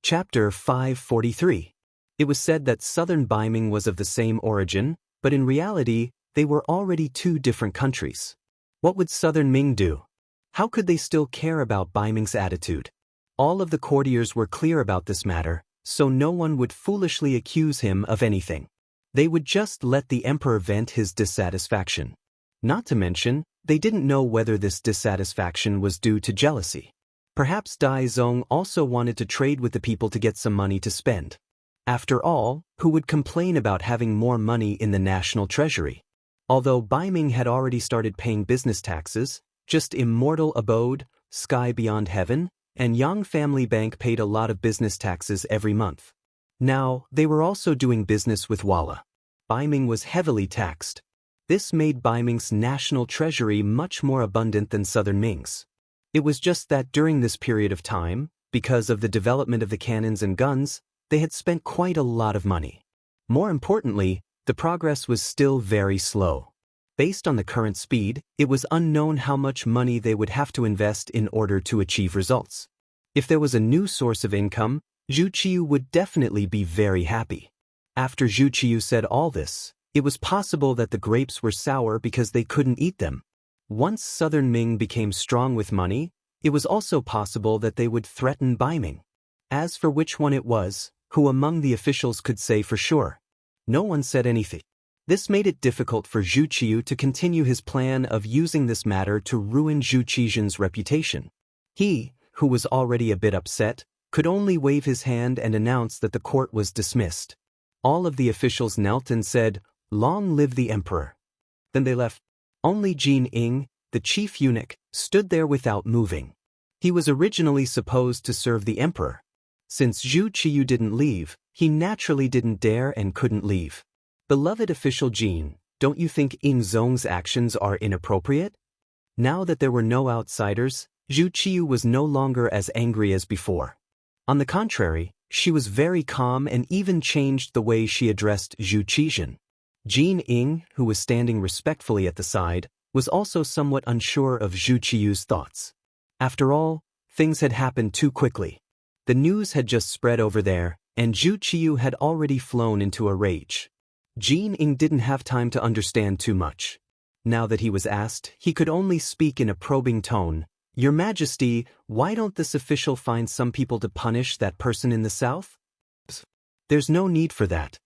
Chapter 543. It was said that southern Baiming was of the same origin, but in reality, they were already two different countries. What would southern Ming do? How could they still care about Baiming's attitude? All of the courtiers were clear about this matter, so no one would foolishly accuse him of anything. They would just let the emperor vent his dissatisfaction. Not to mention, they didn't know whether this dissatisfaction was due to jealousy. Perhaps Dai Zong also wanted to trade with the people to get some money to spend. After all, who would complain about having more money in the national treasury? Although Baiming had already started paying business taxes, just Immortal Abode, Sky Beyond Heaven, and Yang Family Bank paid a lot of business taxes every month. Now, they were also doing business with Walla. Baiming was heavily taxed. This made Baiming's national treasury much more abundant than southern Ming's. It was just that during this period of time, because of the development of the cannons and guns, they had spent quite a lot of money. More importantly, the progress was still very slow. Based on the current speed, it was unknown how much money they would have to invest in order to achieve results. If there was a new source of income, Zhu Qiyu would definitely be very happy. After Zhu Qiyu said all this, it was possible that the grapes were sour because they couldn't eat them. Once southern Ming became strong with money, it was also possible that they would threaten Baiming. As for which one it was, who among the officials could say for sure? No one said anything. This made it difficult for Zhu Qiyu to continue his plan of using this matter to ruin Zhu Qizhen's reputation. He, who was already a bit upset, could only wave his hand and announce that the court was dismissed. All of the officials knelt and said, "Long live the emperor." Then they left. Only Jin Ing, the chief eunuch, stood there without moving. He was originally supposed to serve the emperor. Since Zhu Qiyu didn't leave, he naturally didn't dare and couldn't leave. Beloved official Jin, don't you think Ing Zong's actions are inappropriate? Now that there were no outsiders, Zhu Qiyu was no longer as angry as before. On the contrary, she was very calm and even changed the way she addressed Zhu Qizhen. Jin Ing, who was standing respectfully at the side, was also somewhat unsure of Zhu Qiyu's thoughts. After all, things had happened too quickly. The news had just spread over there, and Zhu Qiyu had already flown into a rage. Jin Ing didn't have time to understand too much. Now that he was asked, he could only speak in a probing tone. "Your Majesty, why don't this official find some people to punish that person in the south?" "There's no need for that."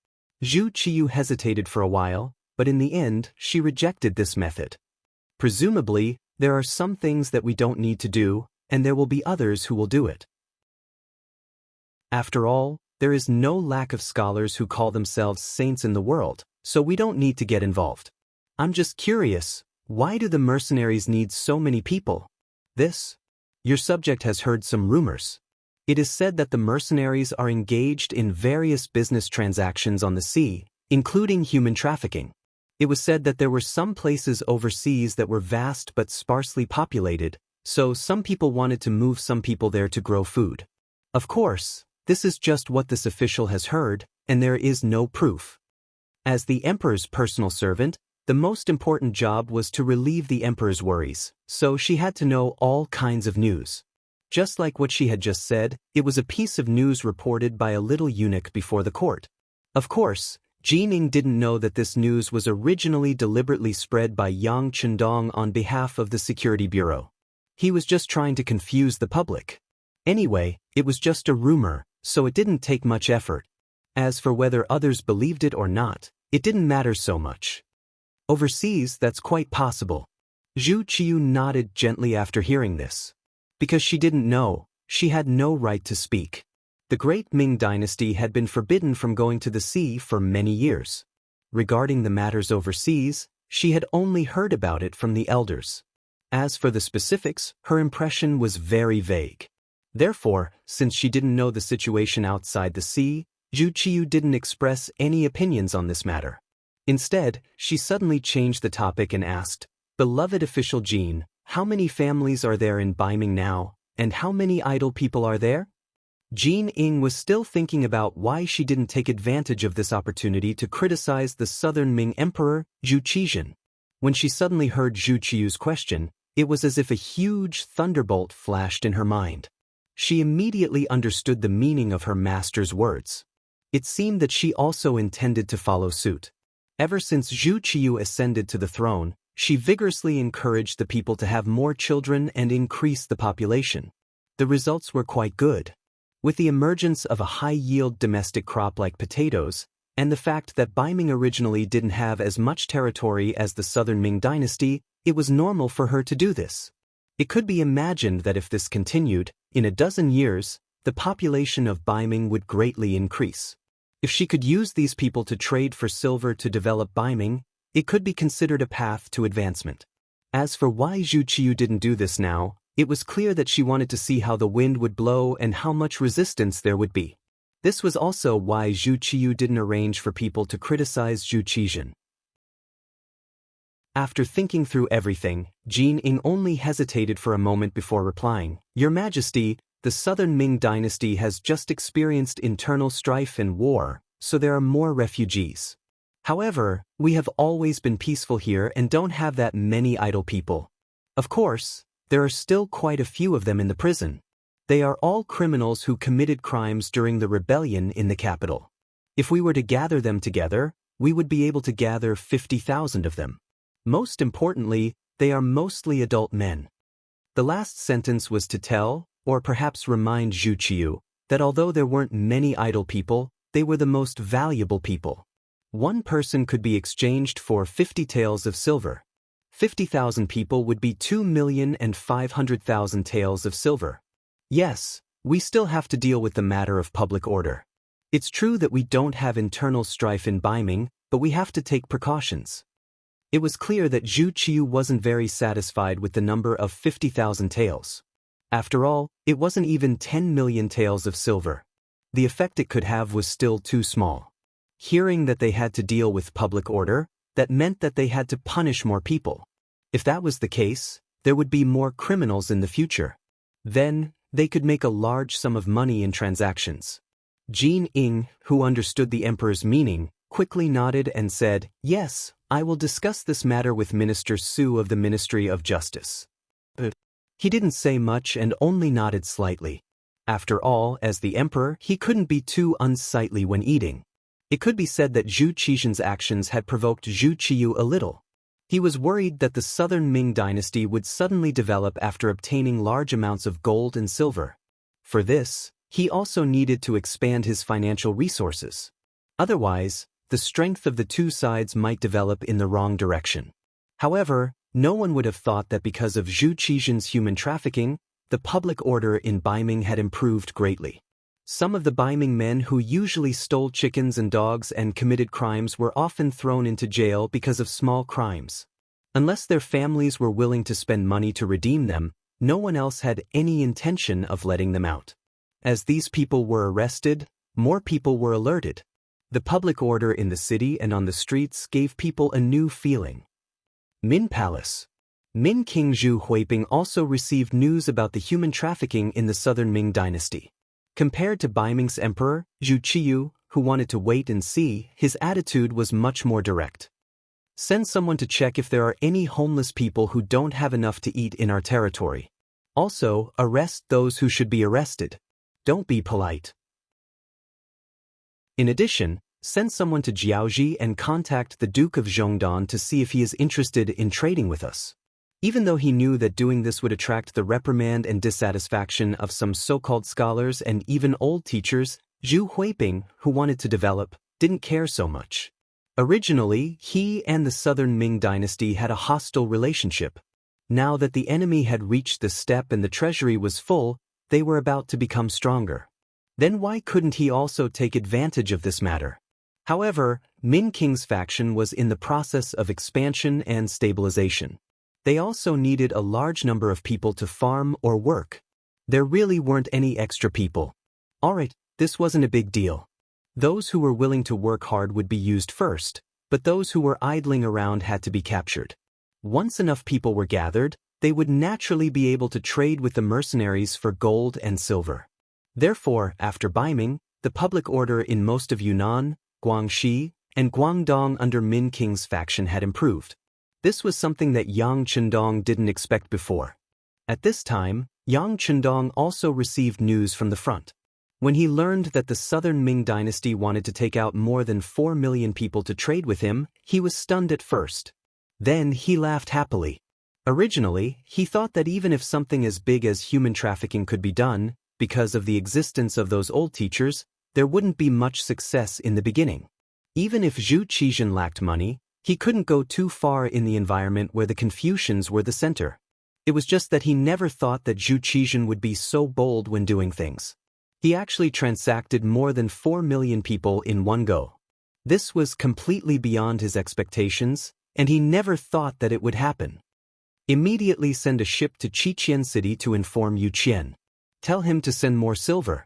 Zhu Qiyu hesitated for a while, but in the end, she rejected this method. "Presumably, there are some things that we don't need to do, and there will be others who will do it. After all, there is no lack of scholars who call themselves saints in the world, so we don't need to get involved. I'm just curious, why do the mercenaries need so many people?" Your subject has heard some rumors. It is said that the mercenaries are engaged in various business transactions on the sea, including human trafficking. It was said that there were some places overseas that were vast but sparsely populated, so some people wanted to move some people there to grow food. Of course, this is just what this official has heard, and there is no proof. As the emperor's personal servant, the most important job was to relieve the emperor's worries, so she had to know all kinds of news. Just like what she had just said, it was a piece of news reported by a little eunuch before the court. Of course, Jin Ing didn't know that this news was originally deliberately spread by Yang Chendong on behalf of the Security Bureau. He was just trying to confuse the public. Anyway, it was just a rumor, so it didn't take much effort. As for whether others believed it or not, it didn't matter so much. Overseas, that's quite possible. Zhu Qiyu nodded gently after hearing this. Because she didn't know, she had no right to speak. The great Ming dynasty had been forbidden from going to the sea for many years. Regarding the matters overseas, she had only heard about it from the elders. As for the specifics, her impression was very vague. Therefore, since she didn't know the situation outside the sea, Zhu Qiyu didn't express any opinions on this matter. Instead, she suddenly changed the topic and asked, "Beloved official Jin, how many families are there in Baiming now, and how many idle people are there?" Jin Ing was still thinking about why she didn't take advantage of this opportunity to criticize the southern Ming emperor, Zhu Qizhen. When she suddenly heard Zhu Qiyu's question, it was as if a huge thunderbolt flashed in her mind. She immediately understood the meaning of her master's words. It seemed that she also intended to follow suit. Ever since Zhu Qiyu ascended to the throne, she vigorously encouraged the people to have more children and increase the population. The results were quite good. With the emergence of a high-yield domestic crop like potatoes, and the fact that Baiming originally didn't have as much territory as the southern Ming dynasty, it was normal for her to do this. It could be imagined that if this continued, in a dozen years, the population of Baiming would greatly increase. If she could use these people to trade for silver to develop Baiming, it could be considered a path to advancement. As for why Zhu Qiyu didn't do this now, it was clear that she wanted to see how the wind would blow and how much resistance there would be. This was also why Zhu Qiyu didn't arrange for people to criticize Zhu Qizhen. After thinking through everything, Jin Ying only hesitated for a moment before replying, "Your Majesty, the southern Ming dynasty has just experienced internal strife and war, so there are more refugees. However, we have always been peaceful here and don't have that many idle people. Of course, there are still quite a few of them in the prison. They are all criminals who committed crimes during the rebellion in the capital. If we were to gather them together, we would be able to gather 50,000 of them. Most importantly, they are mostly adult men." The last sentence was to tell, or perhaps remind Zhu Qiyu, that although there weren't many idle people, they were the most valuable people. One person could be exchanged for 50 taels of silver. 50,000 people would be 2,500,000 taels of silver. Yes, we still have to deal with the matter of public order. It's true that we don't have internal strife in Baiming, but we have to take precautions. It was clear that Zhu Qiyu wasn't very satisfied with the number of 50,000 taels. After all, it wasn't even 10 million taels of silver. The effect it could have was still too small. Hearing that they had to deal with public order, that meant that they had to punish more people. If that was the case, there would be more criminals in the future. Then, they could make a large sum of money in transactions. Jin Ying, who understood the emperor's meaning, quickly nodded and said, "Yes, I will discuss this matter with Minister Su of the Ministry of Justice." He didn't say much and only nodded slightly. After all, as the emperor, he couldn't be too unsightly when eating. It could be said that Zhu Qizhen's actions had provoked Zhu Qiyu a little. He was worried that the southern Ming dynasty would suddenly develop after obtaining large amounts of gold and silver. For this, he also needed to expand his financial resources. Otherwise, the strength of the two sides might develop in the wrong direction. However, no one would have thought that because of Zhu Qizhen's human trafficking, the public order in Baiming had improved greatly. Some of the Baiming men who usually stole chickens and dogs and committed crimes were often thrown into jail because of small crimes. Unless their families were willing to spend money to redeem them, no one else had any intention of letting them out. As these people were arrested, more people were alerted. The public order in the city and on the streets gave people a new feeling. Min Palace. Min King Zhu Huiping also received news about the human trafficking in the southern Ming dynasty. Compared to Baiming's emperor, Zhu Qiyu, who wanted to wait and see, his attitude was much more direct. "Send someone to check if there are any homeless people who don't have enough to eat in our territory. Also, arrest those who should be arrested. Don't be polite. In addition, send someone to Jiaoji and contact the Duke of Zhongdan to see if he is interested in trading with us." Even though he knew that doing this would attract the reprimand and dissatisfaction of some so-called scholars and even old teachers, Zhu Huiping, who wanted to develop, didn't care so much. Originally, he and the southern Ming dynasty had a hostile relationship. Now that the enemy had reached the steppe and the treasury was full, they were about to become stronger. Then why couldn't he also take advantage of this matter? However, Min King's faction was in the process of expansion and stabilization. They also needed a large number of people to farm or work. There really weren't any extra people. Alright, this wasn't a big deal. Those who were willing to work hard would be used first, but those who were idling around had to be captured. Once enough people were gathered, they would naturally be able to trade with the mercenaries for gold and silver. Therefore, after Baiming, the public order in most of Yunnan, Guangxi, and Guangdong under Min King's faction had improved. This was something that Yang Chendong didn't expect before. At this time, Yang Chendong also received news from the front. When he learned that the southern Ming dynasty wanted to take out more than 4 million people to trade with him, he was stunned at first. Then he laughed happily. Originally, he thought that even if something as big as human trafficking could be done, because of the existence of those old teachers, there wouldn't be much success in the beginning. Even if Zhu Qizhen lacked money, he couldn't go too far in the environment where the Confucians were the center. It was just that he never thought that Zhu Qizhen would be so bold when doing things. He actually transacted more than 4 million people in one go. This was completely beyond his expectations, and he never thought that it would happen. Immediately send a ship to Qiqian City to inform Yu Qian. Tell him to send more silver.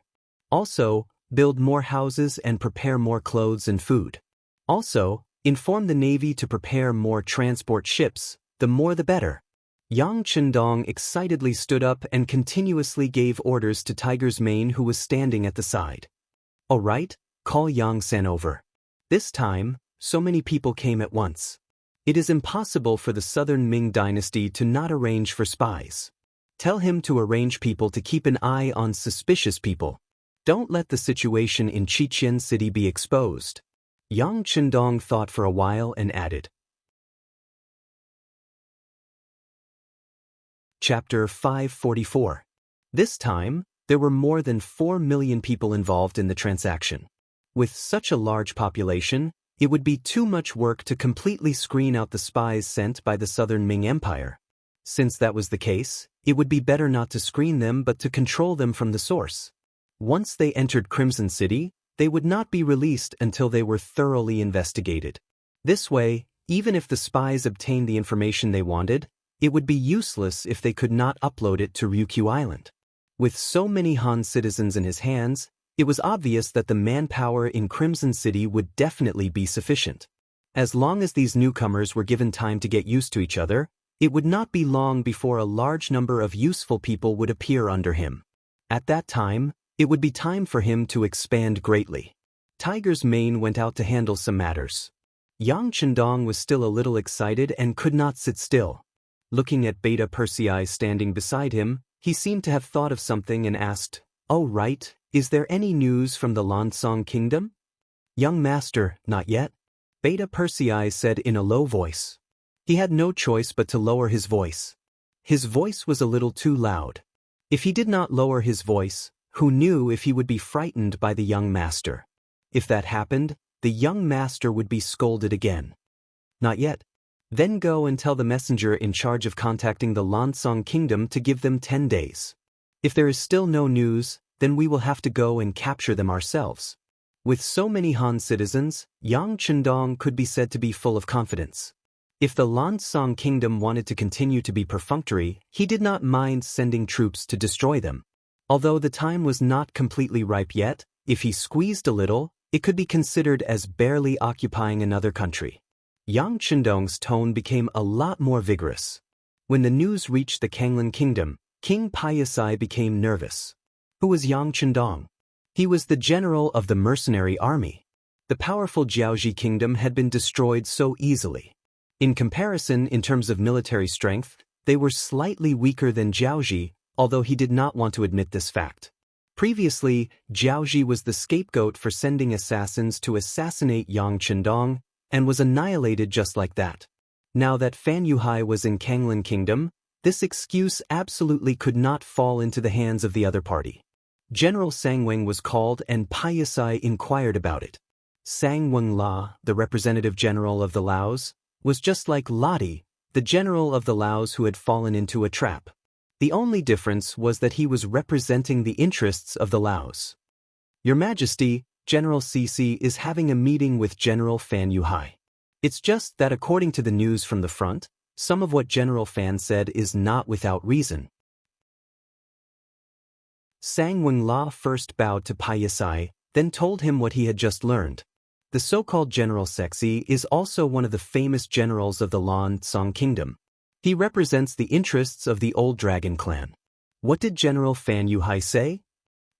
Also, build more houses and prepare more clothes and food. Also, inform the Navy to prepare more transport ships, the more the better. Yang Chendong excitedly stood up and continuously gave orders to Tiger's Mane, who was standing at the side. All right, call Yang San over. This time, so many people came at once. It is impossible for the southern Ming dynasty to not arrange for spies. Tell him to arrange people to keep an eye on suspicious people. Don't let the situation in Qiqian City be exposed. Yang Chendong thought for a while and added. Chapter 544. This time, there were more than 4 million people involved in the transaction. With such a large population, it would be too much work to completely screen out the spies sent by the southern Ming Empire. Since that was the case, it would be better not to screen them but to control them from the source. Once they entered Crimson City, they would not be released until they were thoroughly investigated. This way, even if the spies obtained the information they wanted, it would be useless if they could not upload it to Ryukyu Island. With so many Han citizens in his hands, it was obvious that the manpower in Crimson City would definitely be sufficient. As long as these newcomers were given time to get used to each other, it would not be long before a large number of useful people would appear under him. At that time, it would be time for him to expand greatly. Tiger's Mane went out to handle some matters. Yang Chendong was still a little excited and could not sit still. Looking at Beta Persei standing beside him, he seemed to have thought of something and asked, "Oh right, is there any news from the Lansong Kingdom?" "Young master, not yet," Beta Persei said in a low voice. He had no choice but to lower his voice. His voice was a little too loud. If he did not lower his voice, who knew if he would be frightened by the young master? If that happened, the young master would be scolded again. "Not yet." "Then go and tell the messenger in charge of contacting the Lansong Kingdom to give them 10 days. If there is still no news, then we will have to go and capture them ourselves." With so many Han citizens, Yang Chendong could be said to be full of confidence. If the Lansong Kingdom wanted to continue to be perfunctory, he did not mind sending troops to destroy them. Although the time was not completely ripe yet, if he squeezed a little, it could be considered as barely occupying another country. Yang Chendong's tone became a lot more vigorous. When the news reached the Kanglin Kingdom, King Paiyasai became nervous. Who was Yang Chendong? He was the general of the mercenary army. The powerful Jiaoji Kingdom had been destroyed so easily. In comparison, in terms of military strength, they were slightly weaker than Jiaoji, although he did not want to admit this fact. Previously, Jiaoji was the scapegoat for sending assassins to assassinate Yang Chendong, and was annihilated just like that. Now that Fan Yuhai was in Kanglin Kingdom, this excuse absolutely could not fall into the hands of the other party. General Sangwang was called and Paiyasai inquired about it. Sangwang La, the representative general of the Laos, was just like Lottie, the general of the Laos who had fallen into a trap. The only difference was that he was representing the interests of the Laos. "Your Majesty, General Cece is having a meeting with General Fan Yuhai. It's just that according to the news from the front, some of what General Fan said is not without reason." Sangwang La first bowed to Paiyasai, then told him what he had just learned. The so-called General Sexy is also one of the famous generals of the Lansong Kingdom. He represents the interests of the old dragon clan. "What did General Fan Yuhai say?"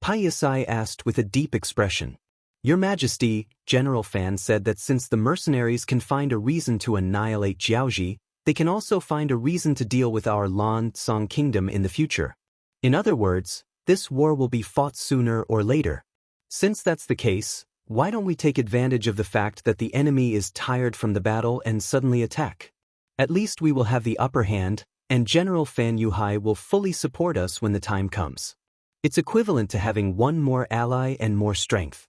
Paiyasai asked with a deep expression. "Your Majesty, General Fan said that since the mercenaries can find a reason to annihilate Jiaoji, they can also find a reason to deal with our Lansong Kingdom in the future. In other words, this war will be fought sooner or later. Since that's the case, why don't we take advantage of the fact that the enemy is tired from the battle and suddenly attack? At least we will have the upper hand, and General Fan Yuhai will fully support us when the time comes. It's equivalent to having one more ally and more strength.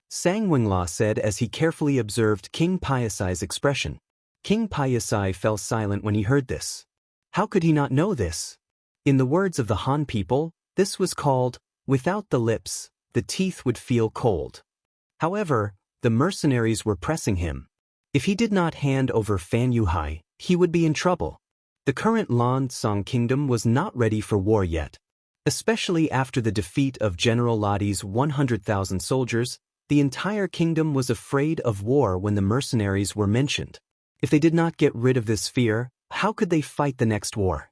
Sang Wenla said as he carefully observed King Piasai's expression. King Piasai fell silent when he heard this. How could he not know this? In the words of the Han people, this was called, without the lips, the teeth would feel cold. However, the mercenaries were pressing him. If he did not hand over Fan Yuhai, he would be in trouble. The current Longtime kingdom was not ready for war yet. Especially after the defeat of General Ladi's 100,000 soldiers, the entire kingdom was afraid of war when the mercenaries were mentioned. If they did not get rid of this fear, how could they fight the next war?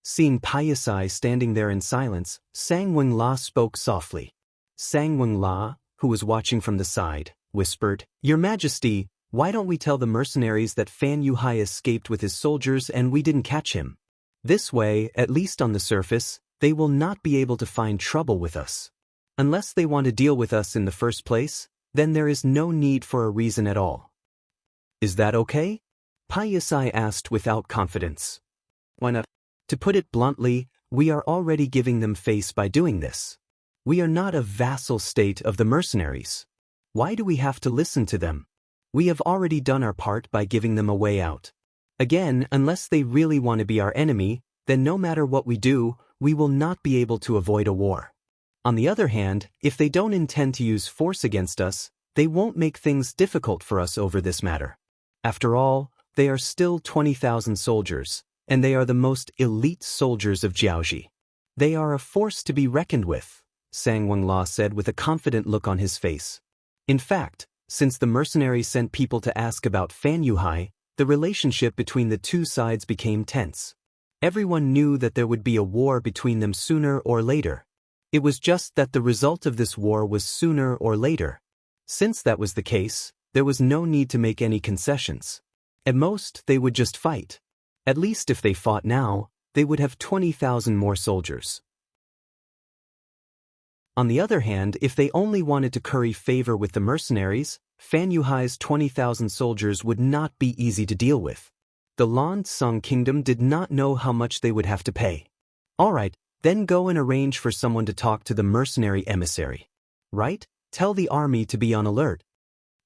Seeing Piasai standing there in silence, Sang Wenla spoke softly. Sang Wenla, who was watching from the side, whispered, "Your Majesty, why don't we tell the mercenaries that Fan Yuhai escaped with his soldiers and we didn't catch him? This way, at least on the surface, they will not be able to find trouble with us. Unless they want to deal with us in the first place, then there is no need for a reason at all." "Is that okay?" Piasai asked without confidence. "Why not? To put it bluntly, we are already giving them face by doing this. We are not a vassal state of the mercenaries. Why do we have to listen to them? We have already done our part by giving them a way out. Again, unless they really want to be our enemy, then no matter what we do, we will not be able to avoid a war. On the other hand, if they don't intend to use force against us, they won't make things difficult for us over this matter. After all, they are still 20,000 soldiers, and they are the most elite soldiers of Jiaoji. They are a force to be reckoned with," Sang Wenla said with a confident look on his face. In fact, since the mercenaries sent people to ask about Fan Yuhai, the relationship between the two sides became tense. Everyone knew that there would be a war between them sooner or later. It was just that the result of this war was sooner or later. Since that was the case, there was no need to make any concessions. At most, they would just fight. At least if they fought now, they would have 20,000 more soldiers. On the other hand, if they only wanted to curry favor with the mercenaries, Fan Yuhai's 20,000 soldiers would not be easy to deal with. The Longtime kingdom did not know how much they would have to pay. "Alright, then go and arrange for someone to talk to the mercenary emissary. Right? Tell the army to be on alert."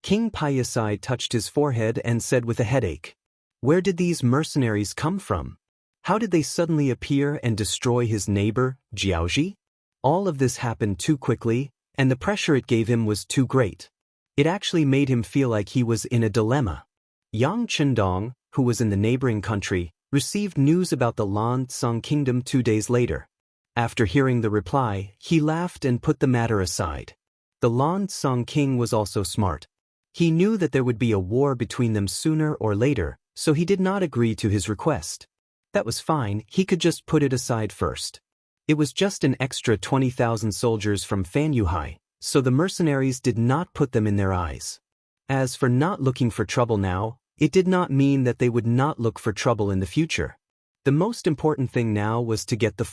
King Piasai touched his forehead and said with a headache, "Where did these mercenaries come from? How did they suddenly appear and destroy his neighbor, Jiaoji?" All of this happened too quickly, and the pressure it gave him was too great. It actually made him feel like he was in a dilemma. Yang Chendong, who was in the neighboring country, received news about the Longtime kingdom 2 days later. After hearing the reply, he laughed and put the matter aside. The Longtime king was also smart. He knew that there would be a war between them sooner or later, so he did not agree to his request. That was fine, he could just put it aside first. It was just an extra 20,000 soldiers from Fan Yuhai, so the mercenaries did not put them in their eyes. As for not looking for trouble now, it did not mean that they would not look for trouble in the future. The most important thing now was to get the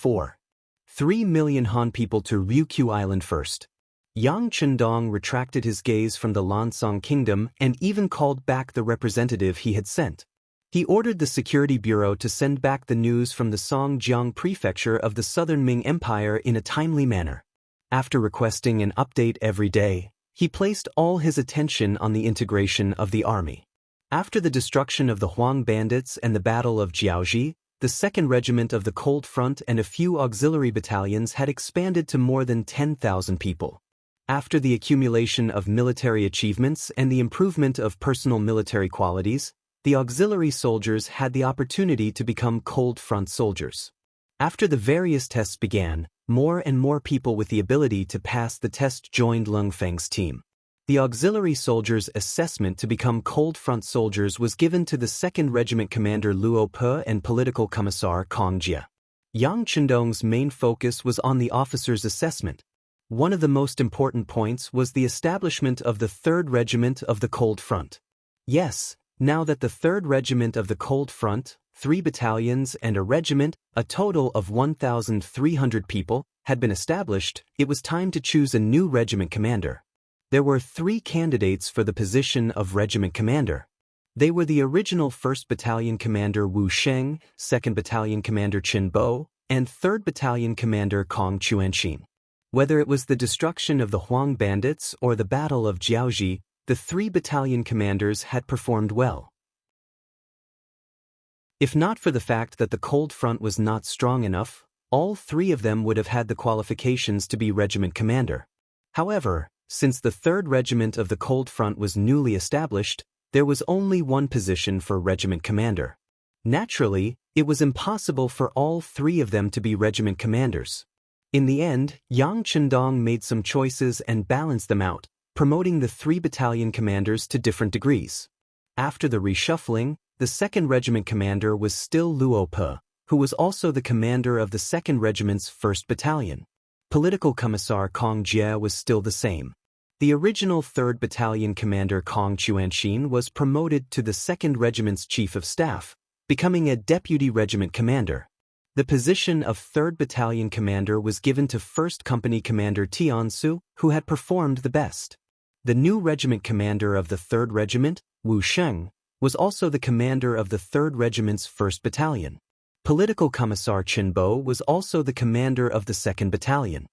3 million Han people to Ryukyu Island first. Yang Chendong retracted his gaze from the Longtime kingdom and even called back the representative he had sent. He ordered the security bureau to send back the news from the Songjiang prefecture of the Southern Ming Empire in a timely manner. After requesting an update every day, he placed all his attention on the integration of the army. After the destruction of the Huang bandits and the Battle of Jiaoji, the 2nd Regiment of the Cold Front and a few auxiliary battalions had expanded to more than 10,000 people. After the accumulation of military achievements and the improvement of personal military qualities, the auxiliary soldiers had the opportunity to become Cold Front soldiers. After the various tests began, more and more people with the ability to pass the test joined Lung Feng's team. The auxiliary soldiers' assessment to become Cold Front soldiers was given to the 2nd Regiment Commander Luo Pe and Political Commissar Kong Jia. Yang Chendong's main focus was on the officers' assessment. One of the most important points was the establishment of the 3rd Regiment of the Cold Front. Yes, now that the 3rd Regiment of the Cold Front, 3 battalions and a regiment, a total of 1,300 people, had been established. It was time to choose a new regiment commander. There were 3 candidates for the position of regiment commander. They were the original 1st Battalion Commander Wu Sheng, 2nd Battalion Commander Qin Bo, and 3rd Battalion Commander Kong Chuanxin. Whether it was the destruction of the Huang bandits or the Battle of Jiaoji, the 3 battalion commanders had performed well. If not for the fact that the cold front was not strong enough, all 3 of them would have had the qualifications to be regiment commander. However, since the 3rd Regiment of the Cold Front was newly established, there was only one position for regiment commander. Naturally, it was impossible for all 3 of them to be regiment commanders. In the end, Yang Chendong made some choices and balanced them out, promoting the 3 battalion commanders to different degrees. After the reshuffling, the 2nd Regiment commander was still Luo Pe, who was also the commander of the 2nd Regiment's 1st Battalion. Political Commissar Kong Jie was still the same. The original 3rd Battalion commander Kong Chuanxin was promoted to the 2nd Regiment's Chief of Staff, becoming a deputy regiment commander. The position of 3rd Battalion commander was given to 1st Company Commander Tiansu, who had performed the best. The new regiment commander of the 3rd Regiment, Wu Sheng, was also the commander of the 3rd Regiment's 1st Battalion. Political Commissar Qin Bo was also the commander of the 2nd Battalion.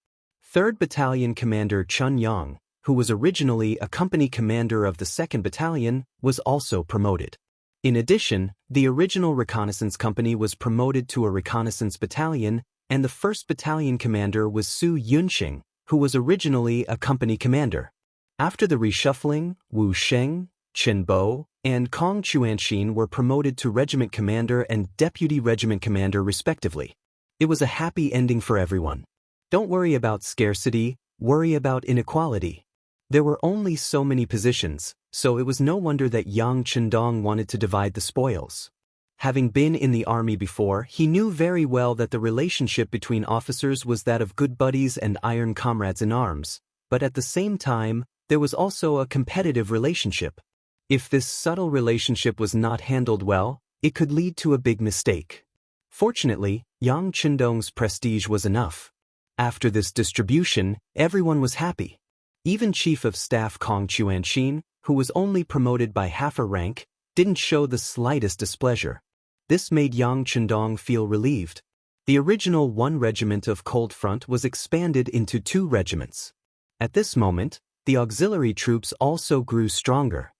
3rd Battalion Commander Chun Yang, who was originally a company commander of the 2nd Battalion, was also promoted. In addition, the original reconnaissance company was promoted to a reconnaissance battalion, and the 1st Battalion commander was Su Yunxing, who was originally a company commander. After the reshuffling, Wu Sheng, Qin Bo, and Kong Chuanxin were promoted to regiment commander and deputy regiment commander respectively. It was a happy ending for everyone. Don't worry about scarcity, worry about inequality. There were only so many positions, so it was no wonder that Yang Chendong wanted to divide the spoils. Having been in the army before, he knew very well that the relationship between officers was that of good buddies and iron comrades in arms, but at the same time, there was also a competitive relationship. If this subtle relationship was not handled well, it could lead to a big mistake. Fortunately, Yang Chendong's prestige was enough. After this distribution, everyone was happy. Even Chief of Staff Kong Chuanxin, who was only promoted by half a rank, didn't show the slightest displeasure. This made Yang Chendong feel relieved. The original 1 regiment of Cold Front was expanded into 2 regiments. At this moment, the auxiliary troops also grew stronger.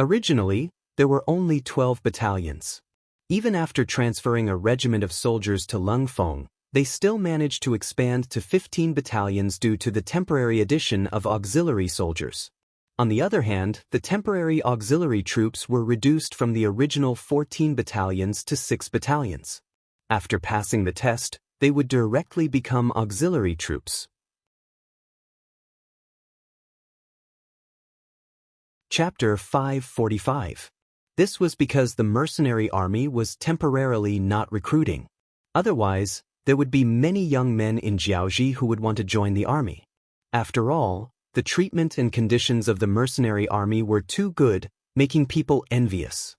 Originally, there were only 12 battalions. Even after transferring a regiment of soldiers to Lungfeng, they still managed to expand to 15 battalions due to the temporary addition of auxiliary soldiers. On the other hand, the temporary auxiliary troops were reduced from the original 14 battalions to 6 battalions. After passing the test, they would directly become auxiliary troops. Chapter 545. This was because the mercenary army was temporarily not recruiting. Otherwise, there would be many young men in Jiaoji who would want to join the army. After all, the treatment and conditions of the mercenary army were too good, making people envious.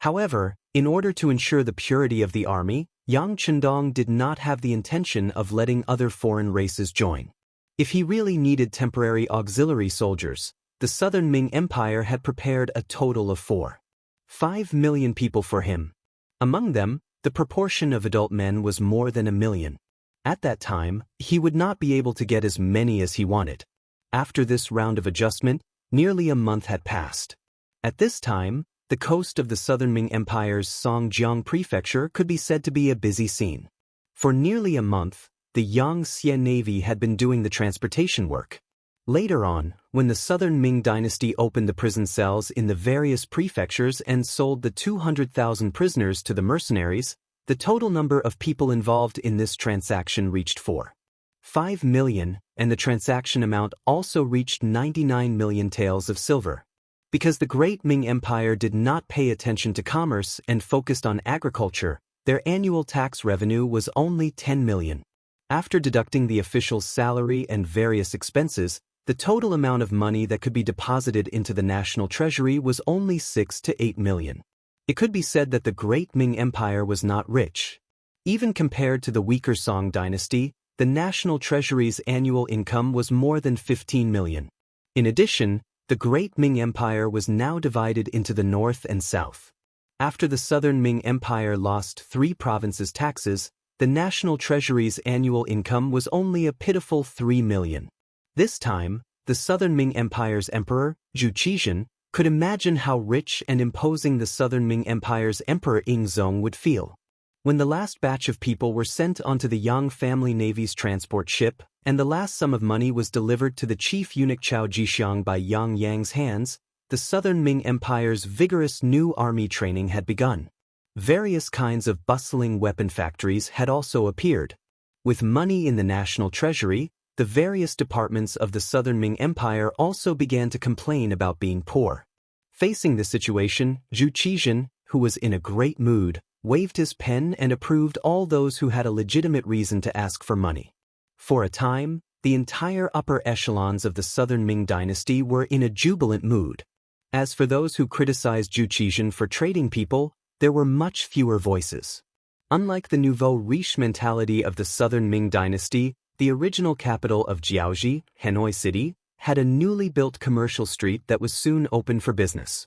However, in order to ensure the purity of the army, Yang Chendong did not have the intention of letting other foreign races join. If he really needed temporary auxiliary soldiers, the Southern Ming Empire had prepared a total of 4.5 million people for him. Among them, the proportion of adult men was more than 1 million. At that time, he would not be able to get as many as he wanted. After this round of adjustment, nearly a month had passed. At this time, the coast of the Southern Ming Empire's Songjiang Prefecture could be said to be a busy scene. For nearly a month, the Yangtze Navy had been doing the transportation work. Later on, when the Southern Ming dynasty opened the prison cells in the various prefectures and sold the 200,000 prisoners to the mercenaries, the total number of people involved in this transaction reached 4.5 million, and the transaction amount also reached 99 million taels of silver. Because the Great Ming Empire did not pay attention to commerce and focused on agriculture, their annual tax revenue was only 10 million. After deducting the official's salary and various expenses, the total amount of money that could be deposited into the national treasury was only 6 to 8 million. It could be said that the Great Ming Empire was not rich. Even compared to the weaker Song dynasty, the national treasury's annual income was more than 15 million. In addition, the Great Ming Empire was now divided into the north and south. After the Southern Ming Empire lost 3 provinces' taxes, the national treasury's annual income was only a pitiful 3 million. This time, the Southern Ming Empire's emperor, Zhu Qizhen, could imagine how rich and imposing the Southern Ming Empire's emperor Yingzong would feel. When the last batch of people were sent onto the Yang family navy's transport ship, and the last sum of money was delivered to the chief eunuch Chao Jixiang by Yang Yang's hands, the Southern Ming Empire's vigorous new army training had begun. Various kinds of bustling weapon factories had also appeared. With money in the national treasury, the various departments of the Southern Ming Empire also began to complain about being poor. Facing the situation, Zhu Qizhen, who was in a great mood, waved his pen and approved all those who had a legitimate reason to ask for money. For a time, the entire upper echelons of the Southern Ming dynasty were in a jubilant mood. As for those who criticized Zhu Qizhen for trading people, there were much fewer voices. Unlike the nouveau riche mentality of the Southern Ming dynasty, the original capital of Jiaoji, Hanoi City, had a newly built commercial street that was soon open for business.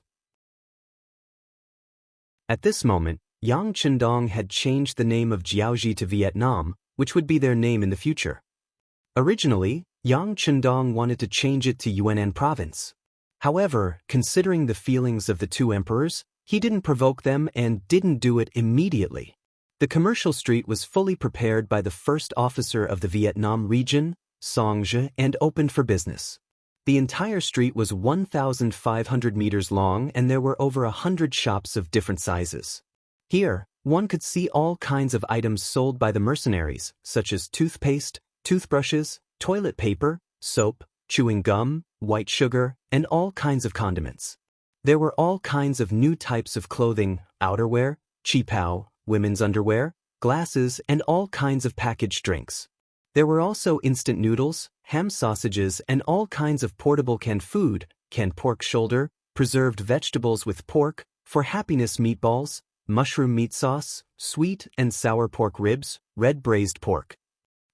At this moment, Yang Chendong had changed the name of Jiaoji to Vietnam, which would be their name in the future. Originally, Yang Chendong wanted to change it to Yunnan province. However, considering the feelings of the 2 emperors, he didn't provoke them and didn't do it immediately. The commercial street was fully prepared by the first officer of the Vietnam region, Song Zhe, and opened for business. The entire street was 1,500 meters long and there were over 100 shops of different sizes. Here, one could see all kinds of items sold by the mercenaries, such as toothpaste, toothbrushes, toilet paper, soap, chewing gum, white sugar, and all kinds of condiments. There were all kinds of new types of clothing, outerwear, qipao, women's underwear, glasses, and all kinds of packaged drinks. There were also instant noodles, ham sausages, and all kinds of portable canned food, canned pork shoulder, preserved vegetables with pork, for happiness meatballs, mushroom meat sauce, sweet and sour pork ribs, red braised pork.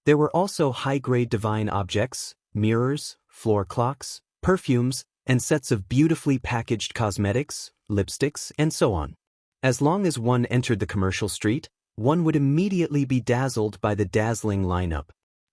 There were also high-grade divine objects, mirrors, floor clocks, perfumes, and sets of beautifully packaged cosmetics, lipsticks, and so on. As long as one entered the commercial street, one would immediately be dazzled by the dazzling lineup.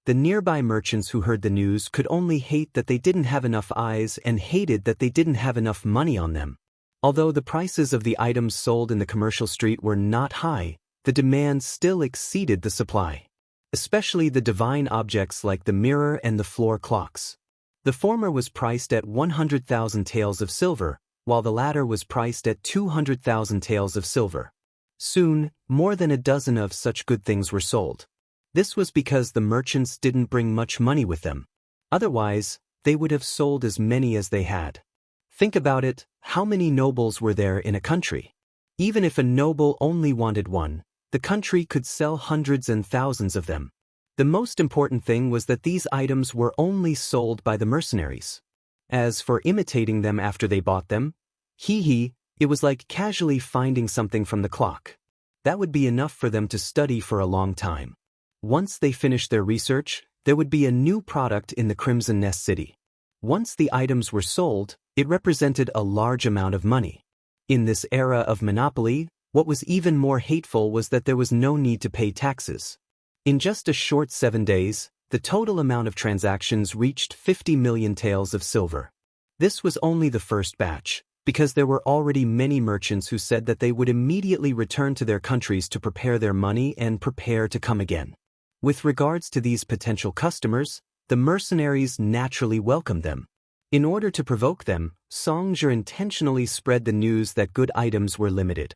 The nearby merchants who heard the news could only hate that they didn't have enough eyes and hated that they didn't have enough money on them. Although the prices of the items sold in the commercial street were not high, the demand still exceeded the supply. Especially the divine objects like the mirror and the floor clocks. The former was priced at 100,000 taels of silver, while the latter was priced at 200,000 taels of silver. Soon, more than a dozen of such good things were sold. This was because the merchants didn't bring much money with them. Otherwise, they would have sold as many as they had. Think about it, how many nobles were there in a country? Even if a noble only wanted one, the country could sell hundreds and thousands of them. The most important thing was that these items were only sold by the mercenaries. As for imitating them after they bought them, it was like casually finding something from the clock. That would be enough for them to study for a long time. Once they finished their research, there would be a new product in the Crimson Nest City. Once the items were sold, it represented a large amount of money. In this era of monopoly, what was even more hateful was that there was no need to pay taxes. In just a short 7 days, the total amount of transactions reached 50 million taels of silver. This was only the first batch, because there were already many merchants who said that they would immediately return to their countries to prepare their money and prepare to come again. With regards to these potential customers, the mercenaries naturally welcomed them. In order to provoke them, Song Zhe intentionally spread the news that good items were limited.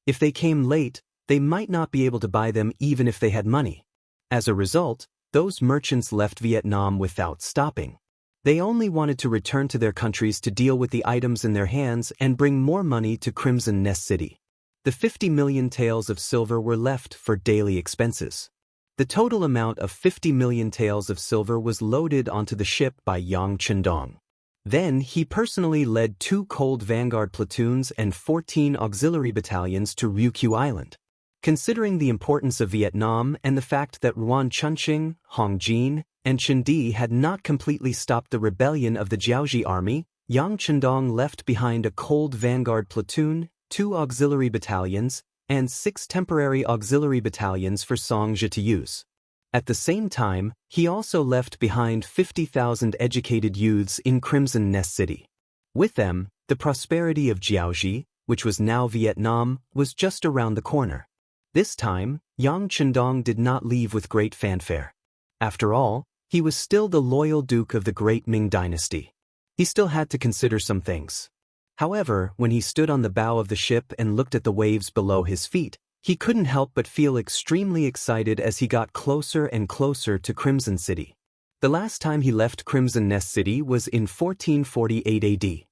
If they came late, they might not be able to buy them even if they had money. As a result, those merchants left Vietnam without stopping. They only wanted to return to their countries to deal with the items in their hands and bring more money to Crimson Nest City. The 50 million taels of silver were left for daily expenses. The total amount of 50 million taels of silver was loaded onto the ship by Yang Chendong. Then he personally led 2 Cold Vanguard platoons and 14 auxiliary battalions to Ryukyu Island. Considering the importance of Vietnam and the fact that Ruan Chunqing, Hongjin, and Chindi had not completely stopped the rebellion of the Jiaoji army, Yang Chendong left behind a Cold Vanguard platoon, 2 auxiliary battalions, and 6 temporary auxiliary battalions for Songzhi to use. At the same time, he also left behind 50,000 educated youths in Crimson Nest City. With them, the prosperity of Jiaoji, which was now Vietnam, was just around the corner. This time, Yang Chendong did not leave with great fanfare. After all, he was still the loyal duke of the great Ming dynasty. He still had to consider some things. However, when he stood on the bow of the ship and looked at the waves below his feet, he couldn't help but feel extremely excited as he got closer and closer to Crimson City. The last time he left Crimson Nest City was in 1448 AD.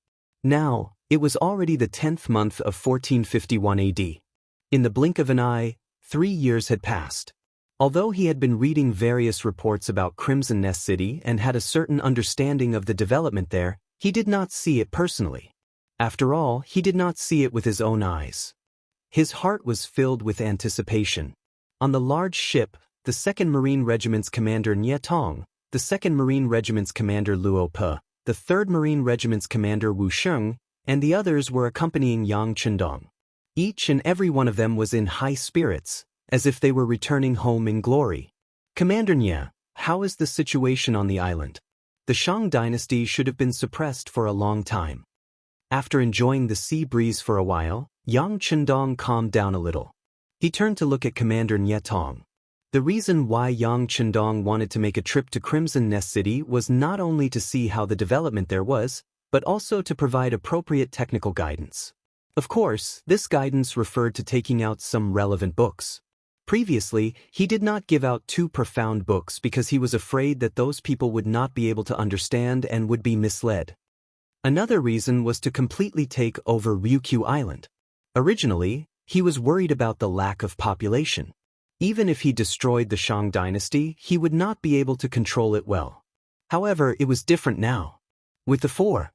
Now, it was already the 10th month of 1451 AD. In the blink of an eye, 3 years had passed. Although he had been reading various reports about Crimson Nest City and had a certain understanding of the development there, he did not see it personally. After all, he did not see it with his own eyes. His heart was filled with anticipation. On the large ship, the 2nd Marine Regiment's commander Nie Tong, the 2nd Marine Regiment's commander Luo Pe, the 3rd Marine Regiment's commander Wu Sheng, and the others were accompanying Yang Chendong. Each and every one of them was in high spirits, as if they were returning home in glory. Commander Nie, how is the situation on the island? The Shang dynasty should have been suppressed for a long time. After enjoying the sea breeze for a while, Yang Chendong calmed down a little. He turned to look at Commander Nie Tong. The reason why Yang Chendong wanted to make a trip to Crimson Nest City was not only to see how the development there was, but also to provide appropriate technical guidance. Of course, this guidance referred to taking out some relevant books. Previously, he did not give out too profound books because he was afraid that those people would not be able to understand and would be misled. Another reason was to completely take over Ryukyu Island. Originally, he was worried about the lack of population. Even if he destroyed the Shang dynasty, he would not be able to control it well. However, it was different now. With the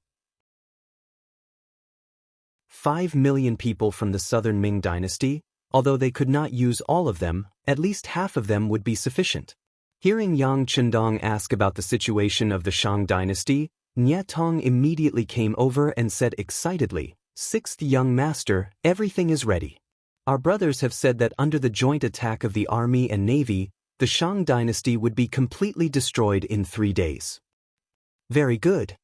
5 million people from the southern Ming dynasty, although they could not use all of them, at least half of them would be sufficient. Hearing Yang Chendong ask about the situation of the Shang dynasty, Nie Tong immediately came over and said excitedly, "Sixth young master, everything is ready. Our brothers have said that under the joint attack of the army and navy, the Shang dynasty would be completely destroyed in 3 days." Very good.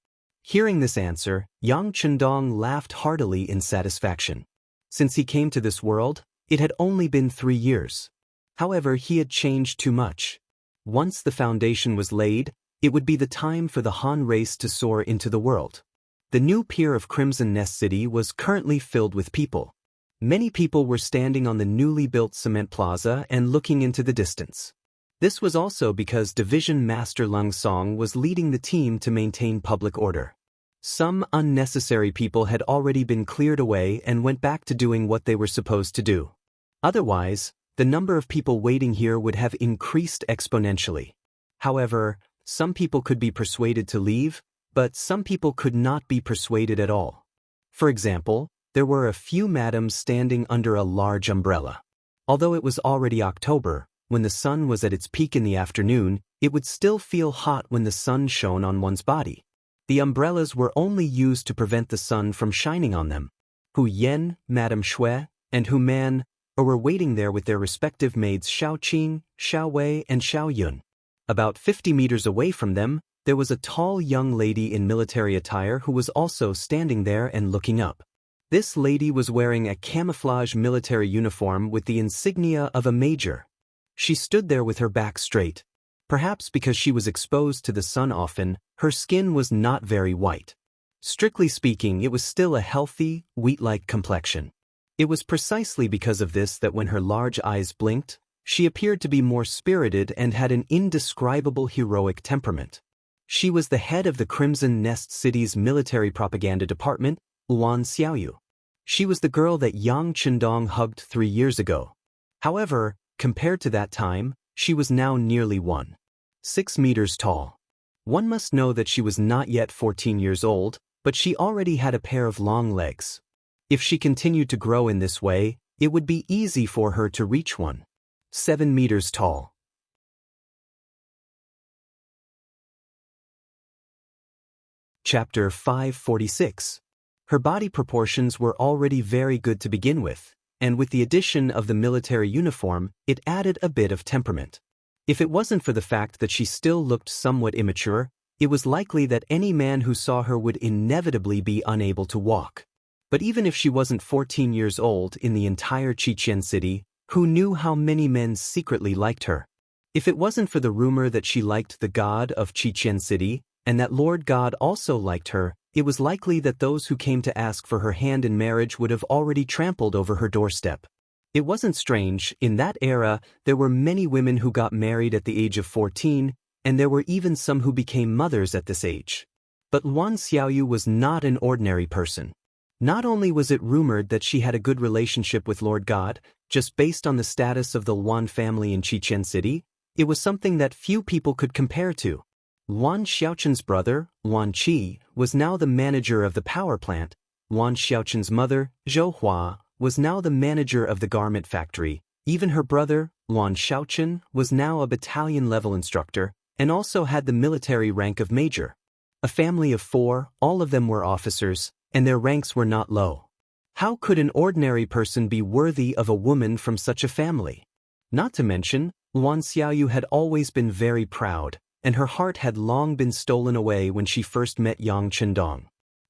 Hearing this answer, Yang Chendong laughed heartily in satisfaction. Since he came to this world, it had only been 3 years. However, he had changed too much. Once the foundation was laid, it would be the time for the Han race to soar into the world. The new pier of Crimson Nest City was currently filled with people. Many people were standing on the newly built cement plaza and looking into the distance. This was also because Division Master Lung Song was leading the team to maintain public order. Some unnecessary people had already been cleared away and went back to doing what they were supposed to do. Otherwise, the number of people waiting here would have increased exponentially. However, some people could be persuaded to leave, but some people could not be persuaded at all. For example, there were a few madams standing under a large umbrella. Although it was already October, when the sun was at its peak in the afternoon, it would still feel hot when the sun shone on one's body. The umbrellas were only used to prevent the sun from shining on them. Hu Yen, Madame Shui, and Hu Man were waiting there with their respective maids Xiao Qing, Xiao Wei, and Xiao Yun. About 50 meters away from them, there was a tall young lady in military attire who was also standing there and looking up. This lady was wearing a camouflage military uniform with the insignia of a major. She stood there with her back straight. Perhaps because she was exposed to the sun often, her skin was not very white. Strictly speaking, it was still a healthy, wheat-like complexion. It was precisely because of this that when her large eyes blinked, she appeared to be more spirited and had an indescribable heroic temperament. She was the head of the Crimson Nest City's military propaganda department, Luan Xiaoyu. She was the girl that Yang Chendong hugged 3 years ago. However, compared to that time, she was now nearly 1.6 meters tall. One must know that she was not yet 14 years old, but she already had a pair of long legs. If she continued to grow in this way, it would be easy for her to reach 7 meters tall. Chapter 546. Her body proportions were already very good to begin with, and with the addition of the military uniform, it added a bit of temperament. If it wasn't for the fact that she still looked somewhat immature, it was likely that any man who saw her would inevitably be unable to walk. But even if she wasn't 14 years old in the entire Xichen city, who knew how many men secretly liked her? If it wasn't for the rumor that she liked the god of Xichen city, and that Lord God also liked her, it was likely that those who came to ask for her hand in marriage would have already trampled over her doorstep. It wasn't strange. In that era, there were many women who got married at the age of 14, and there were even some who became mothers at this age. But Luan Xiaoyu was not an ordinary person. Not only was it rumored that she had a good relationship with Lord God, just based on the status of the Luan family in Xichen City, it was something that few people could compare to. Luan Xiaochun's brother, Luan Qi, was now the manager of the power plant. Luan Xiaochun's mother, Zhou Hua, was now the manager of the garment factory. Even her brother, Luan Xiaochun, was now a battalion-level instructor, and also had the military rank of major. A family of 4, all of them were officers, and their ranks were not low. How could an ordinary person be worthy of a woman from such a family? Not to mention, Luan Xiaoyu had always been very proud, and her heart had long been stolen away when she first met Yang Chendong.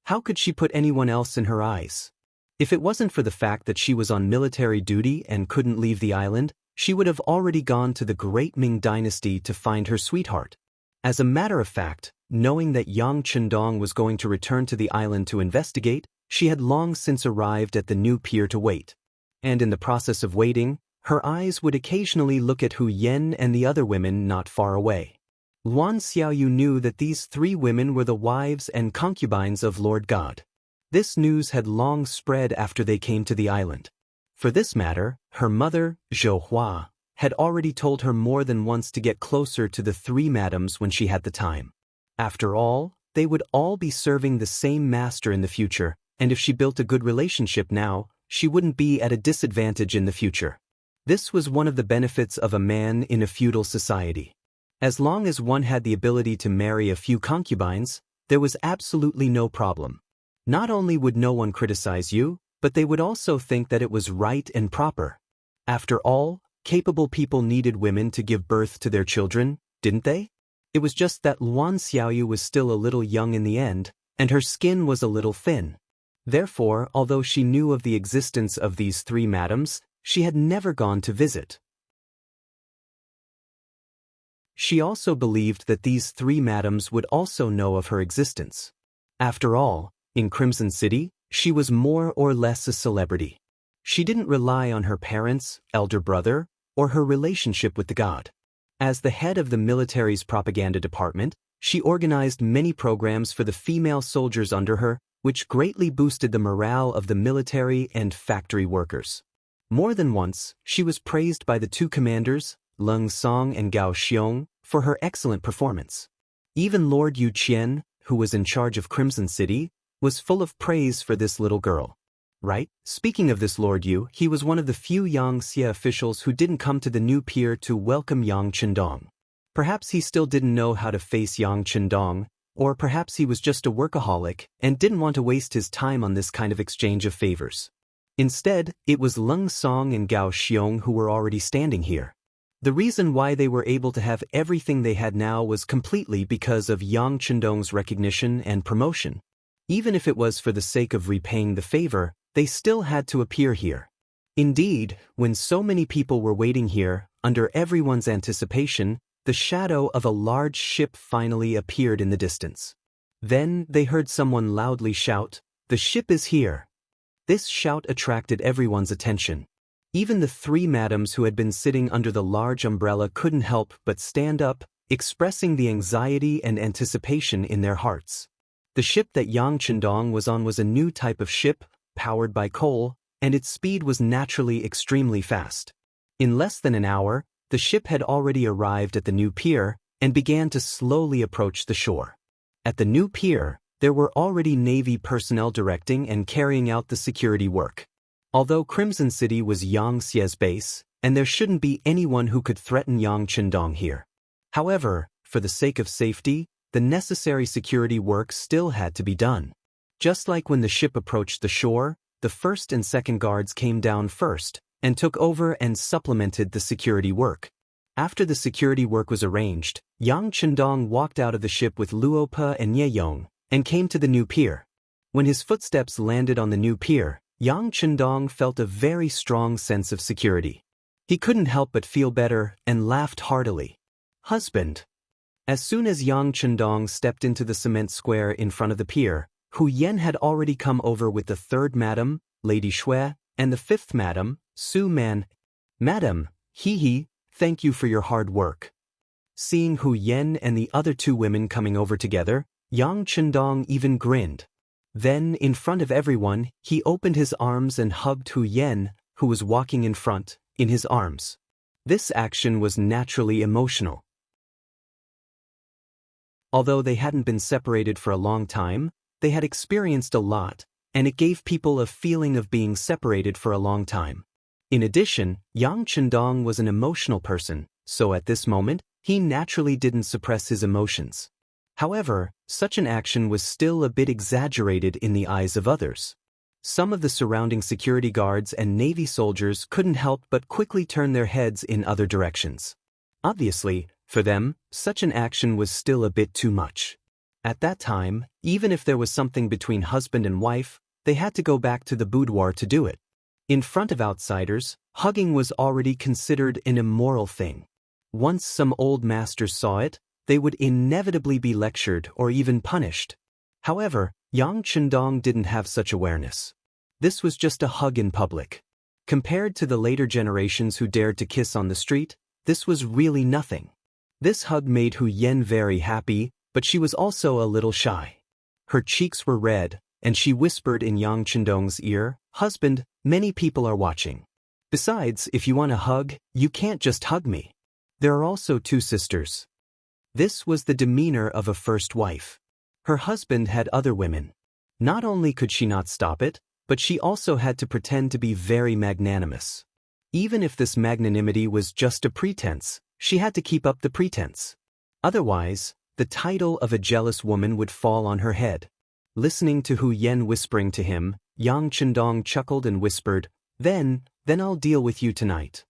How could she put anyone else in her eyes? If it wasn't for the fact that she was on military duty and couldn't leave the island, she would have already gone to the great Ming dynasty to find her sweetheart. As a matter of fact, knowing that Yang Chendong was going to return to the island to investigate, she had long since arrived at the new pier to wait. And in the process of waiting, her eyes would occasionally look at Hu Yen and the other women not far away. Luan Xiaoyu knew that these 3 women were the wives and concubines of Lord God. This news had long spread after they came to the island. For this matter, her mother, Zhou Hua, had already told her more than once to get closer to the 3 madams when she had the time. After all, they would all be serving the same master in the future, and if she built a good relationship now, she wouldn't be at a disadvantage in the future. This was one of the benefits of a man in a feudal society. As long as one had the ability to marry a few concubines, there was absolutely no problem. Not only would no one criticize you, but they would also think that it was right and proper. After all, capable people needed women to give birth to their children, didn't they? It was just that Luan Xiaoyu was still a little young in the end, and her skin was a little thin. Therefore, although she knew of the existence of these 3 madams, she had never gone to visit. She also believed that these 3 madams would also know of her existence. After all, in Crimson City, she was more or less a celebrity. She didn't rely on her parents, elder brother, or her relationship with the god. As the head of the military's propaganda department, she organized many programs for the female soldiers under her, which greatly boosted the morale of the military and factory workers. More than once, she was praised by the 2 commanders, Leng Song and Gao Xiong, for her excellent performance. Even Lord Yu Qian, who was in charge of Crimson City, was full of praise for this little girl. Right? Speaking of this Lord Yu, he was one of the few Yangxia officials who didn't come to the new pier to welcome Yang Chendong. Perhaps he still didn't know how to face Yang Chendong, or perhaps he was just a workaholic and didn't want to waste his time on this kind of exchange of favors. Instead, it was Leng Song and Gao Xiong who were already standing here. The reason why they were able to have everything they had now was completely because of Yang Chendong's recognition and promotion. Even if it was for the sake of repaying the favor, they still had to appear here. Indeed, when so many people were waiting here, under everyone's anticipation, the shadow of a large ship finally appeared in the distance. Then they heard someone loudly shout, "The ship is here!" This shout attracted everyone's attention. Even the 3 madams who had been sitting under the large umbrella couldn't help but stand up, expressing the anxiety and anticipation in their hearts. The ship that Yang Chendong was on was a new type of ship, powered by coal, and its speed was naturally extremely fast. In less than an hour, the ship had already arrived at the new pier, and began to slowly approach the shore. At the new pier, there were already Navy personnel directing and carrying out the security work. Although Crimson City was Yang Xie's base, and there shouldn't be anyone who could threaten Yang Chendong here. However, for the sake of safety, the necessary security work still had to be done. Just like when the ship approached the shore, the first and second guards came down first and took over and supplemented the security work. After the security work was arranged, Yang Chendong walked out of the ship with Luope and Yeyong and came to the new pier. When his footsteps landed on the new pier, Yang Chendong felt a very strong sense of security. He couldn't help but feel better and laughed heartily. Husband. As soon as Yang Chendong stepped into the cement square in front of the pier, Hu Yen had already come over with the third madam, Lady Shui, and the fifth madam, Su Man. Madam, he, thank you for your hard work. Seeing Hu Yen and the other two women coming over together, Yang Chendong even grinned. Then, in front of everyone, he opened his arms and hugged Hu Yen, who was walking in front, in his arms. This action was naturally emotional. Although they hadn't been separated for a long time, they had experienced a lot, and it gave people a feeling of being separated for a long time. In addition, Yang Chendong was an emotional person, so at this moment, he naturally didn't suppress his emotions. However, such an action was still a bit exaggerated in the eyes of others. Some of the surrounding security guards and Navy soldiers couldn't help but quickly turn their heads in other directions. Obviously, for them, such an action was still a bit too much. At that time, even if there was something between husband and wife, they had to go back to the boudoir to do it. In front of outsiders, hugging was already considered an immoral thing. Once some old masters saw it, they would inevitably be lectured or even punished. However, Yang Chendong didn't have such awareness. This was just a hug in public. Compared to the later generations who dared to kiss on the street, this was really nothing. This hug made Hu Yen very happy, but she was also a little shy. Her cheeks were red, and she whispered in Yang Chendong's ear, "Husband, many people are watching. Besides, if you want a hug, you can't just hug me. There are also two sisters." This was the demeanor of a first wife. Her husband had other women. Not only could she not stop it, but she also had to pretend to be very magnanimous. Even if this magnanimity was just a pretense, she had to keep up the pretense. Otherwise, the title of a jealous woman would fall on her head. Listening to Hu Yen whispering to him, Yang Chendong chuckled and whispered, Then I'll deal with you tonight."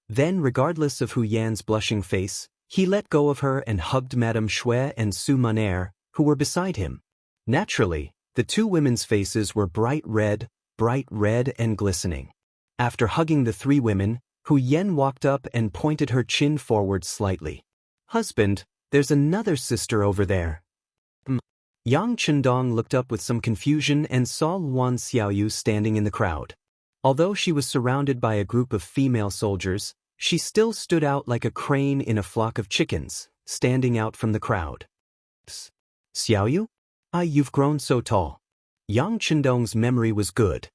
Then, regardless of Hu Yan's blushing face, he let go of her and hugged Madame Shui and Su Maner, who were beside him. Naturally, the two women's faces were bright red and glistening. After hugging the three women, Hu Yen walked up and pointed her chin forward slightly. "Husband, there's another sister over there." Yang Chendong looked up with some confusion and saw Luan Xiaoyu standing in the crowd. Although she was surrounded by a group of female soldiers, she still stood out like a crane in a flock of chickens, standing out from the crowd. "Xiaoyu? You've grown so tall." Yang Chendong's memory was good.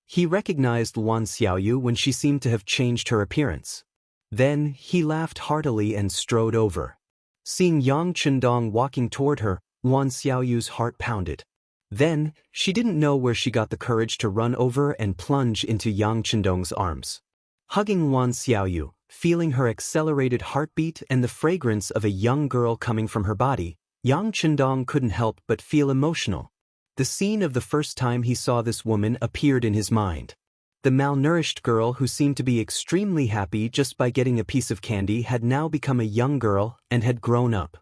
He recognized Luan Xiaoyu when she seemed to have changed her appearance. Then, he laughed heartily and strode over. Seeing Yang Chendong walking toward her, Luan Xiaoyu's heart pounded. Then, she didn't know where she got the courage to run over and plunge into Yang Chendong's arms. Hugging Luan Xiaoyu, feeling her accelerated heartbeat and the fragrance of a young girl coming from her body, Yang Chendong couldn't help but feel emotional. The scene of the first time he saw this woman appeared in his mind. The malnourished girl who seemed to be extremely happy just by getting a piece of candy had now become a young girl and had grown up.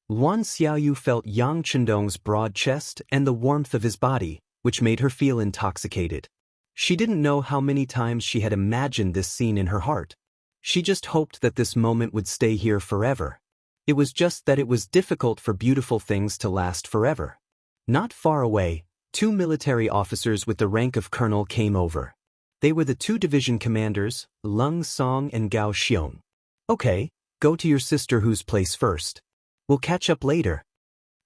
Luan Xiaoyu felt Yang Chendong's broad chest and the warmth of his body, which made her feel intoxicated. She didn't know how many times she had imagined this scene in her heart. She just hoped that this moment would stay here forever. It was just that it was difficult for beautiful things to last forever. Not far away, two military officers with the rank of colonel came over. They were the two division commanders, Lung Song and Gao Xiong. "Okay, go to your sister whose place first. We'll catch up later."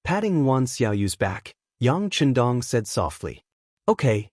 Patting Luan Xiaoyu's back, Yang Chendong said softly, "Okay."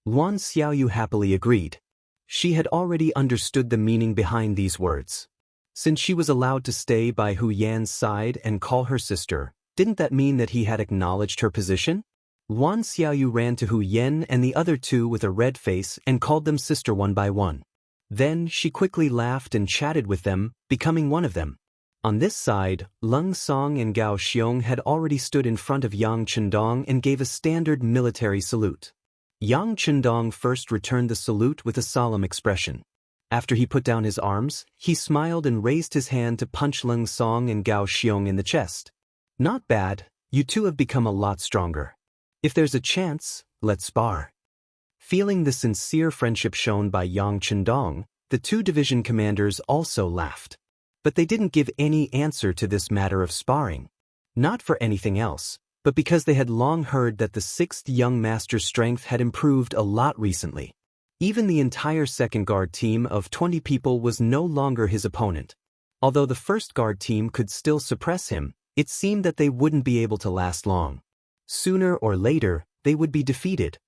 Luan Xiaoyu happily agreed. She had already understood the meaning behind these words. Since she was allowed to stay by Hu Yan's side and call her sister, didn't that mean that he had acknowledged her position? Luan Xiaoyu ran to Hu Yan and the other two with a red face and called them sister one by one. Then she quickly laughed and chatted with them, becoming one of them. On this side, Leng Song and Gao Xiong had already stood in front of Yang Chendong and gave a standard military salute. Yang Chendong first returned the salute with a solemn expression. After he put down his arms, he smiled and raised his hand to punch Leng Song and Gao Xiong in the chest. Not bad, you two have become a lot stronger. If there's a chance, let's spar. Feeling the sincere friendship shown by Yang Chendong, the two division commanders also laughed. But they didn't give any answer to this matter of sparring. Not for anything else, but because they had long heard that the 6th young master's strength had improved a lot recently. Even the entire second guard team of 20 people was no longer his opponent. Although the first guard team could still suppress him, it seemed that they wouldn't be able to last long. Sooner or later, they would be defeated.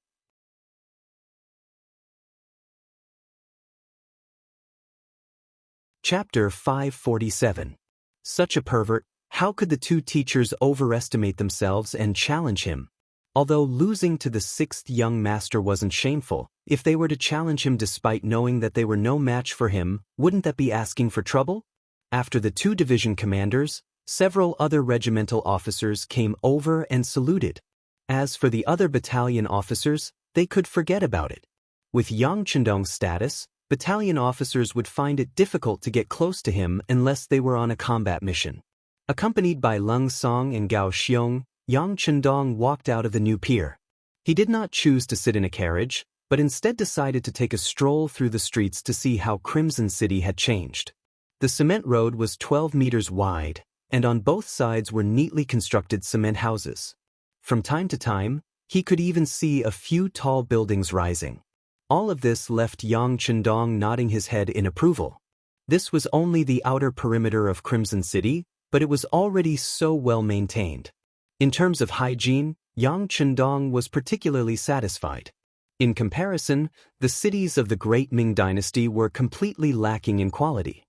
Chapter 547. Such a pervert, how could the two teachers overestimate themselves and challenge him? Although losing to the 6th young master wasn't shameful, if they were to challenge him despite knowing that they were no match for him, wouldn't that be asking for trouble? After the two division commanders, several other regimental officers came over and saluted. As for the other battalion officers, they could forget about it. With Yang Chendong's status, battalion officers would find it difficult to get close to him unless they were on a combat mission. Accompanied by Leng Song and Gao Xiong, Yang Chendong walked out of the new pier. He did not choose to sit in a carriage, but instead decided to take a stroll through the streets to see how Crimson City had changed. The cement road was 12 meters wide, and on both sides were neatly constructed cement houses. From time to time, he could even see a few tall buildings rising. All of this left Yang Chendong nodding his head in approval. This was only the outer perimeter of Crimson City, but it was already so well maintained. In terms of hygiene, Yang Chendong was particularly satisfied. In comparison, the cities of the Great Ming Dynasty were completely lacking in quality.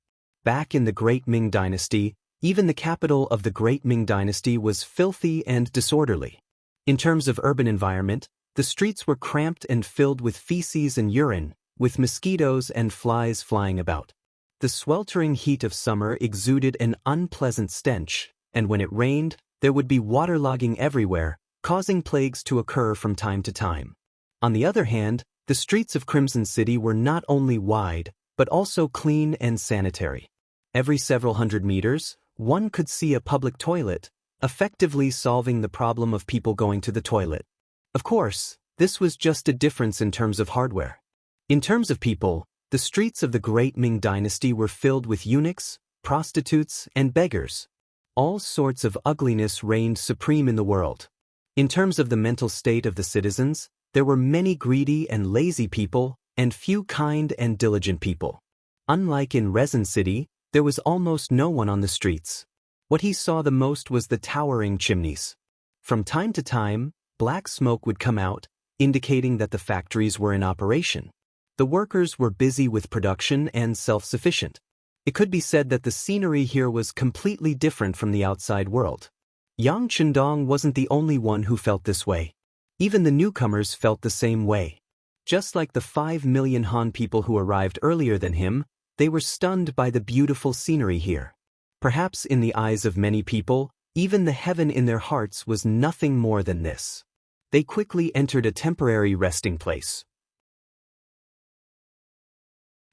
Back in the Great Ming Dynasty, even the capital of the Great Ming Dynasty was filthy and disorderly. In terms of urban environment, the streets were cramped and filled with feces and urine, with mosquitoes and flies flying about. The sweltering heat of summer exuded an unpleasant stench, and when it rained, there would be waterlogging everywhere, causing plagues to occur from time to time. On the other hand, the streets of Crimson City were not only wide, but also clean and sanitary. Every several hundred meters, one could see a public toilet, effectively solving the problem of people going to the toilet. Of course, this was just a difference in terms of hardware. In terms of people, the streets of the Great Ming Dynasty were filled with eunuchs, prostitutes, and beggars. All sorts of ugliness reigned supreme in the world. In terms of the mental state of the citizens, there were many greedy and lazy people, and few kind and diligent people. Unlike in Resin City, there was almost no one on the streets. What he saw the most was the towering chimneys. From time to time, black smoke would come out, indicating that the factories were in operation. The workers were busy with production and self-sufficient. It could be said that the scenery here was completely different from the outside world. Yang Chendong wasn't the only one who felt this way. Even the newcomers felt the same way. Just like the 5 million Han people who arrived earlier than him, they were stunned by the beautiful scenery here. Perhaps in the eyes of many people, even the heaven in their hearts was nothing more than this. They quickly entered a temporary resting place.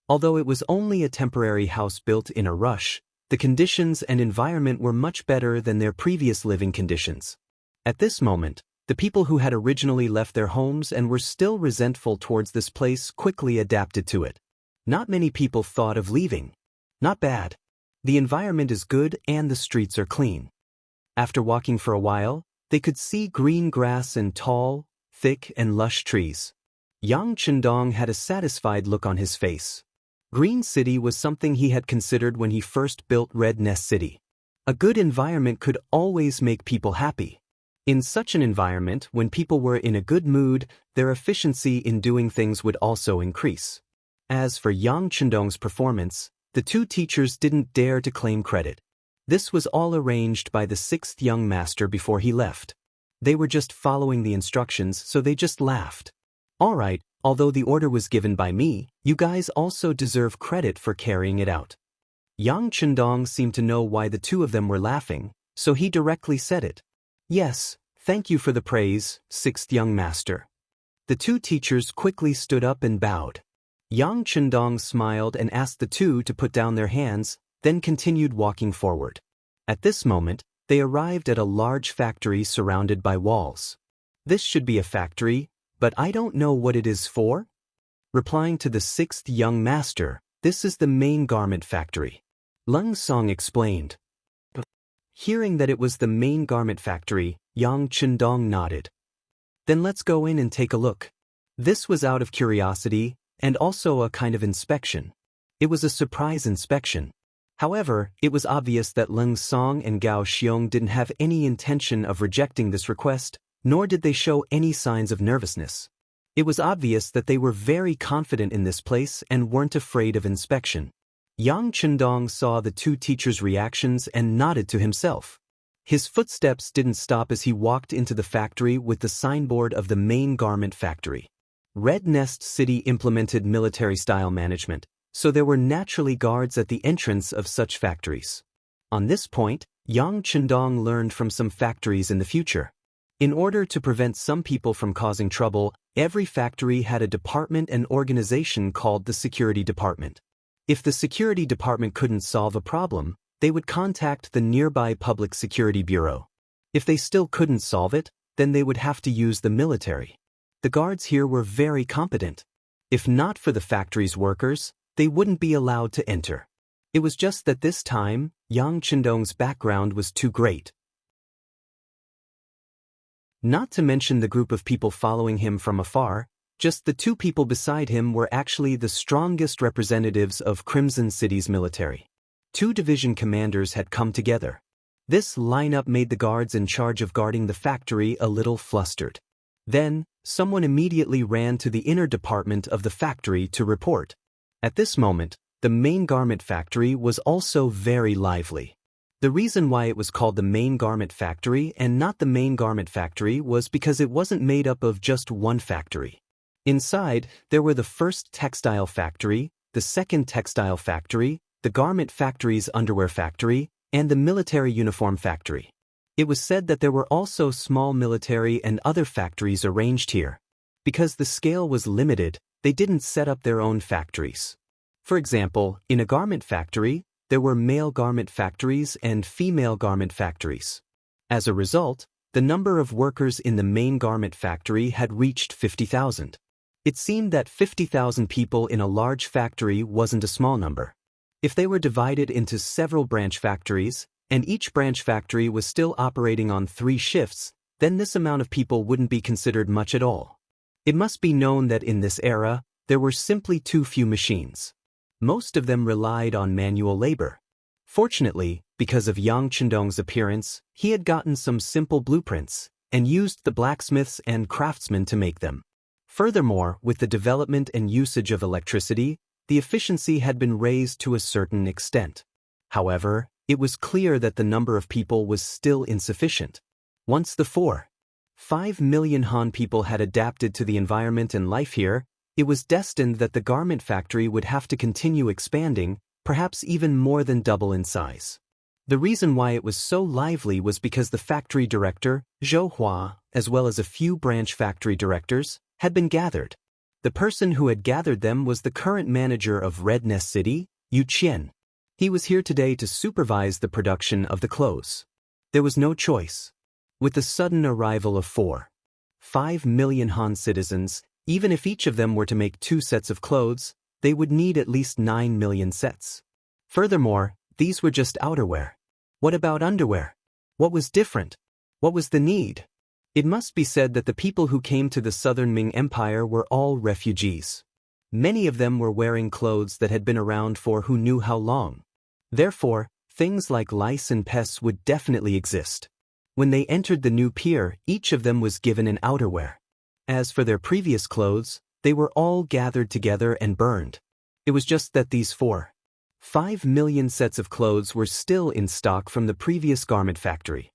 Although it was only a temporary house built in a rush, the conditions and environment were much better than their previous living conditions. At this moment, the people who had originally left their homes and were still resentful towards this place quickly adapted to it. Not many people thought of leaving. Not bad. The environment is good and the streets are clean. After walking for a while, they could see green grass and tall, thick and lush trees. Yang Chendong had a satisfied look on his face. Green City was something he had considered when he first built Red Nest City. A good environment could always make people happy. In such an environment, when people were in a good mood, their efficiency in doing things would also increase. As for Yang Chendong's performance, The two teachers didn't dare to claim credit. This was all arranged by the sixth young master before he left. They were just following the instructions, so they just laughed. All right, although the order was given by me, you guys also deserve credit for carrying it out. Yang Chendong seemed to know why the two of them were laughing, so he directly said it. Yes, thank you for the praise, sixth young master. The two teachers quickly stood up and bowed. Yang Chendong smiled and asked the two to put down their hands, then continued walking forward. At this moment, they arrived at a large factory surrounded by walls. This should be a factory, but I don't know what it is for? Replying to the sixth young master, this is the main garment factory. Leng Song explained. Hearing that it was the main garment factory, Yang Chendong nodded. Then let's go in and take a look. This was out of curiosity, and also a kind of inspection. It was a surprise inspection. However, it was obvious that Leng Song and Gao Xiong didn't have any intention of rejecting this request, nor did they show any signs of nervousness. It was obvious that they were very confident in this place and weren't afraid of inspection. Yang Chendong saw the two teachers' reactions and nodded to himself. His footsteps didn't stop as he walked into the factory with the signboard of the main garment factory. Red Nest City implemented military-style management, so there were naturally guards at the entrance of such factories. On this point, Yang Chendong learned from some factories in the future. In order to prevent some people from causing trouble, every factory had a department and organization called the security department. If the security department couldn't solve a problem, they would contact the nearby public security bureau. If they still couldn't solve it, then they would have to use the military. The guards here were very competent. If not for the factory's workers, they wouldn't be allowed to enter. It was just that this time, Yang Chendong's background was too great. Not to mention the group of people following him from afar, just the two people beside him were actually the strongest representatives of Crimson City's military. Two division commanders had come together. This lineup made the guards in charge of guarding the factory a little flustered. Then, someone immediately ran to the inner department of the factory to report. At this moment, the main garment factory was also very lively. The reason why it was called the main garment factory and not the main garment factory was because it wasn't made up of just one factory. Inside, there were the first textile factory, the second textile factory, the garment factory's underwear factory, and the military uniform factory. It was said that there were also small military and other factories arranged here. Because the scale was limited, they didn't set up their own factories. For example, in a garment factory, there were male garment factories and female garment factories. As a result, the number of workers in the main garment factory had reached 50,000. It seemed that 50,000 people in a large factory wasn't a small number. If they were divided into several branch factories, and each branch factory was still operating on 3 shifts, then this amount of people wouldn't be considered much at all. It must be known that in this era, there were simply too few machines. Most of them relied on manual labor. Fortunately, because of Yang Chendong's appearance, he had gotten some simple blueprints, and used the blacksmiths and craftsmen to make them. Furthermore, with the development and usage of electricity, the efficiency had been raised to a certain extent. However, it was clear that the number of people was still insufficient. Once the 4.5 million Han people had adapted to the environment and life here, it was destined that the garment factory would have to continue expanding, perhaps even more than double in size. The reason why it was so lively was because the factory director, Zhou Hua, as well as a few branch factory directors, had been gathered. The person who had gathered them was the current manager of Red Nest City, Yu Qian. He was here today to supervise the production of the clothes. There was no choice. With the sudden arrival of 4.5 million Han citizens, even if each of them were to make 2 sets of clothes, they would need at least 9 million sets. Furthermore, these were just outerwear. What about underwear? What was different? What was the need? It must be said that the people who came to the southern Ming Empire were all refugees. Many of them were wearing clothes that had been around for who knew how long. Therefore, things like lice and pests would definitely exist. When they entered the new pier, each of them was given an outerwear. As for their previous clothes, they were all gathered together and burned. It was just that these 4.5 5 million sets of clothes were still in stock from the previous garment factory.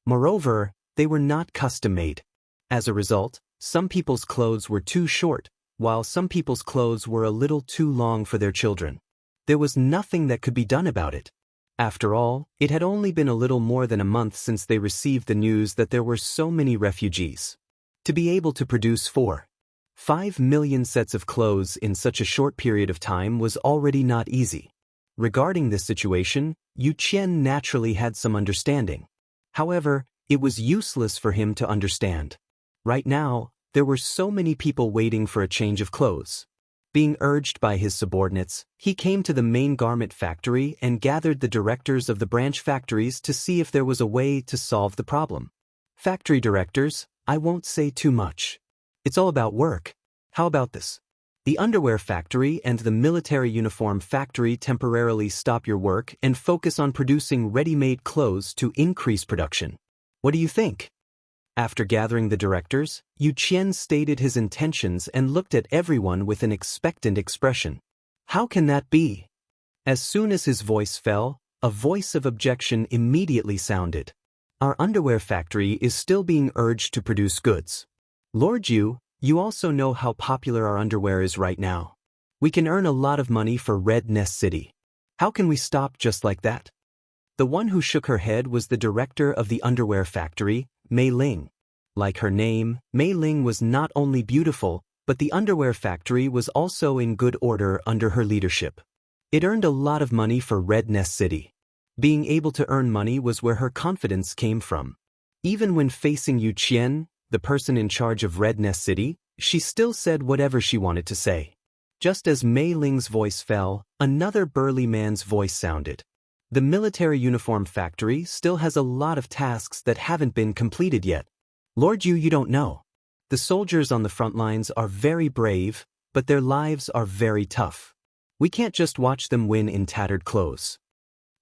Moreover, they were not custom-made. As a result, some people's clothes were too short, while some people's clothes were a little too long for their children. There was nothing that could be done about it. After all, it had only been a little more than a month since they received the news that there were so many refugees. To be able to produce 5 million sets of clothes in such a short period of time was already not easy. Regarding this situation, Yu Qian naturally had some understanding. However, it was useless for him to understand. Right now, there were so many people waiting for a change of clothes. Being urged by his subordinates, he came to the main garment factory and gathered the directors of the branch factories to see if there was a way to solve the problem. Factory directors, I won't say too much. It's all about work. How about this? The underwear factory and the military uniform factory temporarily stop your work and focus on producing ready-made clothes to increase production. What do you think? After gathering the directors, Yu Qian stated his intentions and looked at everyone with an expectant expression. How can that be? As soon as his voice fell, a voice of objection immediately sounded. Our underwear factory is still being urged to produce goods. Lord Yu, you also know how popular our underwear is right now. We can earn a lot of money for Red Nest City. How can we stop just like that? The one who shook her head was the director of the underwear factory, Mei Ling. Like her name, Mei Ling was not only beautiful, but the underwear factory was also in good order under her leadership. It earned a lot of money for Red Nest City. Being able to earn money was where her confidence came from. Even when facing Yu Qian, the person in charge of Red Nest City, she still said whatever she wanted to say. Just as Mei Ling's voice fell, another burly man's voice sounded. The military uniform factory still has a lot of tasks that haven't been completed yet. Lord Yu, you don't know. The soldiers on the front lines are very brave, but their lives are very tough. We can't just watch them win in tattered clothes.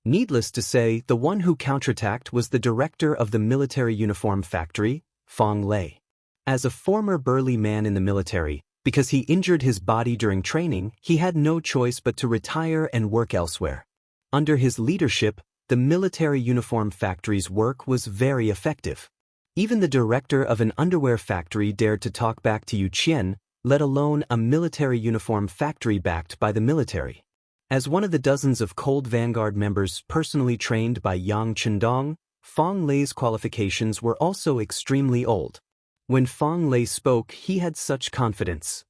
Needless to say, the one who counterattacked was the director of the military uniform factory, Fang Lei. As a former burly man in the military, because he injured his body during training, he had no choice but to retire and work elsewhere. Under his leadership, the military uniform factory's work was very effective. Even the director of an underwear factory dared to talk back to Yu Qian, let alone a military uniform factory backed by the military. As one of the dozens of Cold Vanguard members personally trained by Yang Chendong, Fang Lei's qualifications were also extremely old. When Fang Lei spoke, he had such confidence.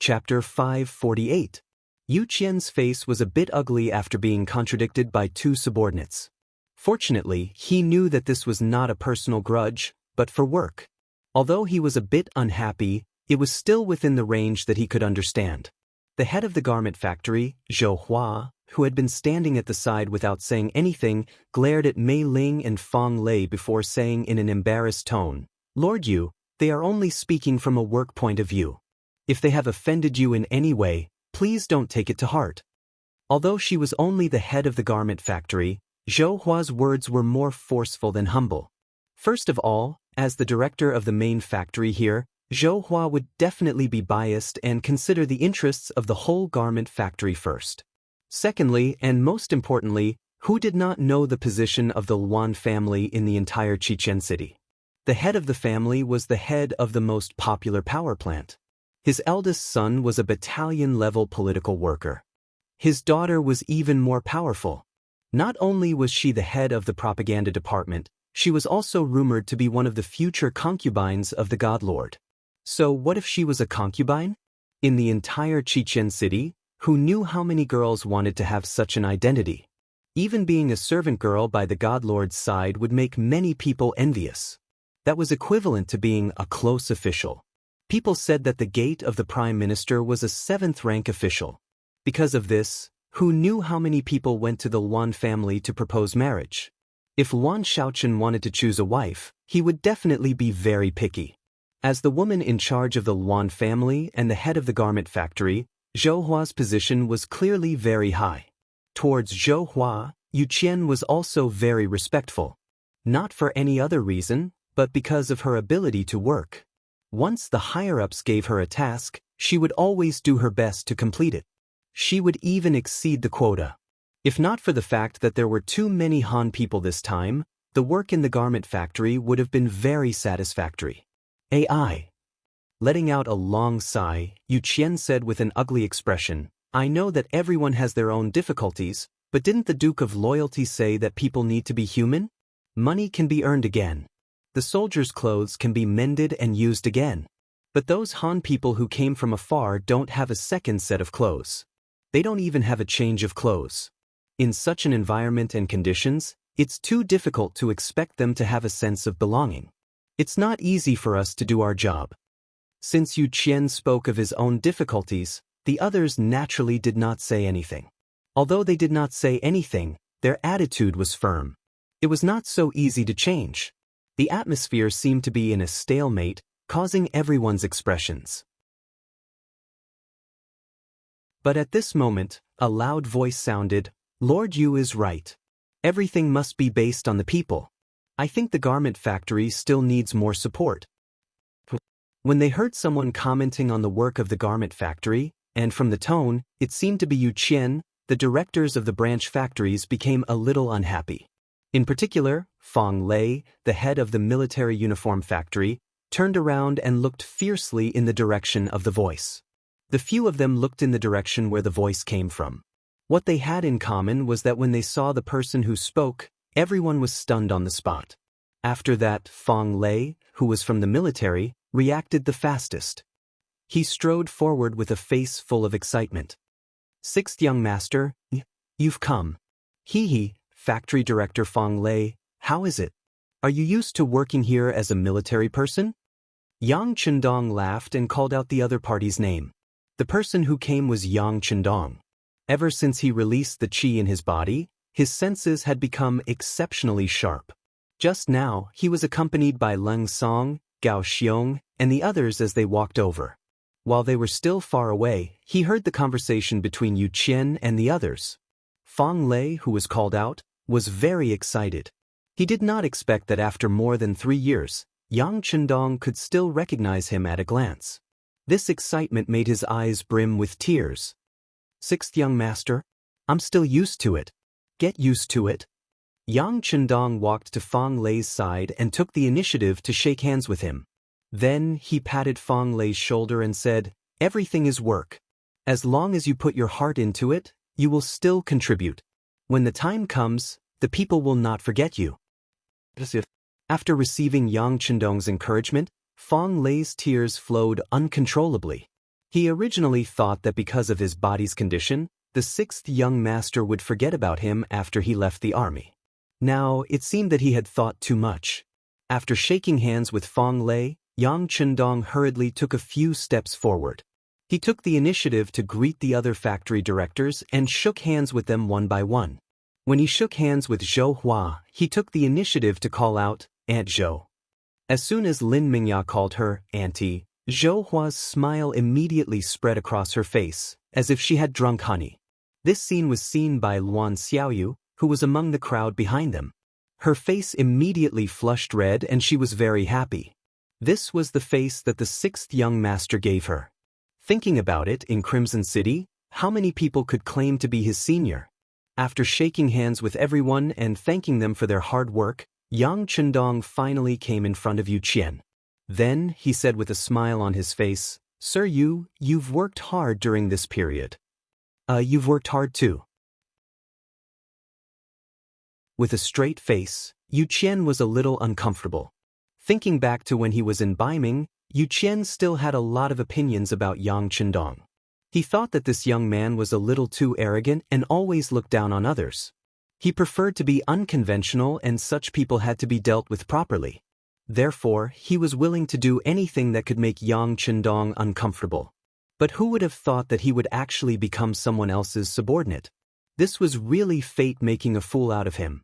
Chapter 548. Yu Qian's face was a bit ugly after being contradicted by two subordinates. Fortunately, he knew that this was not a personal grudge, but for work. Although he was a bit unhappy, it was still within the range that he could understand. The head of the garment factory, Zhou Hua, who had been standing at the side without saying anything, glared at Mei Ling and Fang Lei before saying in an embarrassed tone, "Lord Yu, they are only speaking from a work point of view. If they have offended you in any way, please don't take it to heart." Although she was only the head of the garment factory, Zhou Hua's words were more forceful than humble. First of all, as the director of the main factory here, Zhou Hua would definitely be biased and consider the interests of the whole garment factory first. Secondly, and most importantly, who did not know the position of the Luan family in the entire Xichen city? The head of the family was the head of the most popular power plant. His eldest son was a battalion-level political worker. His daughter was even more powerful. Not only was she the head of the propaganda department, she was also rumored to be one of the future concubines of the God Lord. So what if she was a concubine? In the entire Xichen city, who knew how many girls wanted to have such an identity? Even being a servant girl by the God Lord's side would make many people envious. That was equivalent to being a close official. People said that the gate of the prime minister was a 7th-rank official. Because of this, who knew how many people went to the Luan family to propose marriage? If Luan Xiaochen wanted to choose a wife, he would definitely be very picky. As the woman in charge of the Luan family and the head of the garment factory, Zhou Hua's position was clearly very high. Towards Zhou Hua, Yu Qian was also very respectful. Not for any other reason, but because of her ability to work. Once the higher-ups gave her a task, she would always do her best to complete it. She would even exceed the quota. If not for the fact that there were too many Han people this time, the work in the garment factory would have been very satisfactory. AI. Letting out a long sigh, Yu Qian said with an ugly expression, I know that everyone has their own difficulties, but didn't the Duke of Loyalty say that people need to be human? Money can be earned again. The soldiers' clothes can be mended and used again. But those Han people who came from afar don't have a second set of clothes. They don't even have a change of clothes. In such an environment and conditions, it's too difficult to expect them to have a sense of belonging. It's not easy for us to do our job. Since Yu Qian spoke of his own difficulties, the others naturally did not say anything. Although they did not say anything, their attitude was firm. It was not so easy to change. The atmosphere seemed to be in a stalemate, causing everyone's expressions. But at this moment, a loud voice sounded, Lord Yu is right. Everything must be based on the people. I think the garment factory still needs more support. When they heard someone commenting on the work of the garment factory, and from the tone, it seemed to be Yu Qian, the directors of the branch factories became a little unhappy. In particular, Fang Lei, the head of the military uniform factory, turned around and looked fiercely in the direction of the voice. The few of them looked in the direction where the voice came from. What they had in common was that when they saw the person who spoke, everyone was stunned on the spot. After that, Fang Lei, who was from the military, reacted the fastest. He strode forward with a face full of excitement. Sixth young master, you've come. Hee, factory director Fang Lei, how is it? Are you used to working here as a military person? Yang Chendong laughed and called out the other party's name. The person who came was Yang Chendong. Ever since he released the qi in his body, his senses had become exceptionally sharp. Just now, he was accompanied by Leng Song, Gao Xiong, and the others as they walked over. While they were still far away, he heard the conversation between Yu Qian and the others. Fang Lei, who was called out, was very excited. He did not expect that after more than 3 years, Yang Chendong could still recognize him at a glance. This excitement made his eyes brim with tears. Sixth young master, I'm still used to it. Get used to it. Yang Chendong walked to Fang Lei's side and took the initiative to shake hands with him. Then he patted Fang Lei's shoulder and said, everything is work. As long as you put your heart into it, you will still contribute. When the time comes, the people will not forget you. After receiving Yang Chendong's encouragement, Fang Lei's tears flowed uncontrollably. He originally thought that because of his body's condition, the sixth young master would forget about him after he left the army. Now, it seemed that he had thought too much. After shaking hands with Fang Lei, Yang Chendong hurriedly took a few steps forward. He took the initiative to greet the other factory directors and shook hands with them one by one. When he shook hands with Zhou Hua, he took the initiative to call out, Aunt Zhou. As soon as Lin Mingya called her, Auntie, Zhou Hua's smile immediately spread across her face, as if she had drunk honey. This scene was seen by Luan Xiaoyu, who was among the crowd behind them. Her face immediately flushed red and she was very happy. This was the face that the sixth young master gave her. Thinking about it, in Crimson City, how many people could claim to be his senior? After shaking hands with everyone and thanking them for their hard work, Yang Chendong finally came in front of Yu Qian. Then, he said with a smile on his face, Sir Yu, you've worked hard during this period. You've worked hard too. With a straight face, Yu Qian was a little uncomfortable. Thinking back to when he was in Baiming, Yu Qian still had a lot of opinions about Yang Chendong. He thought that this young man was a little too arrogant and always looked down on others. He preferred to be unconventional and such people had to be dealt with properly. Therefore, he was willing to do anything that could make Yang Chendong uncomfortable. But who would have thought that he would actually become someone else's subordinate? This was really fate making a fool out of him.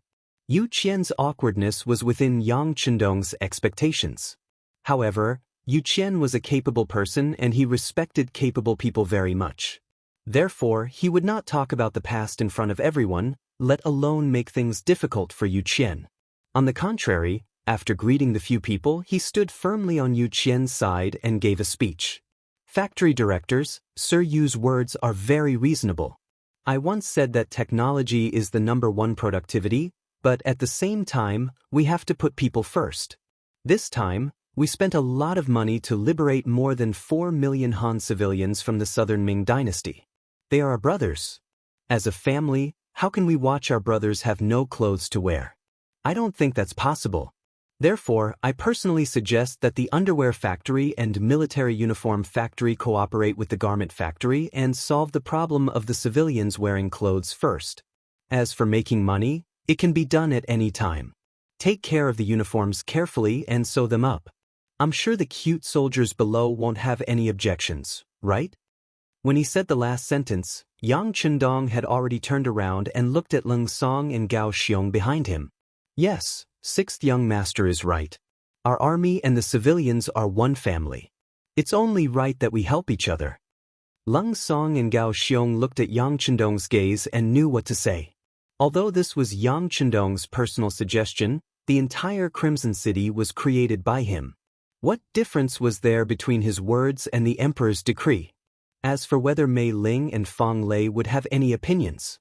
Yu Qian's awkwardness was within Yang Chendong's expectations. However, Yu Qian was a capable person and he respected capable people very much. Therefore, he would not talk about the past in front of everyone, let alone make things difficult for Yu Qian. On the contrary, After greeting the few people, he stood firmly on Yu Qian's side and gave a speech. Factory directors, Sir Yu's words are very reasonable. I once said that technology is the #1 productivity, but at the same time, we have to put people first. This time, we spent a lot of money to liberate more than 4 million Han civilians from the Southern Ming dynasty. They are our brothers. As a family, how can we watch our brothers have no clothes to wear? I don't think that's possible. Therefore, I personally suggest that the underwear factory and military uniform factory cooperate with the garment factory and solve the problem of the civilians wearing clothes first. As for making money, it can be done at any time. Take care of the uniforms carefully and sew them up. I'm sure the cute soldiers below won't have any objections, right? When he said the last sentence, Yang Chendong had already turned around and looked at Leng Song and Gao Xiong behind him. Yes, sixth young master is right. Our army and the civilians are one family. It's only right that we help each other. Leng Song and Gao Xiong looked at Yang Chendong's gaze and knew what to say. Although this was Yang Chendong's personal suggestion, the entire Crimson City was created by him. What difference was there between his words and the emperor's decree? As for whether Mei Ling and Fang Lei would have any opinions,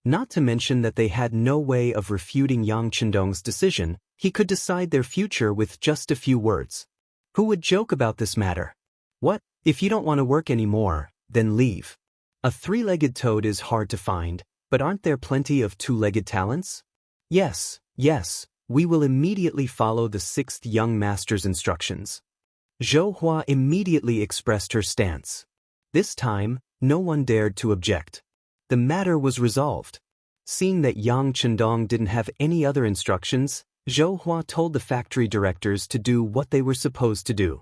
not to mention that they had no way of refuting Yang Chendong's decision, he could decide their future with just a few words. Who would joke about this matter? What, if you don't want to work anymore, then leave. A three-legged toad is hard to find, but aren't there plenty of two-legged talents? Yes, we will immediately follow the sixth young master's instructions. Zhou Hua immediately expressed her stance. This time, no one dared to object. The matter was resolved. Seeing that Yang Chendong didn't have any other instructions, Zhou Hua told the factory directors to do what they were supposed to do.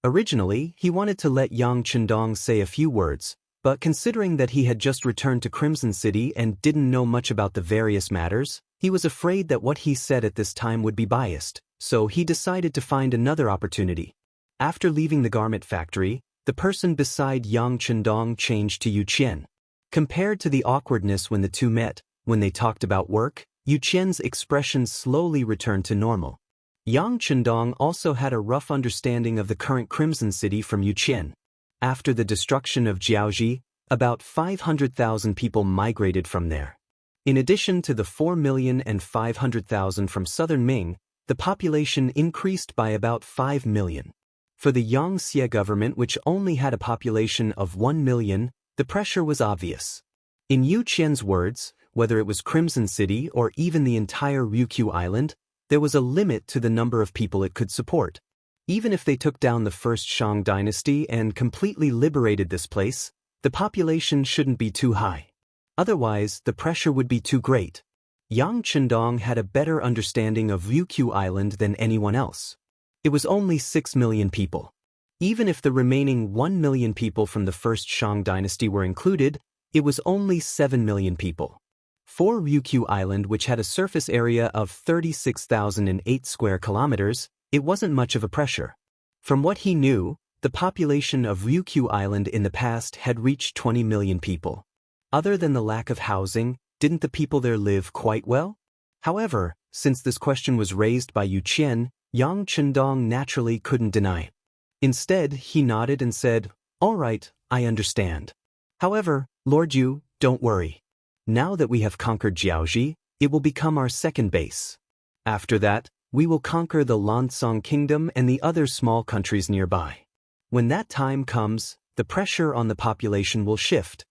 Originally, he wanted to let Yang Chendong say a few words, but considering that he had just returned to Crimson City and didn't know much about the various matters, he was afraid that what he said at this time would be biased, so he decided to find another opportunity. After leaving the garment factory, the person beside Yang Chendong changed to Yu Qian. Compared to the awkwardness when the two met, when they talked about work, Yu Qian's expression slowly returned to normal. Yang Chendong also had a rough understanding of the current Crimson City from Yu Qian. After the destruction of Jiaoji, about 500,000 people migrated from there. In addition to the 4,500,000 from Southern Ming, the population increased by about 5 million. For the Yangxia government, which only had a population of 1 million, the pressure was obvious. In Yu Qian's words, whether it was Crimson City or even the entire Ryukyu Island, there was a limit to the number of people it could support. Even if they took down the first Shang dynasty and completely liberated this place, the population shouldn't be too high. Otherwise, the pressure would be too great. Yang Chendong had a better understanding of Ryukyu Island than anyone else. It was only 6 million people. Even if the remaining 1 million people from the first Shang dynasty were included, it was only 7 million people. For Ryukyu Island, which had a surface area of 36,008 square kilometers, it wasn't much of a pressure. From what he knew, the population of Ryukyu Island in the past had reached 20 million people. Other than the lack of housing, didn't the people there live quite well? However, since this question was raised by Yu Qian, Yang Chendong naturally couldn't deny. Instead, he nodded and said, "All right, I understand. However, Lord Yu, don't worry. Now that we have conquered Jiaoji, it will become our second base. After that, we will conquer the Lansong Kingdom and the other small countries nearby. When that time comes, the pressure on the population will shift."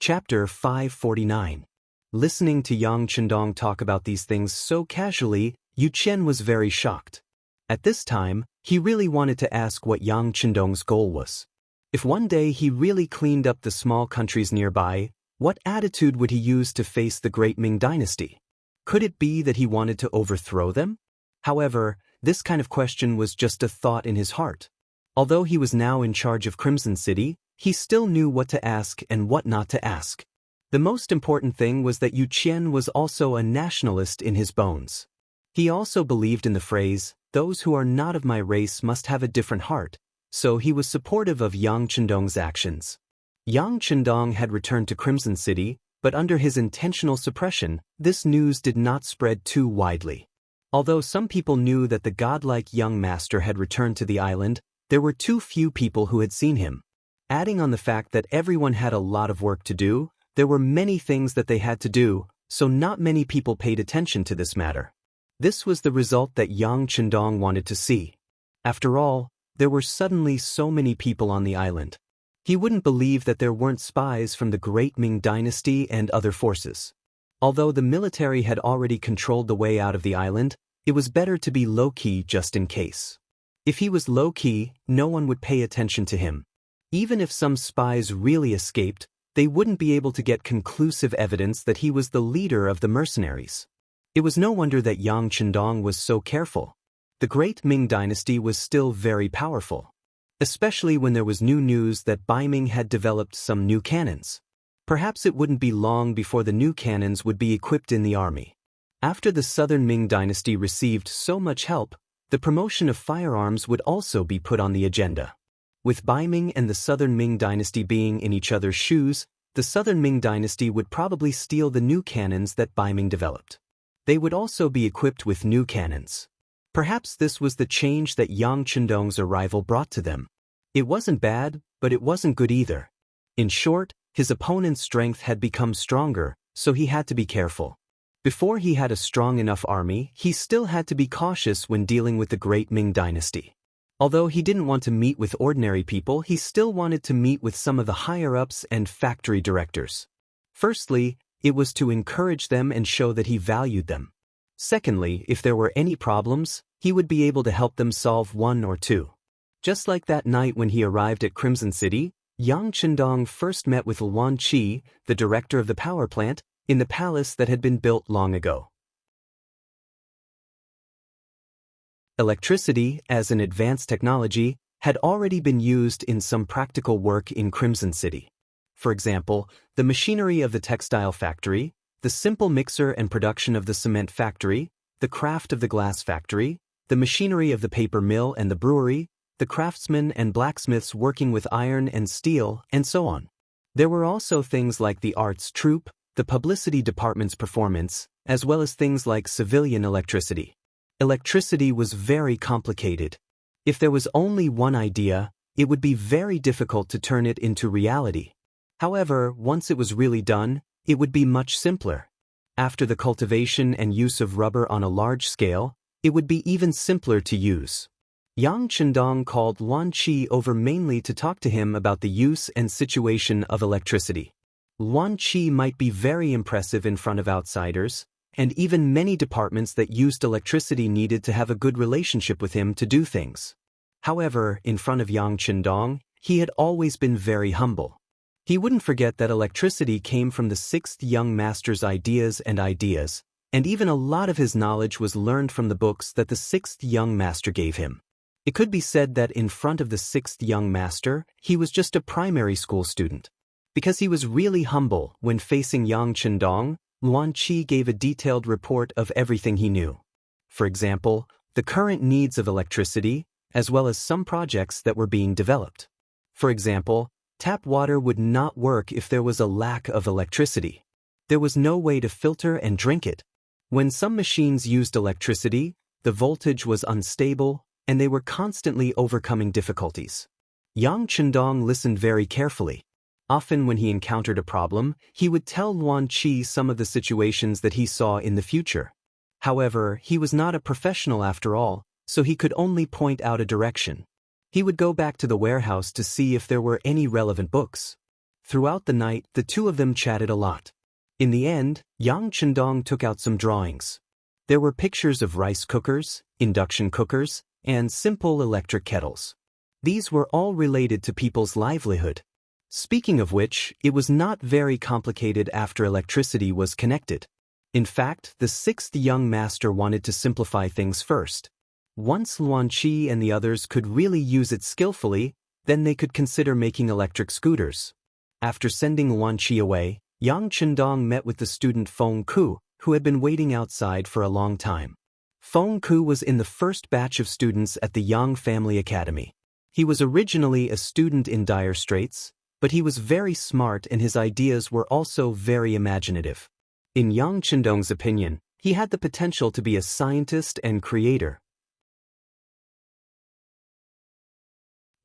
Chapter 549. Listening to Yang Chendong talk about these things so casually, Yu Qian was very shocked. At this time, he really wanted to ask what Yang Chendong's goal was. If one day he really cleaned up the small countries nearby, what attitude would he use to face the great Ming dynasty? Could it be that he wanted to overthrow them? However, this kind of question was just a thought in his heart. Although he was now in charge of Crimson City, he still knew what to ask and what not to ask. The most important thing was that Yu Qian was also a nationalist in his bones. He also believed in the phrase, "Those who are not of my race must have a different heart," so he was supportive of Yang Chendong's actions. Yang Chendong had returned to Crimson City, but under his intentional suppression, this news did not spread too widely. Although some people knew that the godlike young master had returned to the island, there were too few people who had seen him. Adding on the fact that everyone had a lot of work to do, there were many things that they had to do, so not many people paid attention to this matter. This was the result that Yang Chendong wanted to see. After all, there were suddenly so many people on the island. He wouldn't believe that there weren't spies from the Great Ming Dynasty and other forces. Although the military had already controlled the way out of the island, it was better to be low-key just in case. If he was low-key, no one would pay attention to him. Even if some spies really escaped, they wouldn't be able to get conclusive evidence that he was the leader of the mercenaries. It was no wonder that Yang Chendong was so careful. The Great Ming Dynasty was still very powerful, especially when there was new news that Baiming had developed some new cannons. Perhaps it wouldn't be long before the new cannons would be equipped in the army. After the Southern Ming Dynasty received so much help, the promotion of firearms would also be put on the agenda. With Baiming and the Southern Ming Dynasty being in each other's shoes, the Southern Ming Dynasty would probably steal the new cannons that Baiming developed. They would also be equipped with new cannons. Perhaps this was the change that Yang Chendong's arrival brought to them. It wasn't bad, but it wasn't good either. In short, his opponent's strength had become stronger, so he had to be careful. Before he had a strong enough army, he still had to be cautious when dealing with the Great Ming Dynasty. Although he didn't want to meet with ordinary people, he still wanted to meet with some of the higher-ups and factory directors. Firstly, it was to encourage them and show that he valued them. Secondly, if there were any problems, he would be able to help them solve one or two. Just like that night when he arrived at Crimson City, Yang Chendong first met with Luan Qi, the director of the power plant, in the palace that had been built long ago. Electricity, as an advanced technology, had already been used in some practical work in Crimson City. For example, the machinery of the textile factory, the simple mixer and production of the cement factory, the craft of the glass factory, the machinery of the paper mill and the brewery, the craftsmen and blacksmiths working with iron and steel, and so on. There were also things like the arts troupe, the publicity department's performance, as well as things like civilian electricity. Electricity was very complicated. If there was only one idea, it would be very difficult to turn it into reality. However, once it was really done, it would be much simpler. After the cultivation and use of rubber on a large scale, it would be even simpler to use. Yang Chendong called Luan Qi over mainly to talk to him about the use and situation of electricity. Luan Qi might be very impressive in front of outsiders, and even many departments that used electricity needed to have a good relationship with him to do things. However, in front of Yang Chendong, he had always been very humble. He wouldn't forget that electricity came from the sixth young master's ideas, and even a lot of his knowledge was learned from the books that the sixth young master gave him. It could be said that in front of the sixth young master, he was just a primary school student. Because he was really humble, when facing Yang Chendong, Luan Qi gave a detailed report of everything he knew. For example, the current needs of electricity, as well as some projects that were being developed. For example, tap water would not work if there was a lack of electricity. There was no way to filter and drink it. When some machines used electricity, the voltage was unstable, and they were constantly overcoming difficulties. Yang Chendong listened very carefully. Often when he encountered a problem, he would tell Luan Qi some of the situations that he saw in the future. However, he was not a professional after all, so he could only point out a direction. He would go back to the warehouse to see if there were any relevant books. Throughout the night, the two of them chatted a lot. In the end, Yang Chendong took out some drawings. There were pictures of rice cookers, induction cookers, and simple electric kettles. These were all related to people's livelihood. Speaking of which, it was not very complicated after electricity was connected. In fact, the sixth young master wanted to simplify things first. Once Luan Qi and the others could really use it skillfully, then they could consider making electric scooters. After sending Luan Qi away, Yang Chendong met with the student Feng Ku, who had been waiting outside for a long time. Feng Ku was in the first batch of students at the Yang Family Academy. He was originally a student in dire straits, but he was very smart and his ideas were also very imaginative. In Yang Chendong's opinion, he had the potential to be a scientist and creator.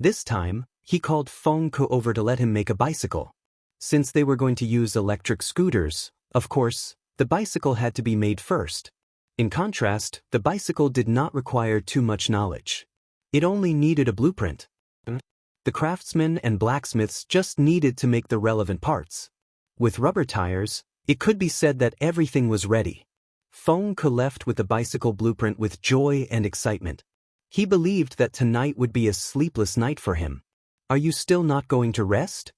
This time, he called Feng Ke over to let him make a bicycle. Since they were going to use electric scooters, of course, the bicycle had to be made first. In contrast, the bicycle did not require too much knowledge. It only needed a blueprint. The craftsmen and blacksmiths just needed to make the relevant parts. With rubber tires, it could be said that everything was ready. Feng Ke left with the bicycle blueprint with joy and excitement. He believed that tonight would be a sleepless night for him. Are you still not going to rest?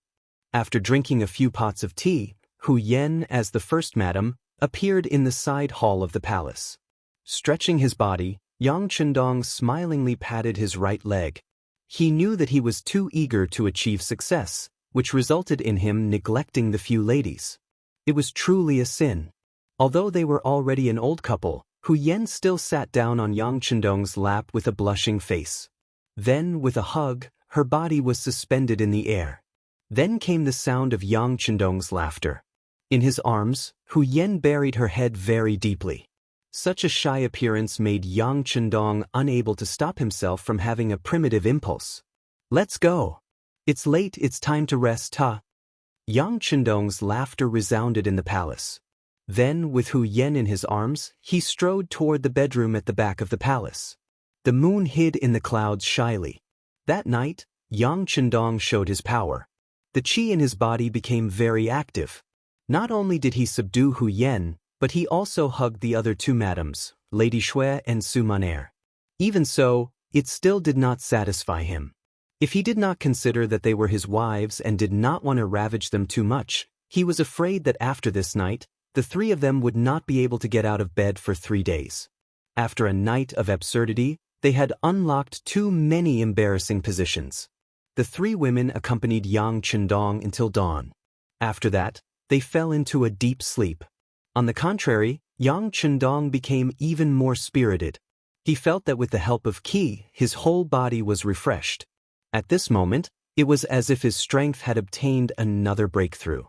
After drinking a few pots of tea, Hu Yen, as the first madam, appeared in the side hall of the palace. Stretching his body, Yang Chendong smilingly patted his right leg. He knew that he was too eager to achieve success, which resulted in him neglecting the few ladies. It was truly a sin. Although they were already an old couple, Hu Yen still sat down on Yang Chendong's lap with a blushing face. Then, with a hug, her body was suspended in the air. Then came the sound of Yang Chendong's laughter. In his arms, Hu Yen buried her head very deeply. Such a shy appearance made Yang Chendong unable to stop himself from having a primitive impulse. Let's go. It's late, it's time to rest, huh? Yang Chendong's laughter resounded in the palace. Then, with Hu Yen in his arms, he strode toward the bedroom at the back of the palace. The moon hid in the clouds shyly. That night, Yang Chendong showed his power. The qi in his body became very active. Not only did he subdue Hu Yen, but he also hugged the other two madams, Lady Shui and Su Maner. Even so, it still did not satisfy him. If he did not consider that they were his wives and did not want to ravage them too much, he was afraid that after this night, the three of them would not be able to get out of bed for 3 days. After a night of absurdity, they had unlocked too many embarrassing positions. The 3 women accompanied Yang Chendong until dawn. After that, they fell into a deep sleep. On the contrary, Yang Chendong became even more spirited. He felt that with the help of qi, his whole body was refreshed. At this moment, it was as if his strength had obtained another breakthrough.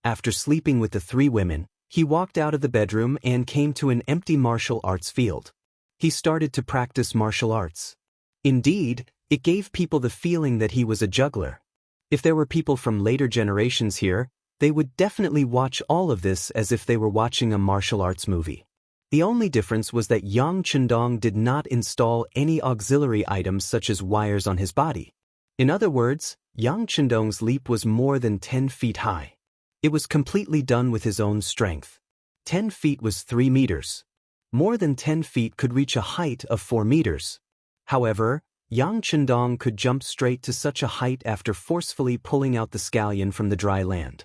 After sleeping with the 3 women, he walked out of the bedroom and came to an empty martial arts field. He started to practice martial arts. Indeed, it gave people the feeling that he was a juggler. If there were people from later generations here, they would definitely watch all of this as if they were watching a martial arts movie. The only difference was that Yang Chendong did not install any auxiliary items such as wires on his body. In other words, Yang Chendong's leap was more than 10 feet high. It was completely done with his own strength. 10 feet was 3 meters. More than 10 feet could reach a height of 4 meters. However, Yang Chendong could jump straight to such a height after forcefully pulling out the scallion from the dry land.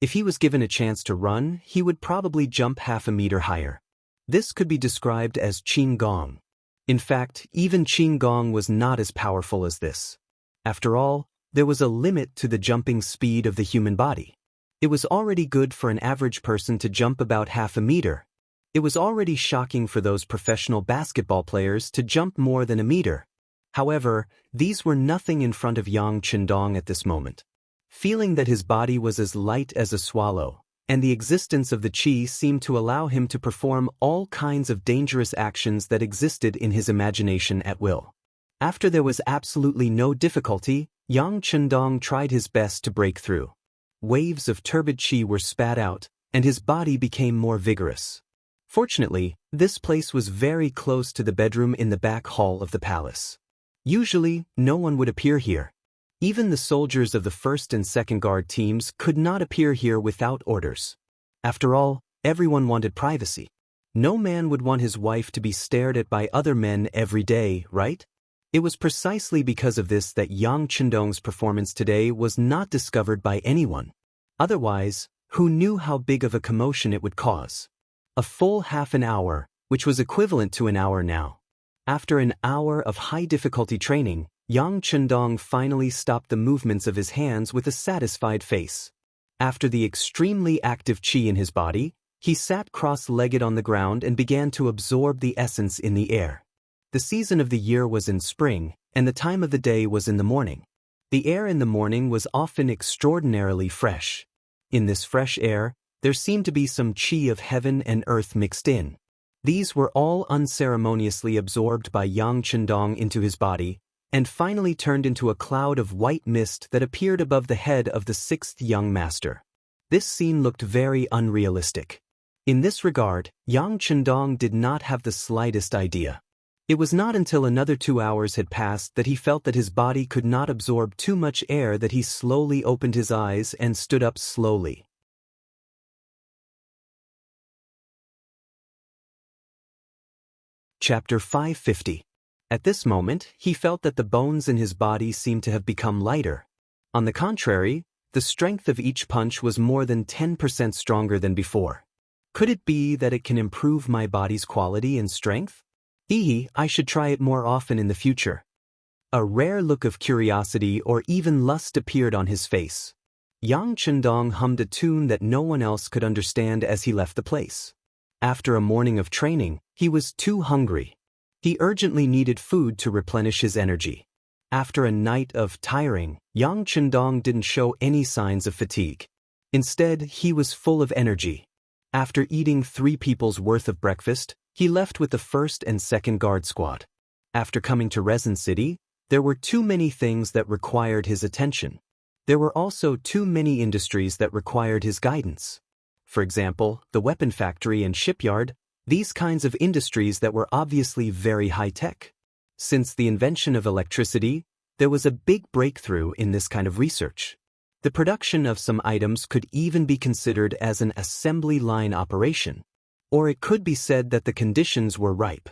If he was given a chance to run, he would probably jump half a meter higher. This could be described as Qin Gong. In fact, even Qin Gong was not as powerful as this. After all, there was a limit to the jumping speed of the human body. It was already good for an average person to jump about half a meter. It was already shocking for those professional basketball players to jump more than a meter. However, these were nothing in front of Yang Chendong at this moment. Feeling that his body was as light as a swallow, and the existence of the qi seemed to allow him to perform all kinds of dangerous actions that existed in his imagination at will. After there was absolutely no difficulty, Yang Chendong tried his best to break through. Waves of turbid qi were spat out, and his body became more vigorous. Fortunately, this place was very close to the bedroom in the back hall of the palace. Usually, no one would appear here. Even the soldiers of the first and second guard teams could not appear here without orders. After all, everyone wanted privacy. No man would want his wife to be stared at by other men every day, right? It was precisely because of this that Yang Chendong's performance today was not discovered by anyone. Otherwise, who knew how big of a commotion it would cause? A full half an hour, which was equivalent to an hour now. After an hour of high-difficulty training, Yang Chendong finally stopped the movements of his hands with a satisfied face. After the extremely active qi in his body, he sat cross-legged on the ground and began to absorb the essence in the air. The season of the year was in spring, and the time of the day was in the morning. The air in the morning was often extraordinarily fresh. In this fresh air, there seemed to be some qi of heaven and earth mixed in. These were all unceremoniously absorbed by Yang Chendong into his body, and finally turned into a cloud of white mist that appeared above the head of the sixth young master. This scene looked very unrealistic. In this regard, Yang Chendong did not have the slightest idea. It was not until another 2 hours had passed that he felt that his body could not absorb too much air that he slowly opened his eyes and stood up slowly. Chapter 550. At this moment, he felt that the bones in his body seemed to have become lighter. On the contrary, the strength of each punch was more than 10% stronger than before. Could it be that it can improve my body's quality and strength? I should try it more often in the future. A rare look of curiosity or even lust appeared on his face. Yang Chendong hummed a tune that no one else could understand as he left the place. After a morning of training, he was too hungry. He urgently needed food to replenish his energy. After a night of tiring, Yang Chendong didn't show any signs of fatigue. Instead, he was full of energy. After eating 3 people's worth of breakfast, he left with the first and second guard squad. After coming to Resin City, there were too many things that required his attention. There were also too many industries that required his guidance. For example, the weapon factory and shipyard, these kinds of industries that were obviously very high-tech. Since the invention of electricity, there was a big breakthrough in this kind of research. The production of some items could even be considered as an assembly line operation. Or it could be said that the conditions were ripe.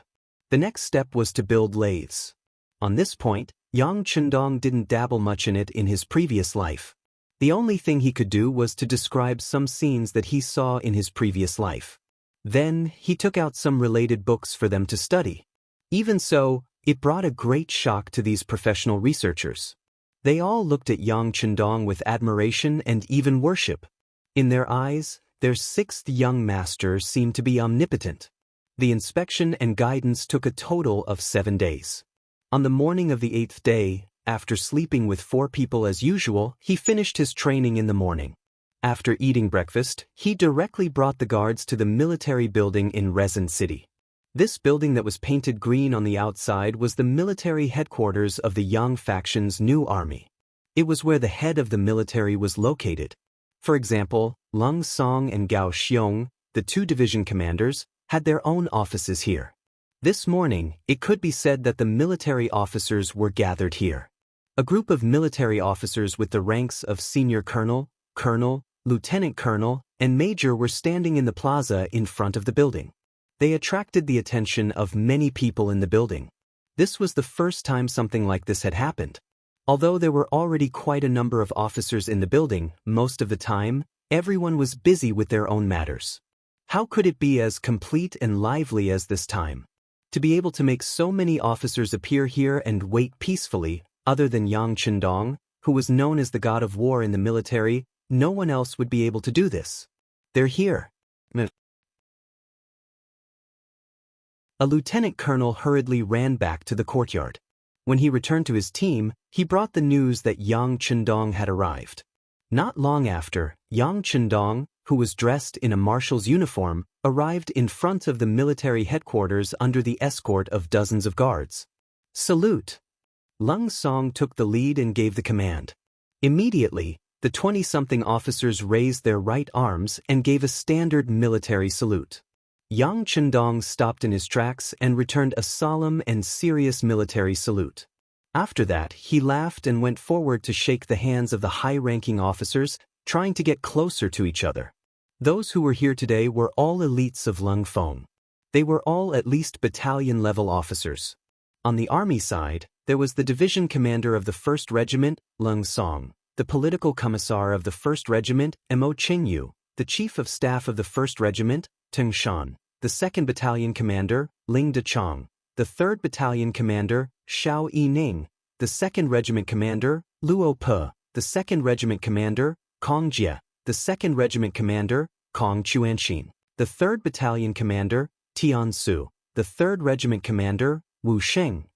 The next step was to build lathes. On this point, Yang Chendong didn't dabble much in it in his previous life. The only thing he could do was to describe some scenes that he saw in his previous life. Then, he took out some related books for them to study. Even so, it brought a great shock to these professional researchers. They all looked at Yang Chendong with admiration and even worship. In their eyes, their sixth young master seemed to be omnipotent. The inspection and guidance took a total of 7 days. On the morning of the 8th day, after sleeping with 4 people as usual, he finished his training in the morning. After eating breakfast, he directly brought the guards to the military building in Resin City. This building that was painted green on the outside was the military headquarters of the Yang faction's new army. It was where the head of the military was located. For example, Lung Song and Gao Xiong, the 2 division commanders, had their own offices here. This morning, it could be said that the military officers were gathered here. A group of military officers with the ranks of senior colonel, colonel, lieutenant colonel, and major were standing in the plaza in front of the building. They attracted the attention of many people in the building. This was the first time something like this had happened. Although there were already quite a number of officers in the building, most of the time, everyone was busy with their own matters. How could it be as complete and lively as this time? To be able to make so many officers appear here and wait peacefully, other than Yang Chendong, who was known as the god of war in the military, no one else would be able to do this. They're here. A lieutenant colonel hurriedly ran back to the courtyard. When he returned to his team, he brought the news that Yang Chendong had arrived. Not long after, Yang Chendong, who was dressed in a marshal's uniform, arrived in front of the military headquarters under the escort of dozens of guards. Salute! Lung Song took the lead and gave the command. Immediately, the 20-something officers raised their right arms and gave a standard military salute. Yang Chendong stopped in his tracks and returned a solemn and serious military salute. After that, he laughed and went forward to shake the hands of the high-ranking officers, trying to get closer to each other. Those who were here today were all elites of Lung Feng. They were all at least battalion-level officers. On the army side, there was the division commander of the 1st Regiment, Lung Song, the political commissar of the 1st Regiment, Mo Qingyu, the chief of staff of the 1st Regiment, Teng Shan, the 2nd Battalion commander, Ling Dechang, the 3rd Battalion commander, Xiao Yining, the 2nd Regiment commander, Luo Pe, the 2nd Regiment commander, Kong Jie, the 2nd Regiment commander, Kong Chuanxin, the 3rd Battalion commander, Tian Su, the 3rd Regiment commander, Wu Sheng,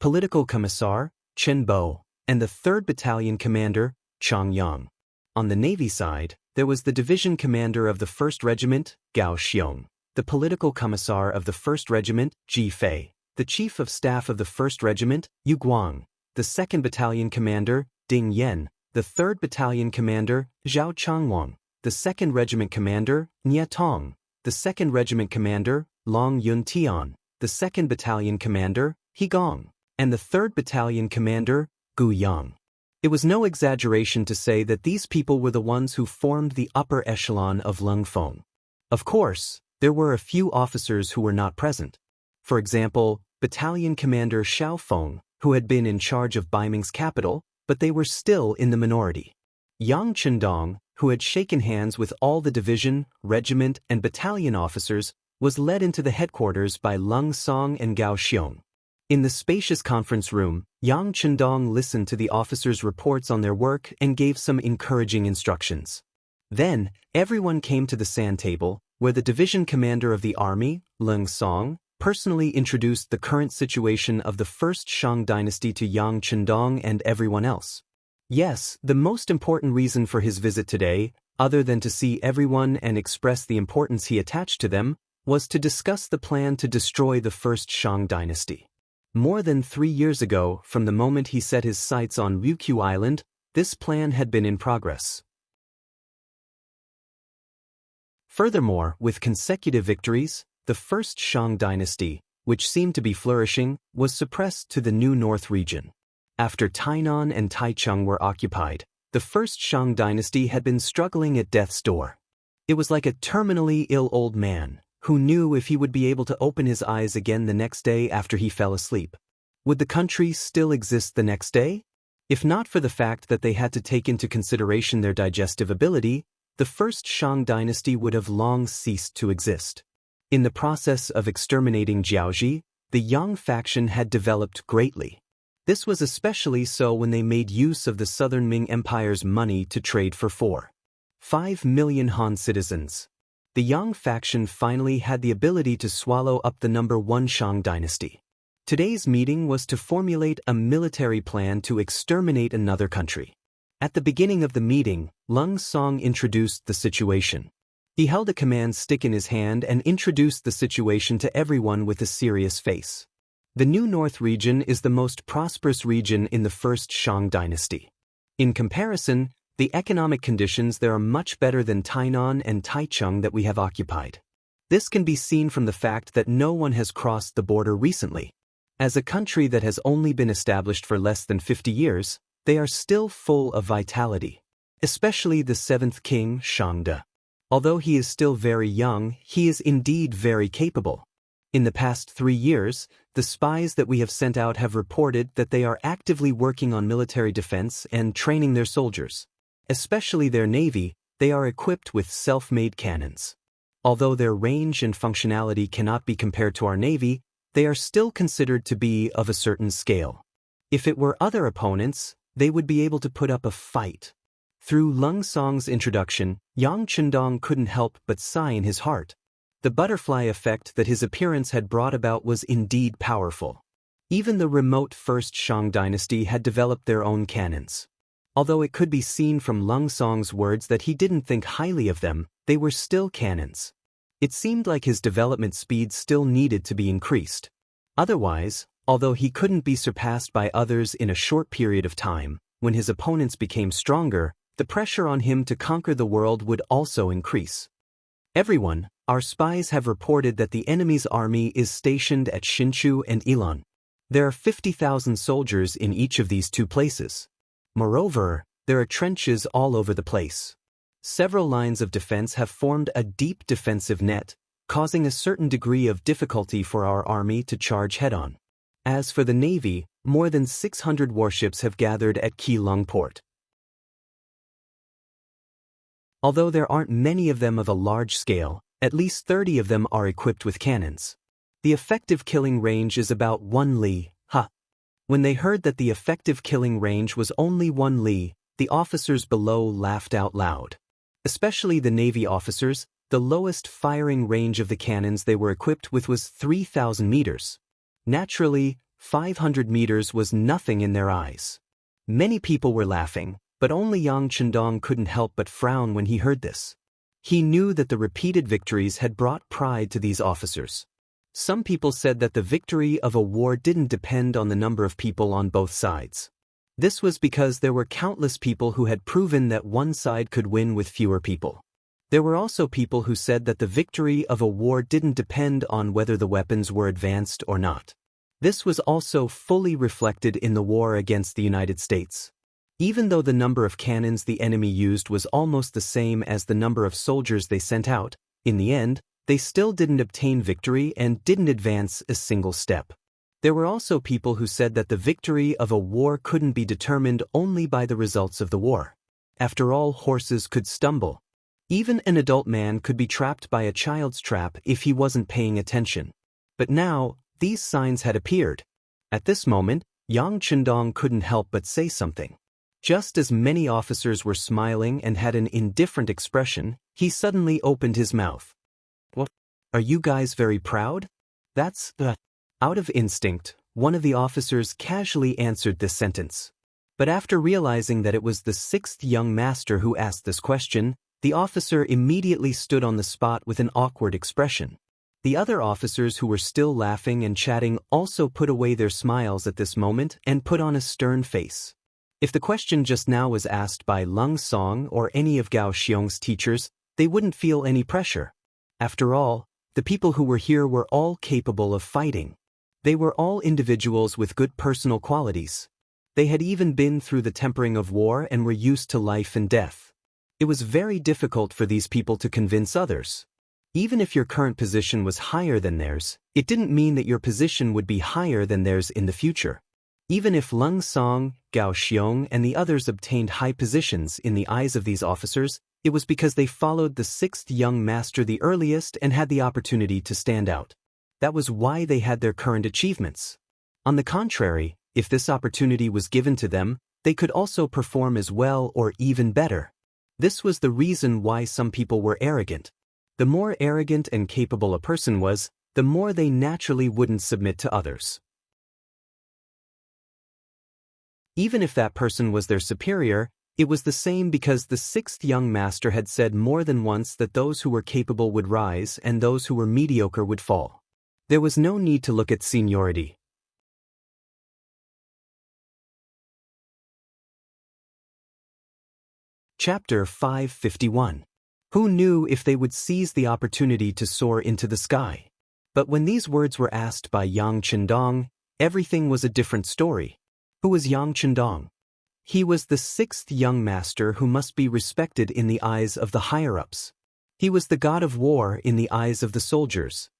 political commissar, Chen Bo, and the 3rd Battalion commander, Chang Yang. On the Navy side, there was the division commander of the 1st Regiment, Gao Xiong, the political commissar of the 1st Regiment, Ji Fei, the chief of staff of the 1st Regiment, Yu Guang, the 2nd Battalion commander, Ding Yan, the 3rd Battalion commander, Zhao Changwang, the 2nd Regiment commander, Nye Tong, the 2nd Regiment commander, Long Yun Tian, the 2nd Battalion commander, He Gong, and the 3rd Battalion commander, Gu Yang. It was no exaggeration to say that these people were the ones who formed the upper echelon of Lung Feng. Of course, there were a few officers who were not present. For example, Battalion Commander Xiao Feng, who had been in charge of Baiming's capital, but they were still in the minority. Yang Chendong, who had shaken hands with all the division, regiment, and battalion officers, was led into the headquarters by Lung Song and Gao Xiong. In the spacious conference room, Yang Chendong listened to the officers' reports on their work and gave some encouraging instructions. Then, everyone came to the sand table, where the division commander of the army, Lung Song, personally introduced the current situation of the 1st Shang dynasty to Yang Chendong and everyone else. Yes, the most important reason for his visit today, other than to see everyone and express the importance he attached to them, was to discuss the plan to destroy the 1st Shang dynasty. More than 3 years ago, from the moment he set his sights on Ryukyu Island, this plan had been in progress. Furthermore, with consecutive victories, the 1st Shang dynasty, which seemed to be flourishing, was suppressed to the New North region. After Tainan and Taichung were occupied, the 1st Shang dynasty had been struggling at death's door. It was like a terminally ill old man, who knew if he would be able to open his eyes again the next day after he fell asleep. Would the country still exist the next day? If not for the fact that they had to take into consideration their digestive ability, the 1st Shang dynasty would have long ceased to exist. In the process of exterminating Jiaoji, the Yang faction had developed greatly. This was especially so when they made use of the Southern Ming Empire's money to trade for 4.5 million Han citizens. The Yang faction finally had the ability to swallow up the number 1 Shang dynasty. Today's meeting was to formulate a military plan to exterminate another country. At the beginning of the meeting, Lung Song introduced the situation. He held a command stick in his hand and introduced the situation to everyone with a serious face. The New North region is the most prosperous region in the 1st Shang dynasty. In comparison, the economic conditions there are much better than Tainan and Taichung that we have occupied. This can be seen from the fact that no one has crossed the border recently. As a country that has only been established for less than 50 years, they are still full of vitality. Especially the 7th king, Shangde. Although he is still very young, he is indeed very capable. In the past 3 years, the spies that we have sent out have reported that they are actively working on military defense and training their soldiers. Especially their navy, they are equipped with self-made cannons. Although their range and functionality cannot be compared to our navy, they are still considered to be of a certain scale. If it were other opponents, they would be able to put up a fight. Through Lung Song's introduction, Yang Chendong couldn't help but sigh in his heart. The butterfly effect that his appearance had brought about was indeed powerful. Even the remote 1st Shang dynasty had developed their own cannons. Although it could be seen from Lung Song's words that he didn't think highly of them, they were still cannons. It seemed like his development speed still needed to be increased. Otherwise, although he couldn't be surpassed by others in a short period of time, when his opponents became stronger, the pressure on him to conquer the world would also increase. Everyone, our spies have reported that the enemy's army is stationed at Hsinchu and Ilan. There are 50,000 soldiers in each of these 2 places. Moreover, there are trenches all over the place. Several lines of defense have formed a deep defensive net, causing a certain degree of difficulty for our army to charge head-on. As for the navy, more than 600 warships have gathered at Keelung port. Although there aren't many of them of a large scale, at least 30 of them are equipped with cannons. The effective killing range is about 1 li. When they heard that the effective killing range was only 1 li, the officers below laughed out loud. Especially the Navy officers, the lowest firing range of the cannons they were equipped with was 3,000 meters. Naturally, 500 meters was nothing in their eyes. Many people were laughing, but only Yang Chendong couldn't help but frown when he heard this. He knew that the repeated victories had brought pride to these officers. Some people said that the victory of a war didn't depend on the number of people on both sides. This was because there were countless people who had proven that one side could win with fewer people. There were also people who said that the victory of a war didn't depend on whether the weapons were advanced or not. This was also fully reflected in the war against the United States. Even though the number of cannons the enemy used was almost the same as the number of soldiers they sent out, in the end, they still didn't obtain victory and didn't advance a single step. There were also people who said that the victory of a war couldn't be determined only by the results of the war. After all, horses could stumble. Even an adult man could be trapped by a child's trap if he wasn't paying attention. But now, these signs had appeared. At this moment, Yang Chendong couldn't help but say something. Just as many officers were smiling and had an indifferent expression, he suddenly opened his mouth. "What? Are you guys very proud?" Out of instinct, one of the officers casually answered this sentence. But after realizing that it was the sixth young master who asked this question, the officer immediately stood on the spot with an awkward expression. The other officers who were still laughing and chatting also put away their smiles at this moment and put on a stern face. If the question just now was asked by Lung Song or any of Gao Xiong's teachers, they wouldn't feel any pressure. After all, the people who were here were all capable of fighting. They were all individuals with good personal qualities. They had even been through the tempering of war and were used to life and death. It was very difficult for these people to convince others. Even if your current position was higher than theirs, it didn't mean that your position would be higher than theirs in the future. Even if Lung Song, Gao Xiong, and the others obtained high positions in the eyes of these officers, it was because they followed the sixth young master the earliest and had the opportunity to stand out. That was why they had their current achievements. On the contrary, if this opportunity was given to them, they could also perform as well or even better. This was the reason why some people were arrogant. The more arrogant and capable a person was, the more they naturally wouldn't submit to others. Even if that person was their superior, it was the same because the sixth young master had said more than once that those who were capable would rise and those who were mediocre would fall. There was no need to look at seniority. Chapter 551. Who knew if they would seize the opportunity to soar into the sky? But when these words were asked by Yang Chendong, everything was a different story. Who was Yang Chendong? He was the sixth young master who must be respected in the eyes of the higher-ups. He was the god of war in the eyes of the soldiers.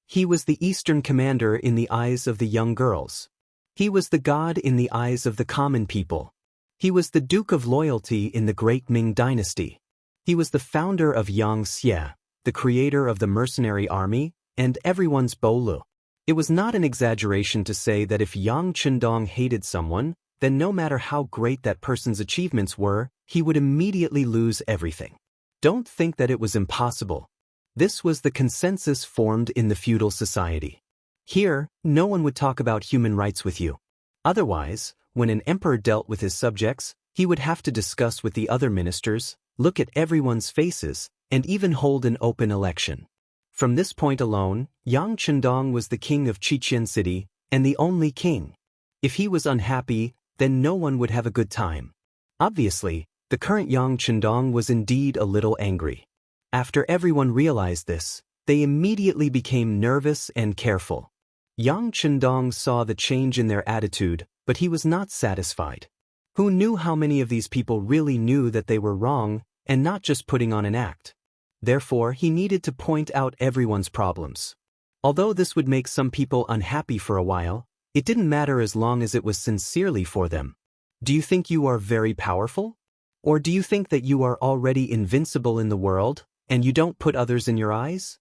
He was the eastern commander in the eyes of the young girls. He was the god in the eyes of the common people. He was the Duke of Loyalty in the Great Ming Dynasty. He was the founder of Xianxia, the creator of the mercenary army, and everyone's Bolu. It was not an exaggeration to say that if Yang Chendong hated someone, then no matter how great that person's achievements were, he would immediately lose everything. Don't think that it was impossible. This was the consensus formed in the feudal society. Here, no one would talk about human rights with you. Otherwise, when an emperor dealt with his subjects, he would have to discuss with the other ministers, look at everyone's faces, and even hold an open election. From this point alone, Yang Chendong was the king of Chichen City, and the only king. If he was unhappy, then no one would have a good time. Obviously, the current Yang Chendong was indeed a little angry. After everyone realized this, they immediately became nervous and careful. Yang Chendong saw the change in their attitude, but he was not satisfied. Who knew how many of these people really knew that they were wrong, and not just putting on an act? Therefore, he needed to point out everyone's problems. Although this would make some people unhappy for a while, it didn't matter as long as it was sincerely for them. Do you think you are very powerful? Or do you think that you are already invincible in the world, and you don't put others in your eyes?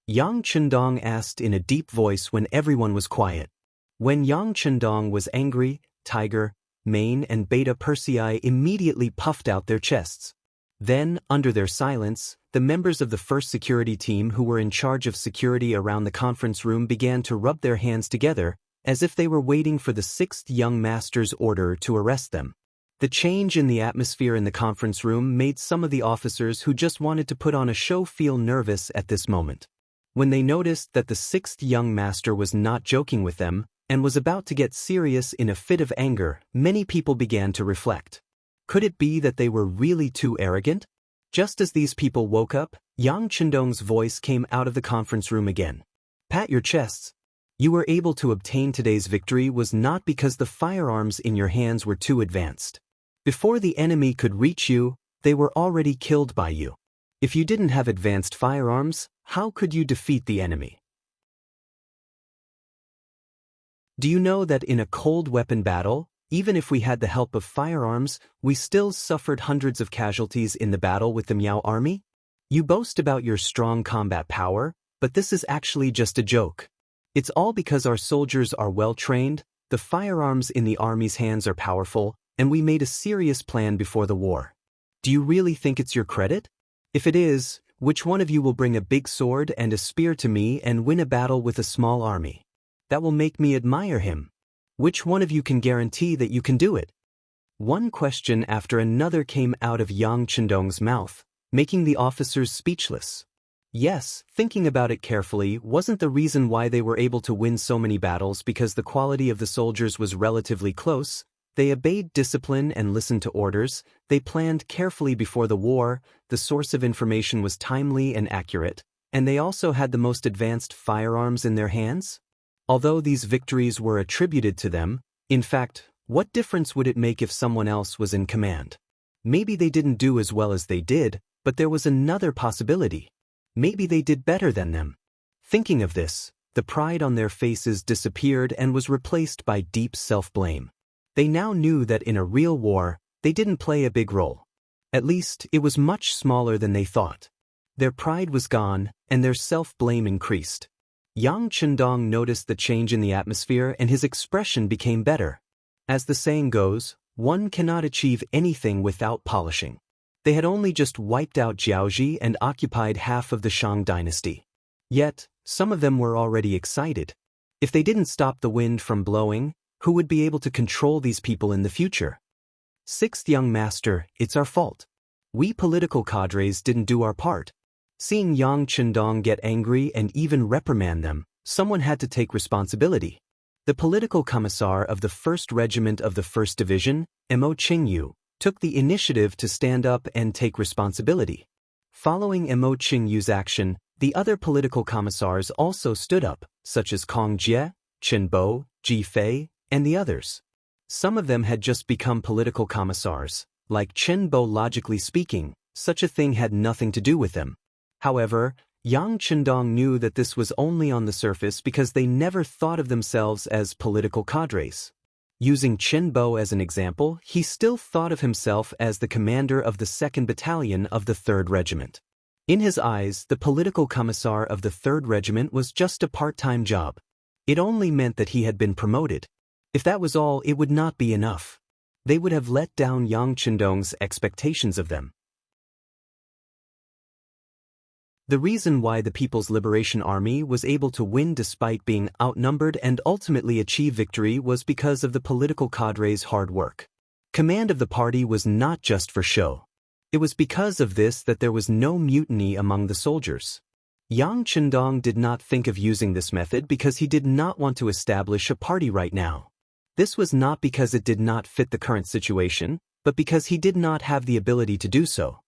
Yang Chendong asked in a deep voice when everyone was quiet. When Yang Chendong was angry, Tiger, Mane and Beta Persei immediately puffed out their chests. Then, under their silence, the members of the first security team who were in charge of security around the conference room began to rub their hands together, as if they were waiting for the sixth young master's order to arrest them. The change in the atmosphere in the conference room made some of the officers who just wanted to put on a show feel nervous at this moment. When they noticed that the sixth young master was not joking with them and was about to get serious in a fit of anger, many people began to reflect. Could it be that they were really too arrogant? Just as these people woke up, Yang Chendong's voice came out of the conference room again. Pat your chests. You were able to obtain today's victory was not because the firearms in your hands were too advanced. Before the enemy could reach you, they were already killed by you. If you didn't have advanced firearms, how could you defeat the enemy? Do you know that in a cold weapon battle, even if we had the help of firearms, we still suffered hundreds of casualties in the battle with the Miao army? You boast about your strong combat power, but this is actually just a joke. It's all because our soldiers are well trained, the firearms in the army's hands are powerful, and we made a serious plan before the war. Do you really think it's your credit? If it is, which one of you will bring a big sword and a spear to me and win a battle with a small army? That will make me admire him. Which one of you can guarantee that you can do it? One question after another came out of Yang Chendong's mouth, making the officers speechless. Yes, thinking about it carefully, wasn't the reason why they were able to win so many battles because the quality of the soldiers was relatively close. They obeyed discipline and listened to orders, they planned carefully before the war, the source of information was timely and accurate, and they also had the most advanced firearms in their hands? Although these victories were attributed to them, in fact, what difference would it make if someone else was in command? Maybe they didn't do as well as they did, but there was another possibility. Maybe they did better than them. Thinking of this, the pride on their faces disappeared and was replaced by deep self-blame. They now knew that in a real war, they didn't play a big role. At least, it was much smaller than they thought. Their pride was gone, and their self-blame increased. Yang Chendong noticed the change in the atmosphere and his expression became better. As the saying goes, one cannot achieve anything without polishing. They had only just wiped out Jiaoji and occupied half of the Shang dynasty. Yet, some of them were already excited. If they didn't stop the wind from blowing, who would be able to control these people in the future? Sixth young master, it's our fault. We political cadres didn't do our part. Seeing Yang Chendong get angry and even reprimand them, someone had to take responsibility. The political commissar of the 1st Regiment of the 1st Division, Mo Qingyu, took the initiative to stand up and take responsibility. Following Mo Qingyu's action, the other political commissars also stood up, such as Kong Jie, Chen Bo, Ji Fei, and the others. Some of them had just become political commissars. Like Chen Bo, logically speaking, such a thing had nothing to do with them. However, Yang Chendong knew that this was only on the surface because they never thought of themselves as political cadres. Using Chen Bo as an example, he still thought of himself as the commander of the 2nd Battalion of the 3rd Regiment. In his eyes, the political commissar of the 3rd Regiment was just a part-time job. It only meant that he had been promoted. If that was all, it would not be enough. They would have let down Yang Chendong's expectations of them. The reason why the People's Liberation Army was able to win despite being outnumbered and ultimately achieve victory was because of the political cadres' hard work. Command of the party was not just for show. It was because of this that there was no mutiny among the soldiers. Yang Chendong did not think of using this method because he did not want to establish a party right now. This was not because it did not fit the current situation, but because he did not have the ability to do so.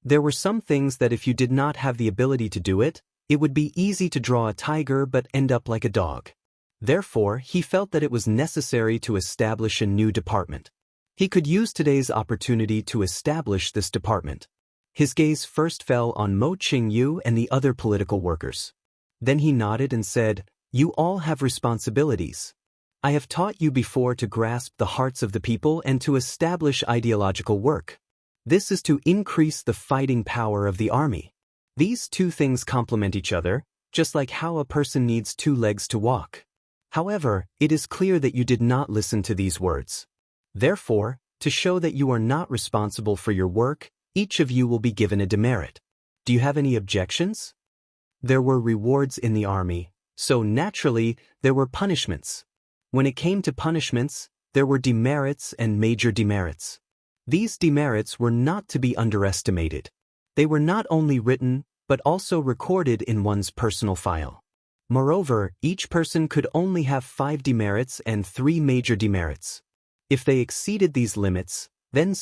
There were some things that if you did not have the ability to do it, it would be easy to draw a tiger but end up like a dog. Therefore, he felt that it was necessary to establish a new department. He could use today's opportunity to establish this department. His gaze first fell on Mo Qingyu and the other political workers. Then he nodded and said, "You all have responsibilities. I have taught you before to grasp the hearts of the people and to establish ideological work. This is to increase the fighting power of the army. These two things complement each other, just like how a person needs 2 legs to walk. However, it is clear that you did not listen to these words. Therefore, to show that you are not responsible for your work, each of you will be given a demerit. Do you have any objections? There were rewards in the army, so naturally, there were punishments. When it came to punishments, there were demerits and major demerits. These demerits were not to be underestimated. They were not only written, but also recorded in one's personal file. Moreover, each person could only have 5 demerits and 3 major demerits. If they exceeded these limits, then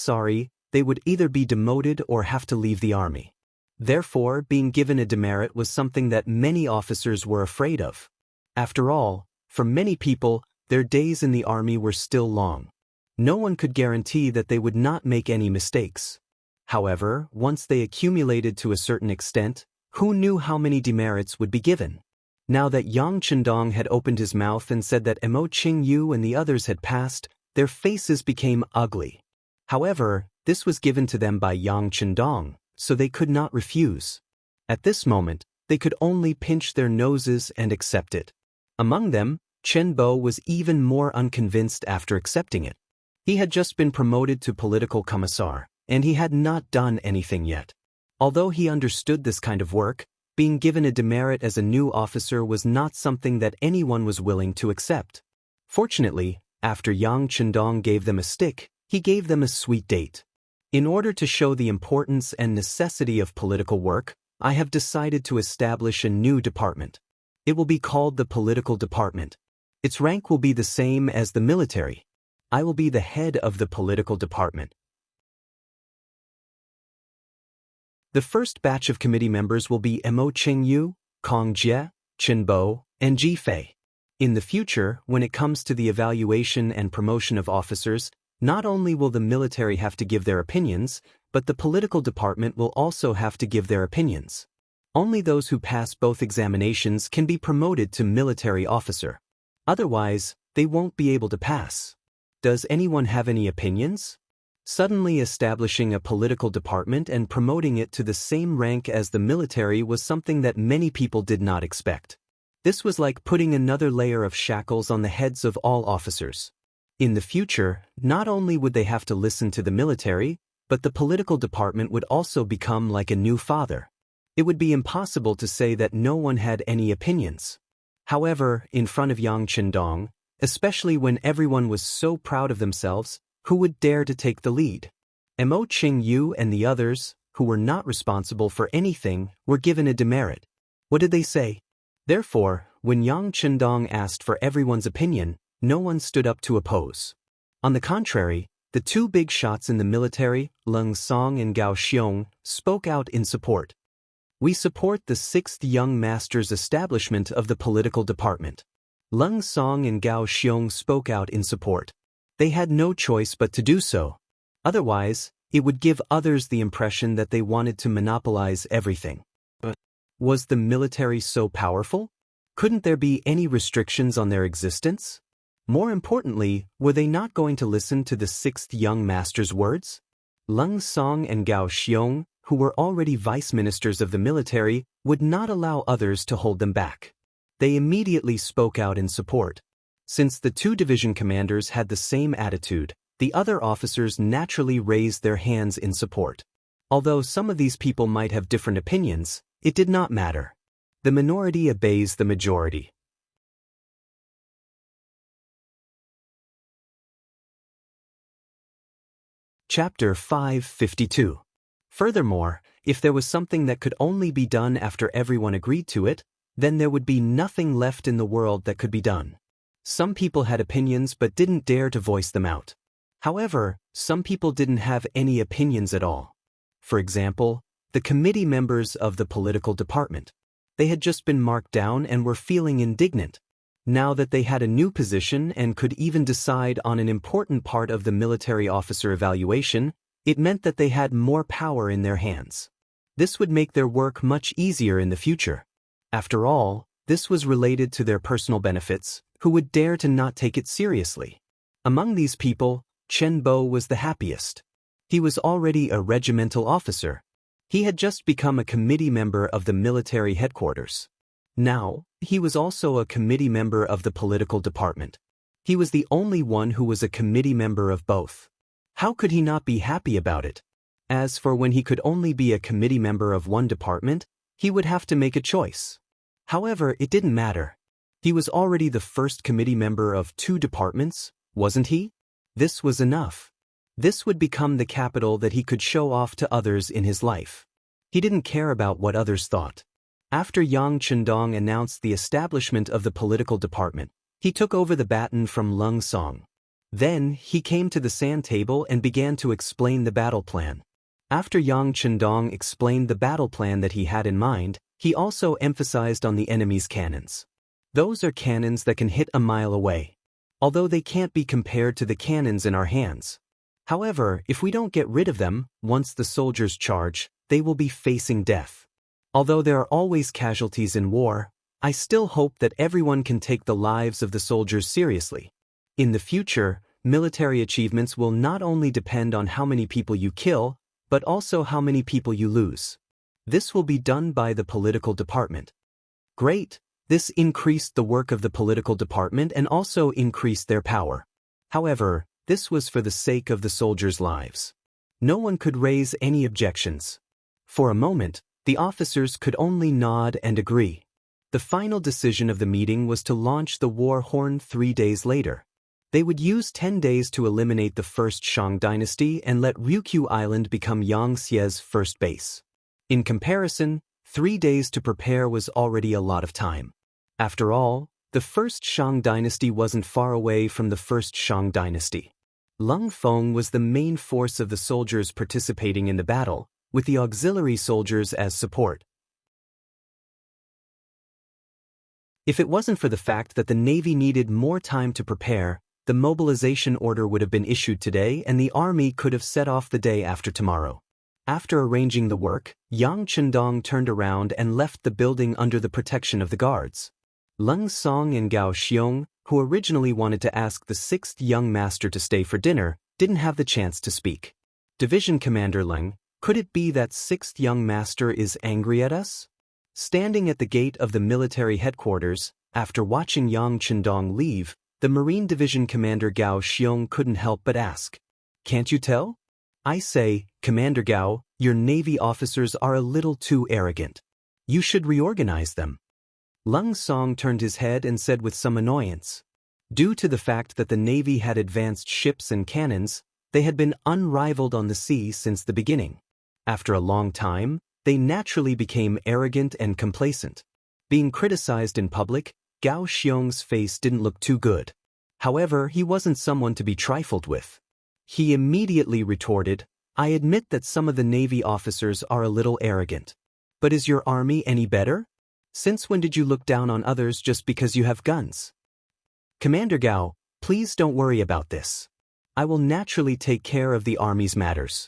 they would either be demoted or have to leave the army. Therefore, being given a demerit was something that many officers were afraid of. After all, for many people, their days in the army were still long. No one could guarantee that they would not make any mistakes. However, once they accumulated to a certain extent, who knew how many demerits would be given? Now that Yang Chendong had opened his mouth and said that Mo Qingyu and the others had passed, their faces became ugly. However, this was given to them by Yang Chendong, so they could not refuse. At this moment, they could only pinch their noses and accept it. Among them, Chen Bo was even more unconvinced after accepting it. He had just been promoted to political commissar, and he had not done anything yet. Although he understood this kind of work, being given a demerit as a new officer was not something that anyone was willing to accept. Fortunately, after Yang Chendong gave them a stick, he gave them a sweet date. In order to show the importance and necessity of political work, I have decided to establish a new department. It will be called the Political Department. Its rank will be the same as the military. I will be the head of the Political Department. The first batch of committee members will be Mo Qingyu, Kong Jie, Chen Bo, and Ji Fei. In the future, when it comes to the evaluation and promotion of officers, not only will the military have to give their opinions, but the political department will also have to give their opinions. Only those who pass both examinations can be promoted to military officer. Otherwise, they won't be able to pass. Does anyone have any opinions? Suddenly establishing a political department and promoting it to the same rank as the military was something that many people did not expect. This was like putting another layer of shackles on the heads of all officers. In the future, not only would they have to listen to the military, but the political department would also become like a new father. It would be impossible to say that no one had any opinions. However, in front of Yang Chendong, especially when everyone was so proud of themselves, who would dare to take the lead? Mo Qingyu and the others, who were not responsible for anything, were given a demerit. What did they say? Therefore, when Yang Chendong asked for everyone's opinion, no one stood up to oppose. On the contrary, the 2 big shots in the military, Leng Song and Gao Xiong, spoke out in support. We support the 6th Young Master's establishment of the political department. Leng Song and Gao Xiong spoke out in support. They had no choice but to do so. Otherwise, it would give others the impression that they wanted to monopolize everything. But was the military so powerful? Couldn't there be any restrictions on their existence? More importantly, were they not going to listen to the 6th Young Master's words? Leng Song and Gao Xiong, who were already vice ministers of the military, would not allow others to hold them back. They immediately spoke out in support. Since the 2 division commanders had the same attitude, the other officers naturally raised their hands in support. Although some of these people might have different opinions, it did not matter. The minority obeys the majority. Chapter 552. Furthermore, if there was something that could only be done after everyone agreed to it, then there would be nothing left in the world that could be done. Some people had opinions but didn't dare to voice them out. However, some people didn't have any opinions at all. For example, the committee members of the political department. They had just been marked down and were feeling indignant. Now that they had a new position and could even decide on an important part of the military officer evaluation, it meant that they had more power in their hands. This would make their work much easier in the future. After all, this was related to their personal benefits, who would dare to not take it seriously. Among these people, Chen Bo was the happiest. He was already a regimental officer. He had just become a committee member of the military headquarters. Now, he was also a committee member of the political department. He was the only one who was a committee member of both. How could he not be happy about it? As for when he could only be a committee member of one department, he would have to make a choice. However, it didn't matter. He was already the first committee member of 2 departments, wasn't he? This was enough. This would become the capital that he could show off to others in his life. He didn't care about what others thought. After Yang Chendong announced the establishment of the political department, he took over the baton from Lung Song. Then, he came to the sand table and began to explain the battle plan. After Yang Chendong explained the battle plan that he had in mind, he also emphasized on the enemy's cannons. Those are cannons that can hit a mile away. Although they can't be compared to the cannons in our hands. However, if we don't get rid of them, once the soldiers charge, they will be facing death. Although there are always casualties in war, I still hope that everyone can take the lives of the soldiers seriously. In the future, military achievements will not only depend on how many people you kill, but also how many people you lose. This will be done by the political department. Great! This increased the work of the political department and also increased their power. However, this was for the sake of the soldiers' lives. No one could raise any objections. For a moment, the officers could only nod and agree. The final decision of the meeting was to launch the war horn 3 days later. They would use 10 days to eliminate the first Shang dynasty and let Ryukyu Island become Yangtze's first base. In comparison, 3 days to prepare was already a lot of time. After all, the first Shang dynasty wasn't far away from the first Shang dynasty. Lung Feng was the main force of the soldiers participating in the battle, with the auxiliary soldiers as support. If it wasn't for the fact that the Navy needed more time to prepare, the mobilization order would have been issued today and the army could have set off the day after tomorrow. After arranging the work, Yang Chendong turned around and left the building under the protection of the guards. Lung Song and Gao Xiong, who originally wanted to ask the 6th young master to stay for dinner, didn't have the chance to speak. Division Commander Leng, could it be that 6th young master is angry at us? Standing at the gate of the military headquarters, after watching Yang Chendong leave, the Marine Division Commander Gao Xiong couldn't help but ask. Can't you tell? I say, Commander Gao, your Navy officers are a little too arrogant. You should reorganize them. Lung Song turned his head and said with some annoyance. Due to the fact that the Navy had advanced ships and cannons, they had been unrivaled on the sea since the beginning. After a long time, they naturally became arrogant and complacent. Being criticized in public, Gao Xiong's face didn't look too good. However, he wasn't someone to be trifled with. He immediately retorted, I admit that some of the Navy officers are a little arrogant. But is your army any better? Since when did you look down on others just because you have guns? Commander Gao, please don't worry about this. I will naturally take care of the army's matters.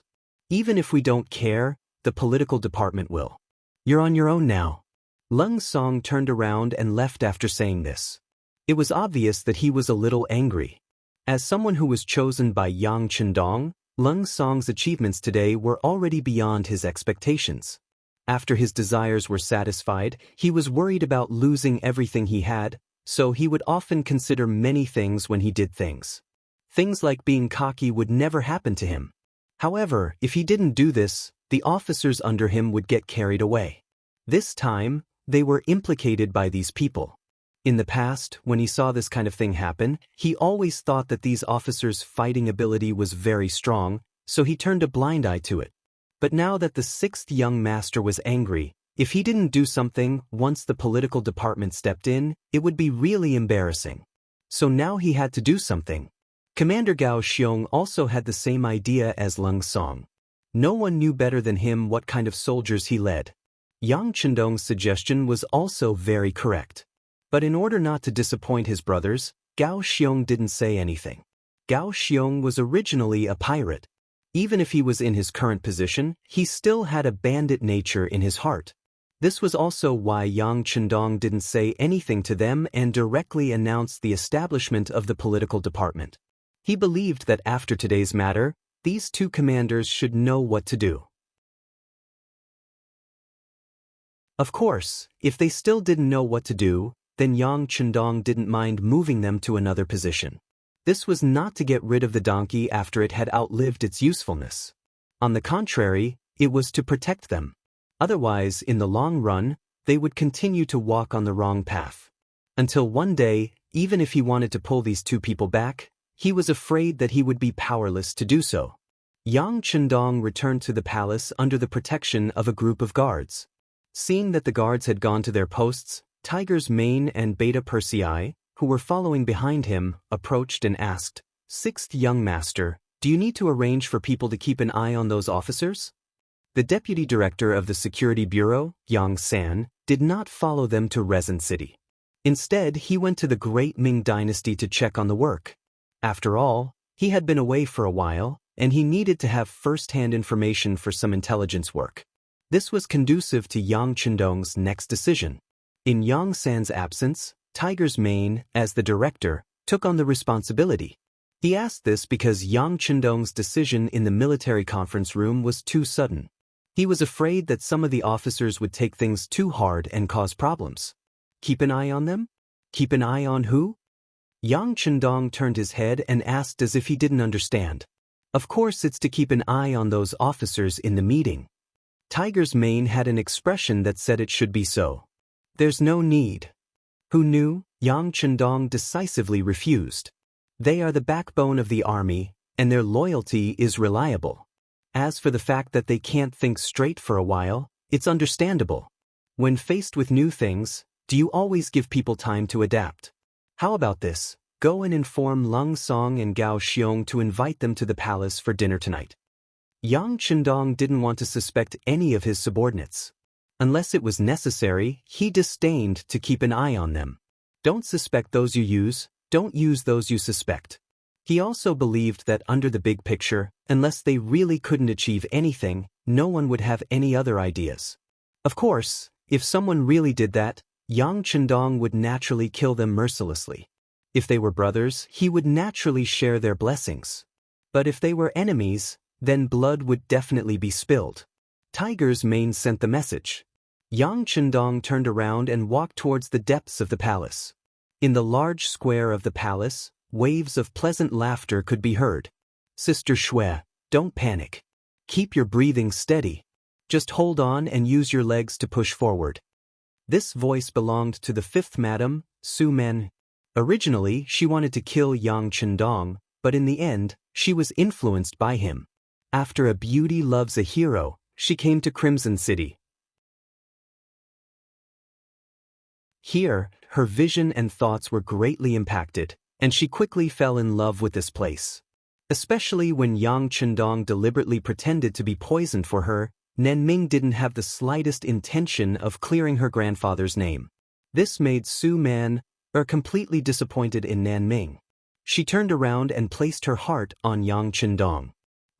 Even if we don't care, the political department will. You're on your own now. Lung Song turned around and left after saying this. It was obvious that he was a little angry. As someone who was chosen by Yang Chendong, Lung Song's achievements today were already beyond his expectations. After his desires were satisfied, he was worried about losing everything he had, so he would often consider many things when he did things. Things like being cocky would never happen to him. However, if he didn't do this, the officers under him would get carried away. This time, they were implicated by these people. In the past, when he saw this kind of thing happen, he always thought that these officers' fighting ability was very strong, so he turned a blind eye to it. But now that the 6th young master was angry, if he didn't do something once the political department stepped in, it would be really embarrassing. So now he had to do something. Commander Gao Xiong also had the same idea as Lung Song. No one knew better than him what kind of soldiers he led. Yang Chendong's suggestion was also very correct. But in order not to disappoint his brothers, Gao Xiong didn't say anything. Gao Xiong was originally a pirate. Even if he was in his current position, he still had a bandit nature in his heart. This was also why Yang Chendong didn't say anything to them and directly announced the establishment of the political department. He believed that after today's matter, these 2 commanders should know what to do. Of course, if they still didn't know what to do, then Yang Chendong didn't mind moving them to another position. This was not to get rid of the donkey after it had outlived its usefulness. On the contrary, it was to protect them. Otherwise, in the long run, they would continue to walk on the wrong path. Until one day, even if he wanted to pull these two people back, he was afraid that he would be powerless to do so. Yang Chendong returned to the palace under the protection of a group of guards. Seeing that the guards had gone to their posts, Tiger's Mane and Beta Persei, who were following behind him, approached and asked, "Sixth young master, do you need to arrange for people to keep an eye on those officers?" The deputy director of the security bureau, Yang San, did not follow them to Resin City. Instead, he went to the Great Ming Dynasty to check on the work. After all, he had been away for a while, and he needed to have first-hand information for some intelligence work. This was conducive to Yang Chendong's next decision. In Yang San's absence, Tiger's Mane, as the director, took on the responsibility. He asked this because Yang Chendong's decision in the military conference room was too sudden. He was afraid that some of the officers would take things too hard and cause problems. Keep an eye on them? Keep an eye on who? Yang Chendong turned his head and asked as if he didn't understand. Of course it's to keep an eye on those officers in the meeting. Tiger's Mane had an expression that said it should be so. There's no need. Who knew? Yang Chendong decisively refused. They are the backbone of the army, and their loyalty is reliable. As for the fact that they can't think straight for a while, it's understandable. When faced with new things, do you always give people time to adapt? How about this? Go and inform Lung Song and Gao Xiong to invite them to the palace for dinner tonight. Yang Chendong didn't want to suspect any of his subordinates. Unless it was necessary, he disdained to keep an eye on them. Don't suspect those you use, don't use those you suspect. He also believed that under the big picture, unless they really couldn't achieve anything, no one would have any other ideas. Of course, if someone really did that, Yang Chendong would naturally kill them mercilessly. If they were brothers, he would naturally share their blessings. But if they were enemies, then blood would definitely be spilled. Tiger's Mane sent the message. Yang Chendong turned around and walked towards the depths of the palace. In the large square of the palace, waves of pleasant laughter could be heard. Sister Shui, don't panic. Keep your breathing steady. Just hold on and use your legs to push forward. This voice belonged to the fifth madam, Su Men. Originally, she wanted to kill Yang Chendong, but in the end, she was influenced by him. After a beauty loves a hero, she came to Crimson City. Here, her vision and thoughts were greatly impacted, and she quickly fell in love with this place. Especially when Yang Chendong deliberately pretended to be poisoned for her, Nanming didn't have the slightest intention of clearing her grandfather's name. This made Su Man completely disappointed in Nanming. She turned around and placed her heart on Yang Chendong.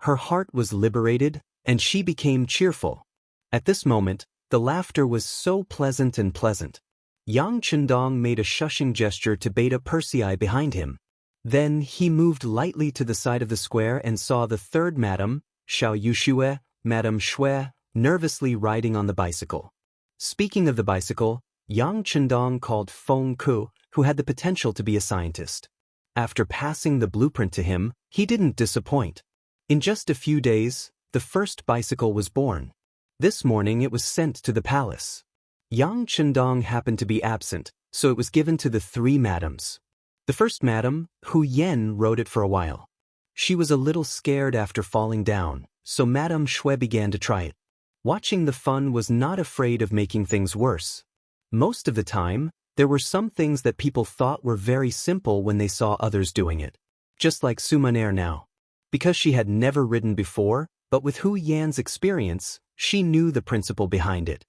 Her heart was liberated, and she became cheerful. At this moment, the laughter was so pleasant and pleasant. Yang Chendong made a shushing gesture to Beta Persei behind him. Then he moved lightly to the side of the square and saw the third madam, Xiao Yushue, Madame Shui, nervously riding on the bicycle. Speaking of the bicycle, Yang Chendong called Feng Ku, who had the potential to be a scientist. After passing the blueprint to him, he didn't disappoint. In just a few days, the first bicycle was born. This morning it was sent to the palace. Yang Chendong happened to be absent, so it was given to the three madams. The first madam, Hu Yen, rode it for a while. She was a little scared after falling down, so Madame Shui began to try it. Watching the fun was not afraid of making things worse. Most of the time, there were some things that people thought were very simple when they saw others doing it. Just like Sumaner now. Because she had never ridden before, but with Hu Yan's experience, she knew the principle behind it.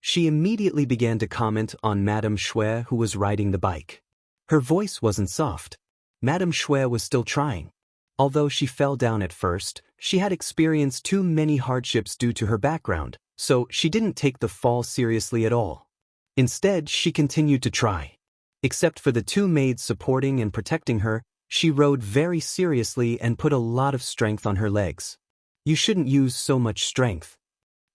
She immediately began to comment on Madame Shui who was riding the bike. Her voice wasn't soft. Madame Shui was still trying. Although she fell down at first, she had experienced too many hardships due to her background, so she didn't take the fall seriously at all. Instead, she continued to try. Except for the two maids supporting and protecting her, she rode very seriously and put a lot of strength on her legs. You shouldn't use so much strength.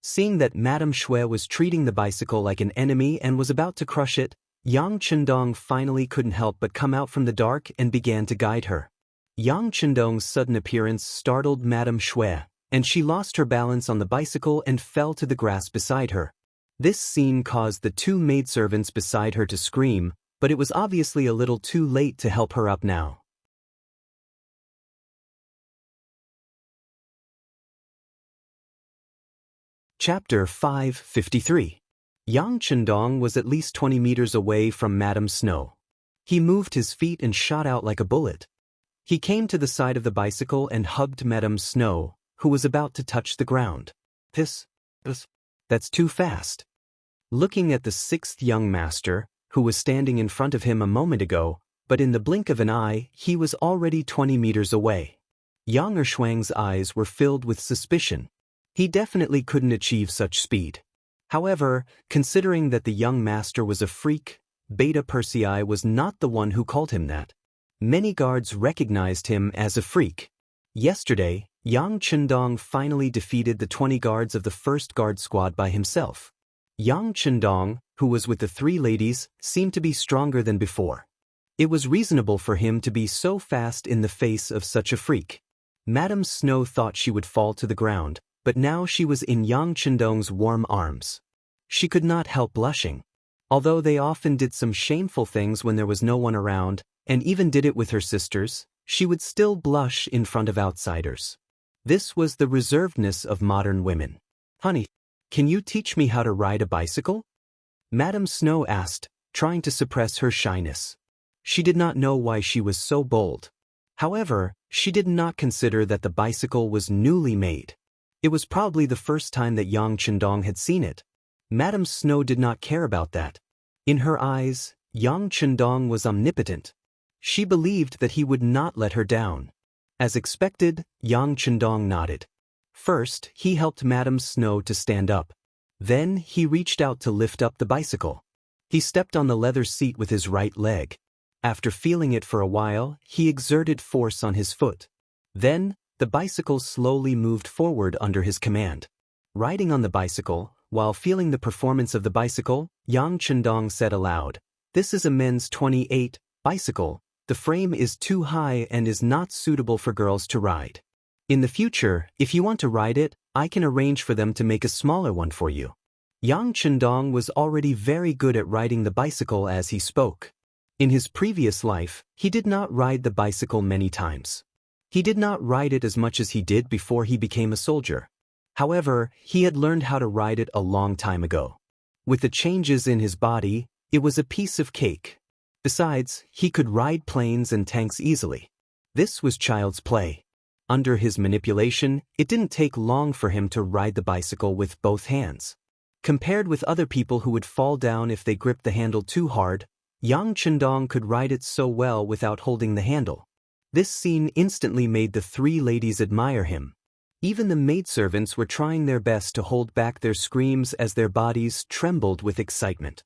Seeing that Madame Shui was treating the bicycle like an enemy and was about to crush it, Yang Chendong finally couldn't help but come out from the dark and began to guide her. Yang Chendong's sudden appearance startled Madame Shui. and she lost her balance on the bicycle and fell to the grass beside her. This scene caused the two maidservants beside her to scream, but it was obviously a little too late to help her up now. Chapter 553. Yang Chendong was at least 20 meters away from Madame Snow. He moved his feet and shot out like a bullet. He came to the side of the bicycle and hugged Madame Snow, who was about to touch the ground. That's too fast. Looking at the sixth young master, who was standing in front of him a moment ago, but in the blink of an eye, he was already 20 meters away. Yang Ershuang's eyes were filled with suspicion. He definitely couldn't achieve such speed. However, considering that the young master was a freak, Beta Persei was not the one who called him that. Many guards recognized him as a freak. Yesterday, Yang Chendong finally defeated the 20 guards of the first guard squad by himself. Yang Chendong, who was with the three ladies, seemed to be stronger than before. It was reasonable for him to be so fast in the face of such a freak. Madame Snow thought she would fall to the ground, but now she was in Yang Chendong's warm arms. She could not help blushing. Although they often did some shameful things when there was no one around, and even did it with her sisters, she would still blush in front of outsiders. This was the reservedness of modern women. "Honey, can you teach me how to ride a bicycle?" Madame Snow asked, trying to suppress her shyness. She did not know why she was so bold. However, she did not consider that the bicycle was newly made. It was probably the first time that Yang Chendong had seen it. Madame Snow did not care about that. In her eyes, Yang Chendong was omnipotent. She believed that he would not let her down. As expected, Yang Chendong nodded. First, he helped Madame Snow to stand up. Then, he reached out to lift up the bicycle. He stepped on the leather seat with his right leg. After feeling it for a while, he exerted force on his foot. Then, the bicycle slowly moved forward under his command. Riding on the bicycle, while feeling the performance of the bicycle, Yang Chendong said aloud, "This is a men's 28 bicycle. The frame is too high and is not suitable for girls to ride. In the future, if you want to ride it, I can arrange for them to make a smaller one for you." Yang Chendong was already very good at riding the bicycle as he spoke. In his previous life, he did not ride the bicycle many times. He did not ride it as much as he did before he became a soldier. However, he had learned how to ride it a long time ago. With the changes in his body, it was a piece of cake. Besides, he could ride planes and tanks easily. This was child's play. Under his manipulation, it didn't take long for him to ride the bicycle with both hands. Compared with other people who would fall down if they gripped the handle too hard, Yang Chendong could ride it so well without holding the handle. This scene instantly made the three ladies admire him. Even the maidservants were trying their best to hold back their screams as their bodies trembled with excitement.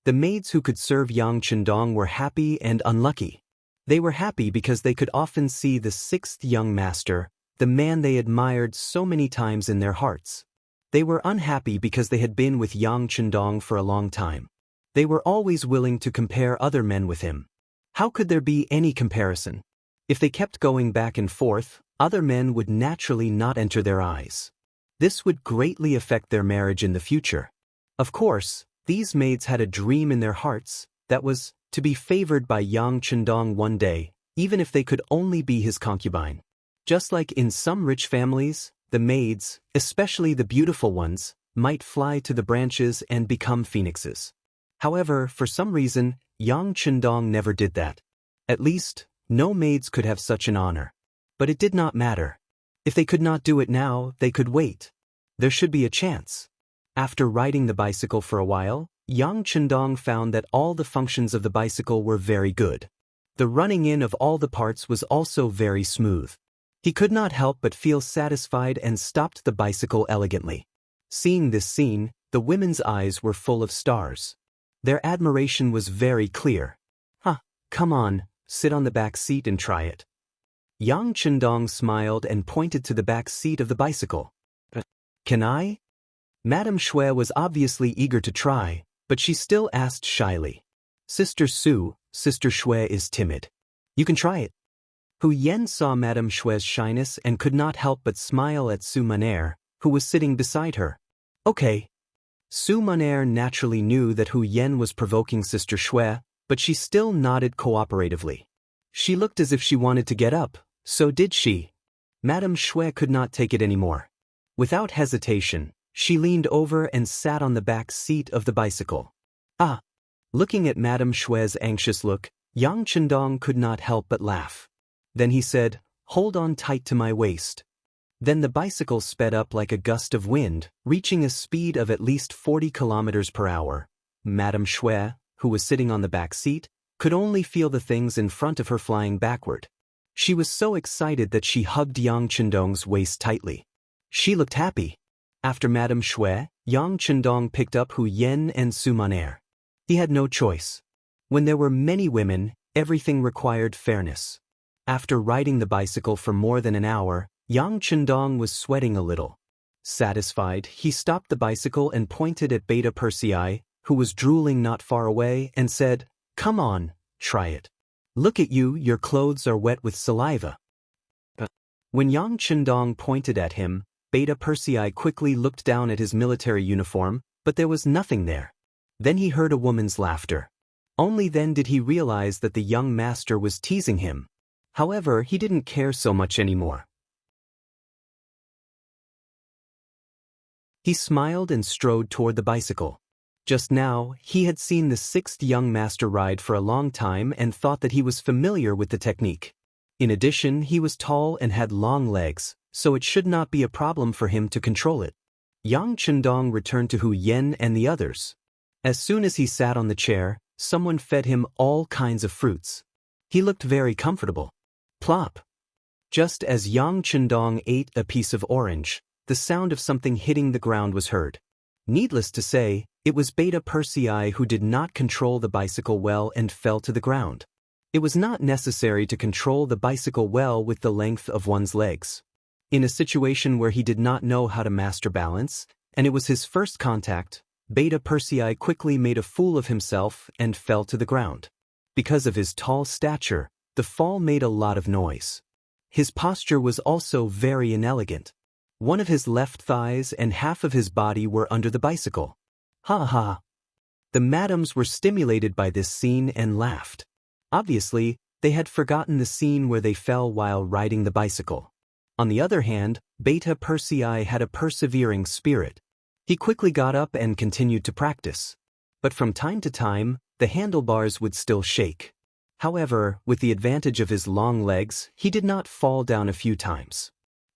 The maids who could serve Yang Chendong were happy and unlucky. They were happy because they could often see the sixth young master, the man they admired so many times in their hearts. They were unhappy because they had been with Yang Chendong for a long time. They were always willing to compare other men with him. How could there be any comparison? If they kept going back and forth, other men would naturally not enter their eyes. This would greatly affect their marriage in the future. Of course, these maids had a dream in their hearts, that was, to be favored by Yang Chendong one day, even if they could only be his concubine. Just like in some rich families, the maids, especially the beautiful ones, might fly to the branches and become phoenixes. However, for some reason, Yang Chendong never did that. At least, no maids could have such an honor. But it did not matter. If they could not do it now, they could wait. There should be a chance. After riding the bicycle for a while, Yang Chendong found that all the functions of the bicycle were very good. The running in of all the parts was also very smooth. He could not help but feel satisfied and stopped the bicycle elegantly. Seeing this scene, the women's eyes were full of stars. Their admiration was very clear. Come on, sit on the back seat and try it." Yang Chendong smiled and pointed to the back seat of the bicycle. "Can I?" Madame Shui was obviously eager to try, but she still asked shyly. "Sister Su, Sister Shui is timid. You can try it." Hu Yen saw Madame Xue's shyness and could not help but smile at Su Maner, who was sitting beside her. Okay. Su Maner naturally knew that Hu Yen was provoking Sister Xue, but she still nodded cooperatively. She looked as if she wanted to get up, so did she. Madame Xue could not take it anymore. Without hesitation, she leaned over and sat on the back seat of the bicycle. Ah! Looking at Madame Xue's anxious look, Yang Chendong could not help but laugh. Then he said, "Hold on tight to my waist." Then the bicycle sped up like a gust of wind, reaching a speed of at least 40 kilometers per hour. Madame Xue, who was sitting on the back seat, could only feel the things in front of her flying backward. She was so excited that she hugged Yang Chendong's waist tightly. She looked happy. After Madame Xue, Yang Chendong picked up Hu Yen and Su Maner. He had no choice. When there were many women, everything required fairness. After riding the bicycle for more than an hour, Yang Chendong was sweating a little. Satisfied, he stopped the bicycle and pointed at Beta Persei, who was drooling not far away, and said, "Come on, try it. Look at you, your clothes are wet with saliva." When Yang Chendong pointed at him, Beta Persei quickly looked down at his military uniform, but there was nothing there. Then he heard a woman's laughter. Only then did he realize that the young master was teasing him. However, he didn't care so much anymore. He smiled and strode toward the bicycle. Just now, he had seen the sixth young master ride for a long time and thought that he was familiar with the technique. In addition, he was tall and had long legs, so it should not be a problem for him to control it. Yang Chendong returned to Hu Yen and the others. As soon as he sat on the chair, someone fed him all kinds of fruits. He looked very comfortable. Plop! Just as Yang Chendong ate a piece of orange, the sound of something hitting the ground was heard. Needless to say, it was Beta Persei who did not control the bicycle well and fell to the ground. It was not necessary to control the bicycle well with the length of one's legs. In a situation where he did not know how to master balance, and it was his first contact, Beta Persei quickly made a fool of himself and fell to the ground. Because of his tall stature, the fall made a lot of noise. His posture was also very inelegant. One of his left thighs and half of his body were under the bicycle. Ha ha! The madams were stimulated by this scene and laughed. Obviously, they had forgotten the scene where they fell while riding the bicycle. On the other hand, Beta Persei had a persevering spirit. He quickly got up and continued to practice. But from time to time, the handlebars would still shake. However, with the advantage of his long legs, he did not fall down a few times.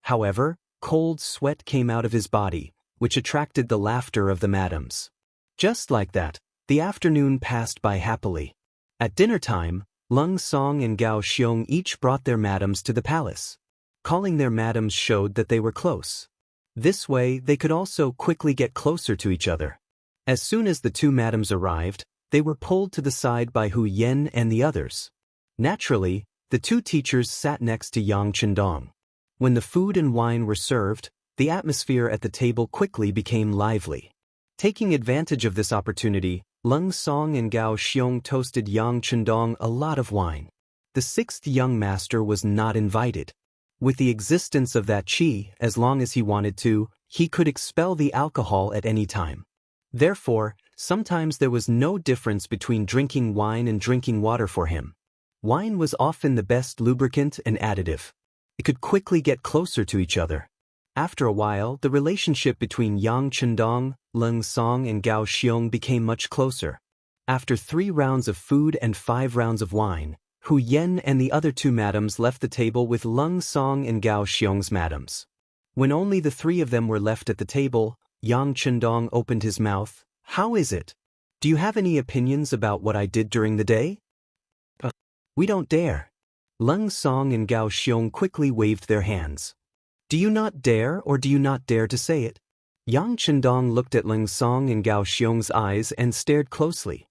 However, cold sweat came out of his body, which attracted the laughter of the madams. Just like that, the afternoon passed by happily. At dinner time, Lung Song and Gao Xiong each brought their madams to the palace. Calling their madams showed that they were close. This way, they could also quickly get closer to each other. As soon as the two madams arrived, they were pulled to the side by Hu Yen and the others. Naturally, the two teachers sat next to Yang Chendong. When the food and wine were served, the atmosphere at the table quickly became lively. Taking advantage of this opportunity, Lung Song and Gao Xiong toasted Yang Chendong a lot of wine. The sixth young master was not invited. With the existence of that qi, as long as he wanted to, he could expel the alcohol at any time. Therefore, sometimes there was no difference between drinking wine and drinking water for him. Wine was often the best lubricant and additive. It could quickly get closer to each other. After a while, the relationship between Yang Chendong, Lung Song and Gao Xiong became much closer. After 3 rounds of food and 5 rounds of wine, Hu Yen and the other two madams left the table with Lung Song and Gao Xiong's madams. When only the 3 of them were left at the table, Yang Chendong opened his mouth. "How is it? Do you have any opinions about what I did during the day?" "We don't dare." Lung Song and Gao Xiong quickly waved their hands. "Do you not dare or do you not dare to say it?" Yang Chendong looked at Lung Song and Gao Xiong's eyes and stared closely.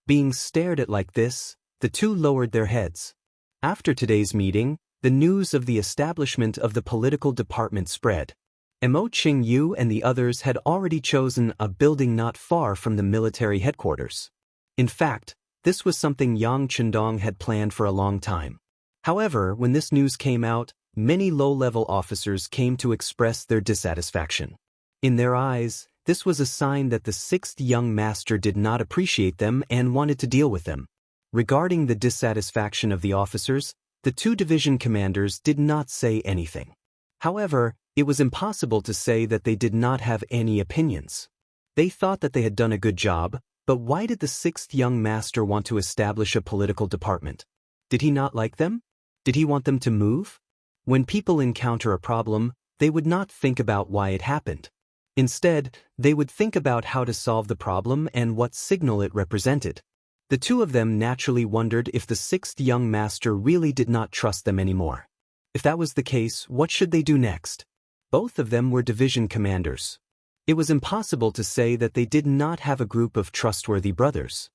Being stared at like this, the two lowered their heads. After today's meeting, the news of the establishment of the political department spread. Mo Qingyu and the others had already chosen a building not far from the military headquarters. In fact, This was something Yang Chendong had planned for a long time. However, when this news came out, many low-level officers came to express their dissatisfaction. In their eyes, this was a sign that the sixth young master did not appreciate them and wanted to deal with them. Regarding the dissatisfaction of the officers, the two division commanders did not say anything. However, it was impossible to say that they did not have any opinions. They thought that they had done a good job, but why did the sixth young master want to establish a political department? Did he not like them? Did he want them to move? When people encounter a problem, they would not think about why it happened. Instead, they would think about how to solve the problem and what signal it represented. The two of them naturally wondered if the sixth young master really did not trust them anymore. If that was the case, what should they do next? Both of them were division commanders. It was impossible to say that they did not have a group of trustworthy brothers.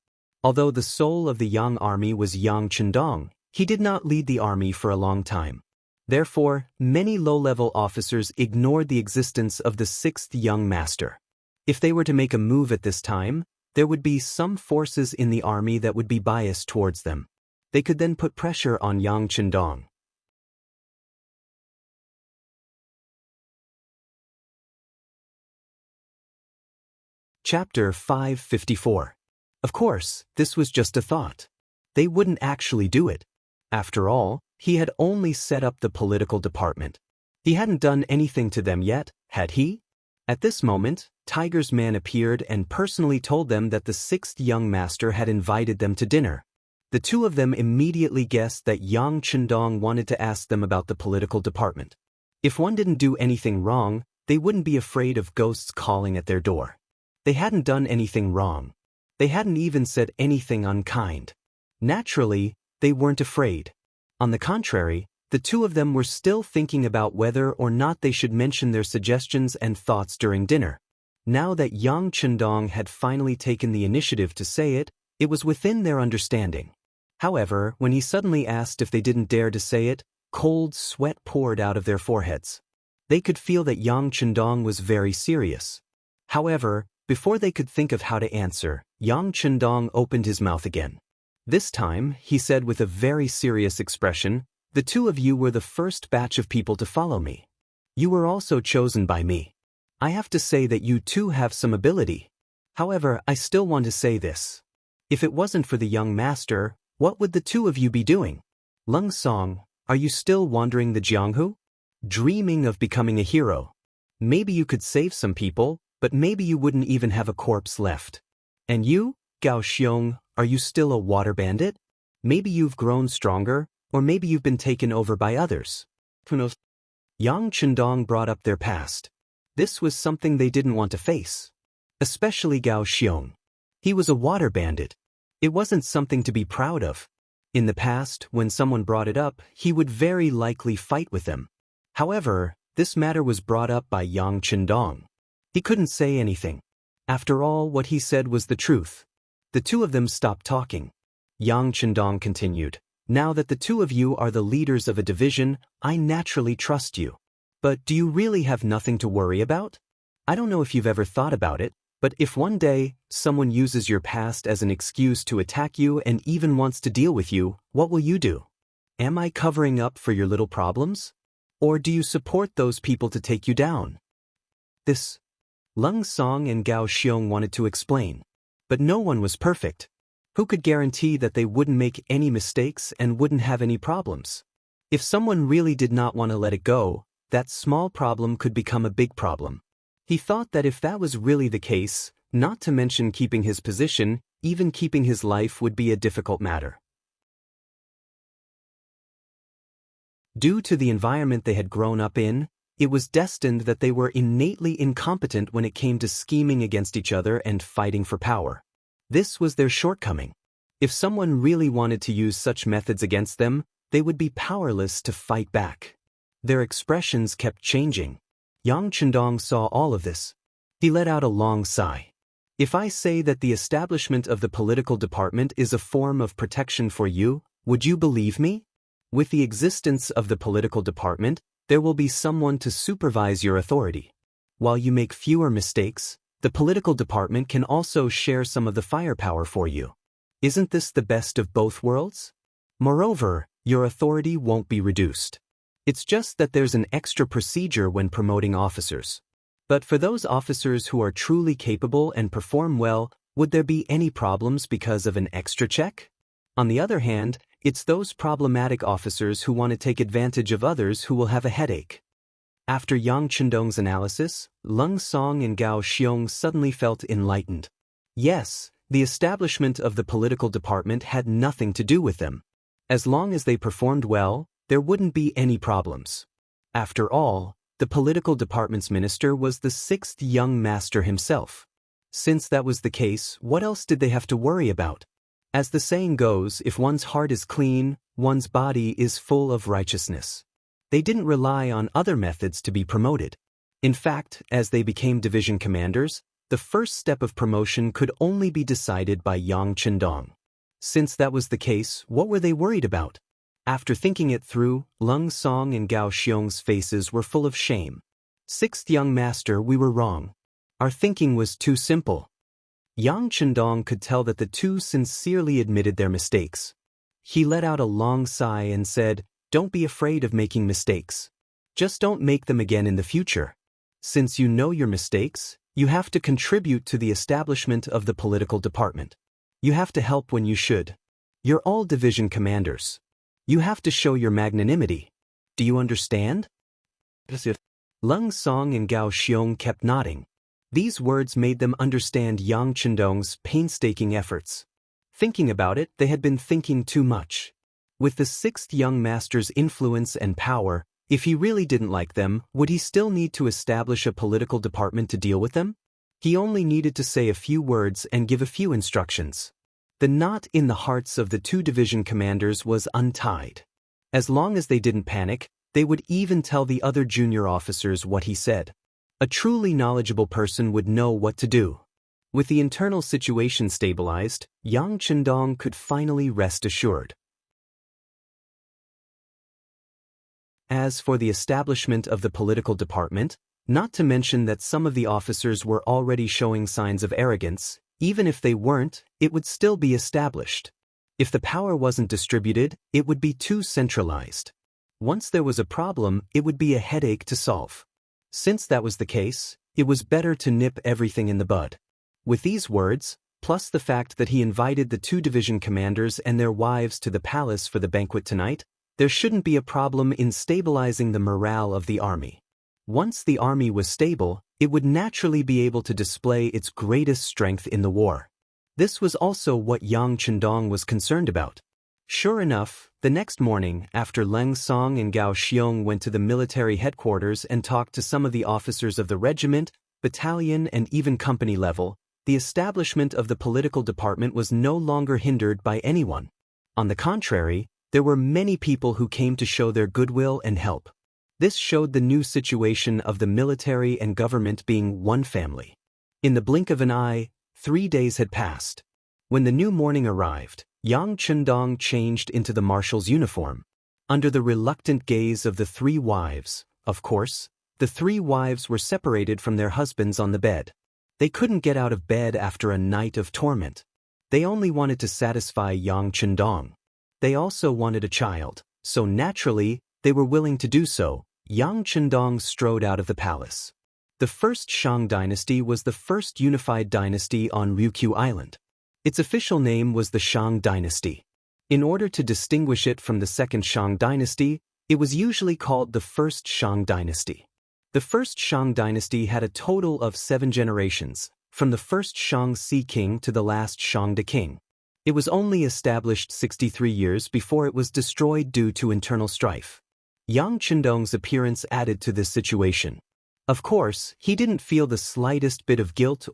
Although the soul of the Yang army was Yang Chendong, he did not lead the army for a long time. Therefore, many low-level officers ignored the existence of the sixth young master. If they were to make a move at this time, there would be some forces in the army that would be biased towards them. They could then put pressure on Yang Chendong. Chapter 554. Of course, this was just a thought. They wouldn't actually do it. After all, he had only set up the political department. He hadn't done anything to them yet, had he? At this moment, Tiger's man appeared and personally told them that the sixth young master had invited them to dinner. The two of them immediately guessed that Yang Chendong wanted to ask them about the political department. If one didn't do anything wrong, they wouldn't be afraid of ghosts calling at their door. They hadn't done anything wrong. They hadn't even said anything unkind. Naturally, they weren't afraid. On the contrary, the two of them were still thinking about whether or not they should mention their suggestions and thoughts during dinner. Now that Yang Chendong had finally taken the initiative to say it, it was within their understanding. However, when he suddenly asked if they didn't dare to say it, cold sweat poured out of their foreheads. They could feel that Yang Chendong was very serious. However, before they could think of how to answer, Yang Chendong opened his mouth again. This time, he said with a very serious expression, "The two of you were the first batch of people to follow me. You were also chosen by me. I have to say that you too have some ability. However, I still want to say this. If it wasn't for the young master, what would the two of you be doing? Lung Song, are you still wandering the Jianghu? Dreaming of becoming a hero? Maybe you could save some people, but maybe you wouldn't even have a corpse left. And you, Gao Xiong, are you still a water bandit? Maybe you've grown stronger, or maybe you've been taken over by others. Who knows?" Yang Chendong brought up their past. This was something they didn't want to face. Especially Gao Xiong. He was a water bandit. It wasn't something to be proud of. In the past, when someone brought it up, he would very likely fight with them. However, this matter was brought up by Yang Chendong. He couldn't say anything. After all, what he said was the truth. The two of them stopped talking. Yang Chendong continued, "Now that the two of you are the leaders of a division, I naturally trust you. But do you really have nothing to worry about? I don't know if you've ever thought about it, but if one day someone uses your past as an excuse to attack you and even wants to deal with you, what will you do? Am I covering up for your little problems? Or do you support those people to take you down?" This Lung Song and Gao Xiong wanted to explain. But no one was perfect. Who could guarantee that they wouldn't make any mistakes and wouldn't have any problems? If someone really did not want to let it go, that small problem could become a big problem. He thought that if that was really the case, not to mention keeping his position, even keeping his life would be a difficult matter. Due to the environment they had grown up in, it was destined that they were innately incompetent when it came to scheming against each other and fighting for power. This was their shortcoming. If someone really wanted to use such methods against them, they would be powerless to fight back. Their expressions kept changing. Yang Chendong saw all of this. He let out a long sigh. "If I say that the establishment of the political department is a form of protection for you, would you believe me? With the existence of the political department, there will be someone to supervise your authority. While you make fewer mistakes, the political department can also share some of the firepower for you. Isn't this the best of both worlds? Moreover, your authority won't be reduced. It's just that there's an extra procedure when promoting officers. But for those officers who are truly capable and perform well, would there be any problems because of an extra check? On the other hand, it's those problematic officers who want to take advantage of others who will have a headache. After Yang Chendong's analysis, Leng Song and Gao Xiong suddenly felt enlightened. Yes, the establishment of the political department had nothing to do with them. As long as they performed well, there wouldn't be any problems. After all, the political department's minister was the sixth young master himself. Since that was the case, what else did they have to worry about? As the saying goes, if one's heart is clean, one's body is full of righteousness. They didn't rely on other methods to be promoted. In fact, as they became division commanders, the first step of promotion could only be decided by Yang Chendong. Since that was the case, what were they worried about? After thinking it through, Leng Song and Gao Xiong's faces were full of shame. Sixth young master, we were wrong. Our thinking was too simple. Yang Chendong could tell that the two sincerely admitted their mistakes. He let out a long sigh and said, "Don't be afraid of making mistakes. Just don't make them again in the future. Since you know your mistakes, you have to contribute to the establishment of the political department. You have to help when you should. You're all division commanders. You have to show your magnanimity. Do you understand?" Leng Song and Gao Xiong kept nodding. These words made them understand Yang Chendong's painstaking efforts. Thinking about it, they had been thinking too much. With the sixth young master's influence and power, if he really didn't like them, would he still need to establish a political department to deal with them? He only needed to say a few words and give a few instructions. The knot in the hearts of the two division commanders was untied. As long as they didn't panic, they would even tell the other junior officers what he said. A truly knowledgeable person would know what to do. With the internal situation stabilized, Yang Chendong could finally rest assured. As for the establishment of the political department, not to mention that some of the officers were already showing signs of arrogance, even if they weren't, it would still be established. If the power wasn't distributed, it would be too centralized. Once there was a problem, it would be a headache to solve. Since that was the case, it was better to nip everything in the bud. With these words, plus the fact that he invited the two division commanders and their wives to the palace for the banquet tonight, there shouldn't be a problem in stabilizing the morale of the army. Once the army was stable, it would naturally be able to display its greatest strength in the war. This was also what Yang Chendong was concerned about. Sure enough, the next morning, after Leng Song and Gao Xiong went to the military headquarters and talked to some of the officers of the regiment, battalion, and even company level, the establishment of the political department was no longer hindered by anyone. On the contrary, there were many people who came to show their goodwill and help. This showed the new situation of the military and government being one family. In the blink of an eye, 3 days had passed. When the new morning arrived, Yang Chendong changed into the marshal's uniform. Under the reluctant gaze of the three wives, of course, the three wives were separated from their husbands on the bed. They couldn't get out of bed after a night of torment. They only wanted to satisfy Yang Chendong. They also wanted a child, so naturally, they were willing to do so. Yang Chendong strode out of the palace. The first Shang dynasty was the first unified dynasty on Ryukyu Island. Its official name was the Shang dynasty. In order to distinguish it from the second Shang dynasty, it was usually called the first Shang dynasty. The first Shang dynasty had a total of 7 generations, from the first Shang Sea King to the last Shang Da King. It was only established 63 years before it was destroyed due to internal strife. Yang Chendong's appearance added to this situation. Of course, he didn't feel the slightest bit of guilt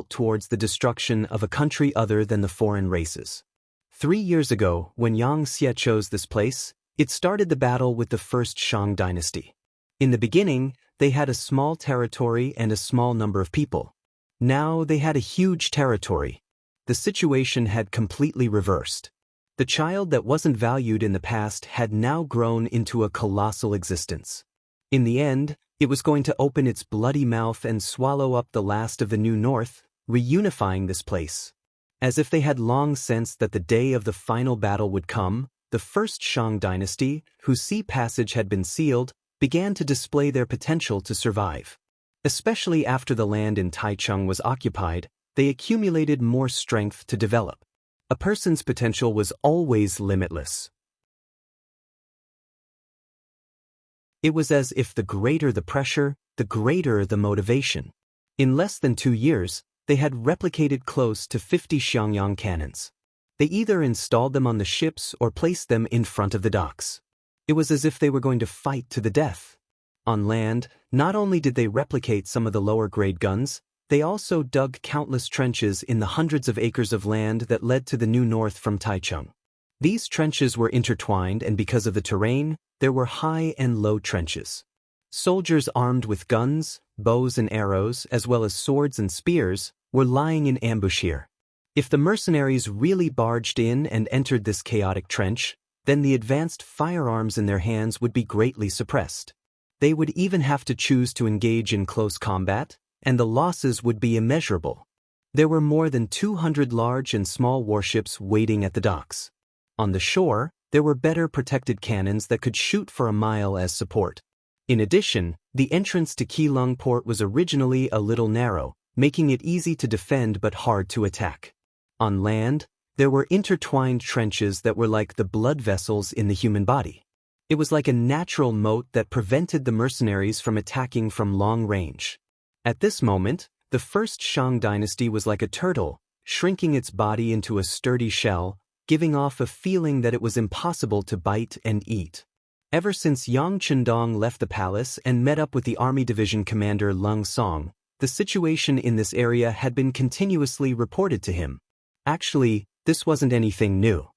towards the destruction of a country other than the foreign races. 3 years ago, when Yang Xie chose this place, it started the battle with the first Shang dynasty. In the beginning, they had a small territory and a small number of people. Now they had a huge territory. The situation had completely reversed. The child that wasn't valued in the past had now grown into a colossal existence. In the end, it was going to open its bloody mouth and swallow up the last of the New North, reunifying this place. As if they had long sensed that the day of the final battle would come, the first Shang dynasty, whose sea passage had been sealed, began to display their potential to survive. Especially after the land in Taichung was occupied, they accumulated more strength to develop. A person's potential was always limitless. It was as if the greater the pressure, the greater the motivation. In less than 2 years, they had replicated close to 50 Xiangyang cannons. They either installed them on the ships or placed them in front of the docks. It was as if they were going to fight to the death. On land, not only did they replicate some of the lower-grade guns, they also dug countless trenches in the hundreds of acres of land that led to the new north from Taichung. These trenches were intertwined, and because of the terrain, there were high and low trenches. Soldiers armed with guns, bows and arrows, as well as swords and spears, were lying in ambush here. If the mercenaries really barged in and entered this chaotic trench, then the advanced firearms in their hands would be greatly suppressed. They would even have to choose to engage in close combat, and the losses would be immeasurable. There were more than 200 large and small warships waiting at the docks. On the shore, there were better protected cannons that could shoot for a mile as support. In addition, the entrance to Keelung port was originally a little narrow, making it easy to defend but hard to attack. On land, there were intertwined trenches that were like the blood vessels in the human body. It was like a natural moat that prevented the mercenaries from attacking from long range. At this moment, the first Shang dynasty was like a turtle, shrinking its body into a sturdy shell, giving off a feeling that it was impossible to bite and eat. Ever since Yang Chendong left the palace and met up with the army division commander Lung Song, the situation in this area had been continuously reported to him. Actually, this wasn't anything new.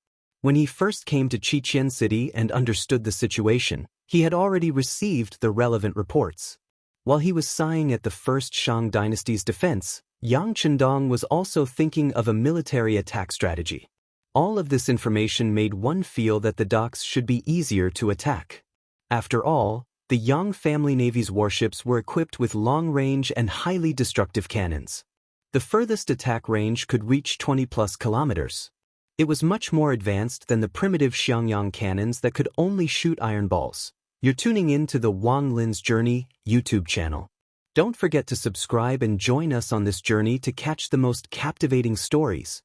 When he first came to Chichen City and understood the situation, he had already received the relevant reports. While he was sighing at the first Shang dynasty's defense, Yang Chendong was also thinking of a military attack strategy. All of this information made one feel that the docks should be easier to attack. After all, the Yang family navy's warships were equipped with long-range and highly destructive cannons. The furthest attack range could reach 20+ kilometers. It was much more advanced than the primitive Xiangyang cannons that could only shoot iron balls. You're tuning in to the Wang Lin's Journey YouTube channel. Don't forget to subscribe and join us on this journey to catch the most captivating stories.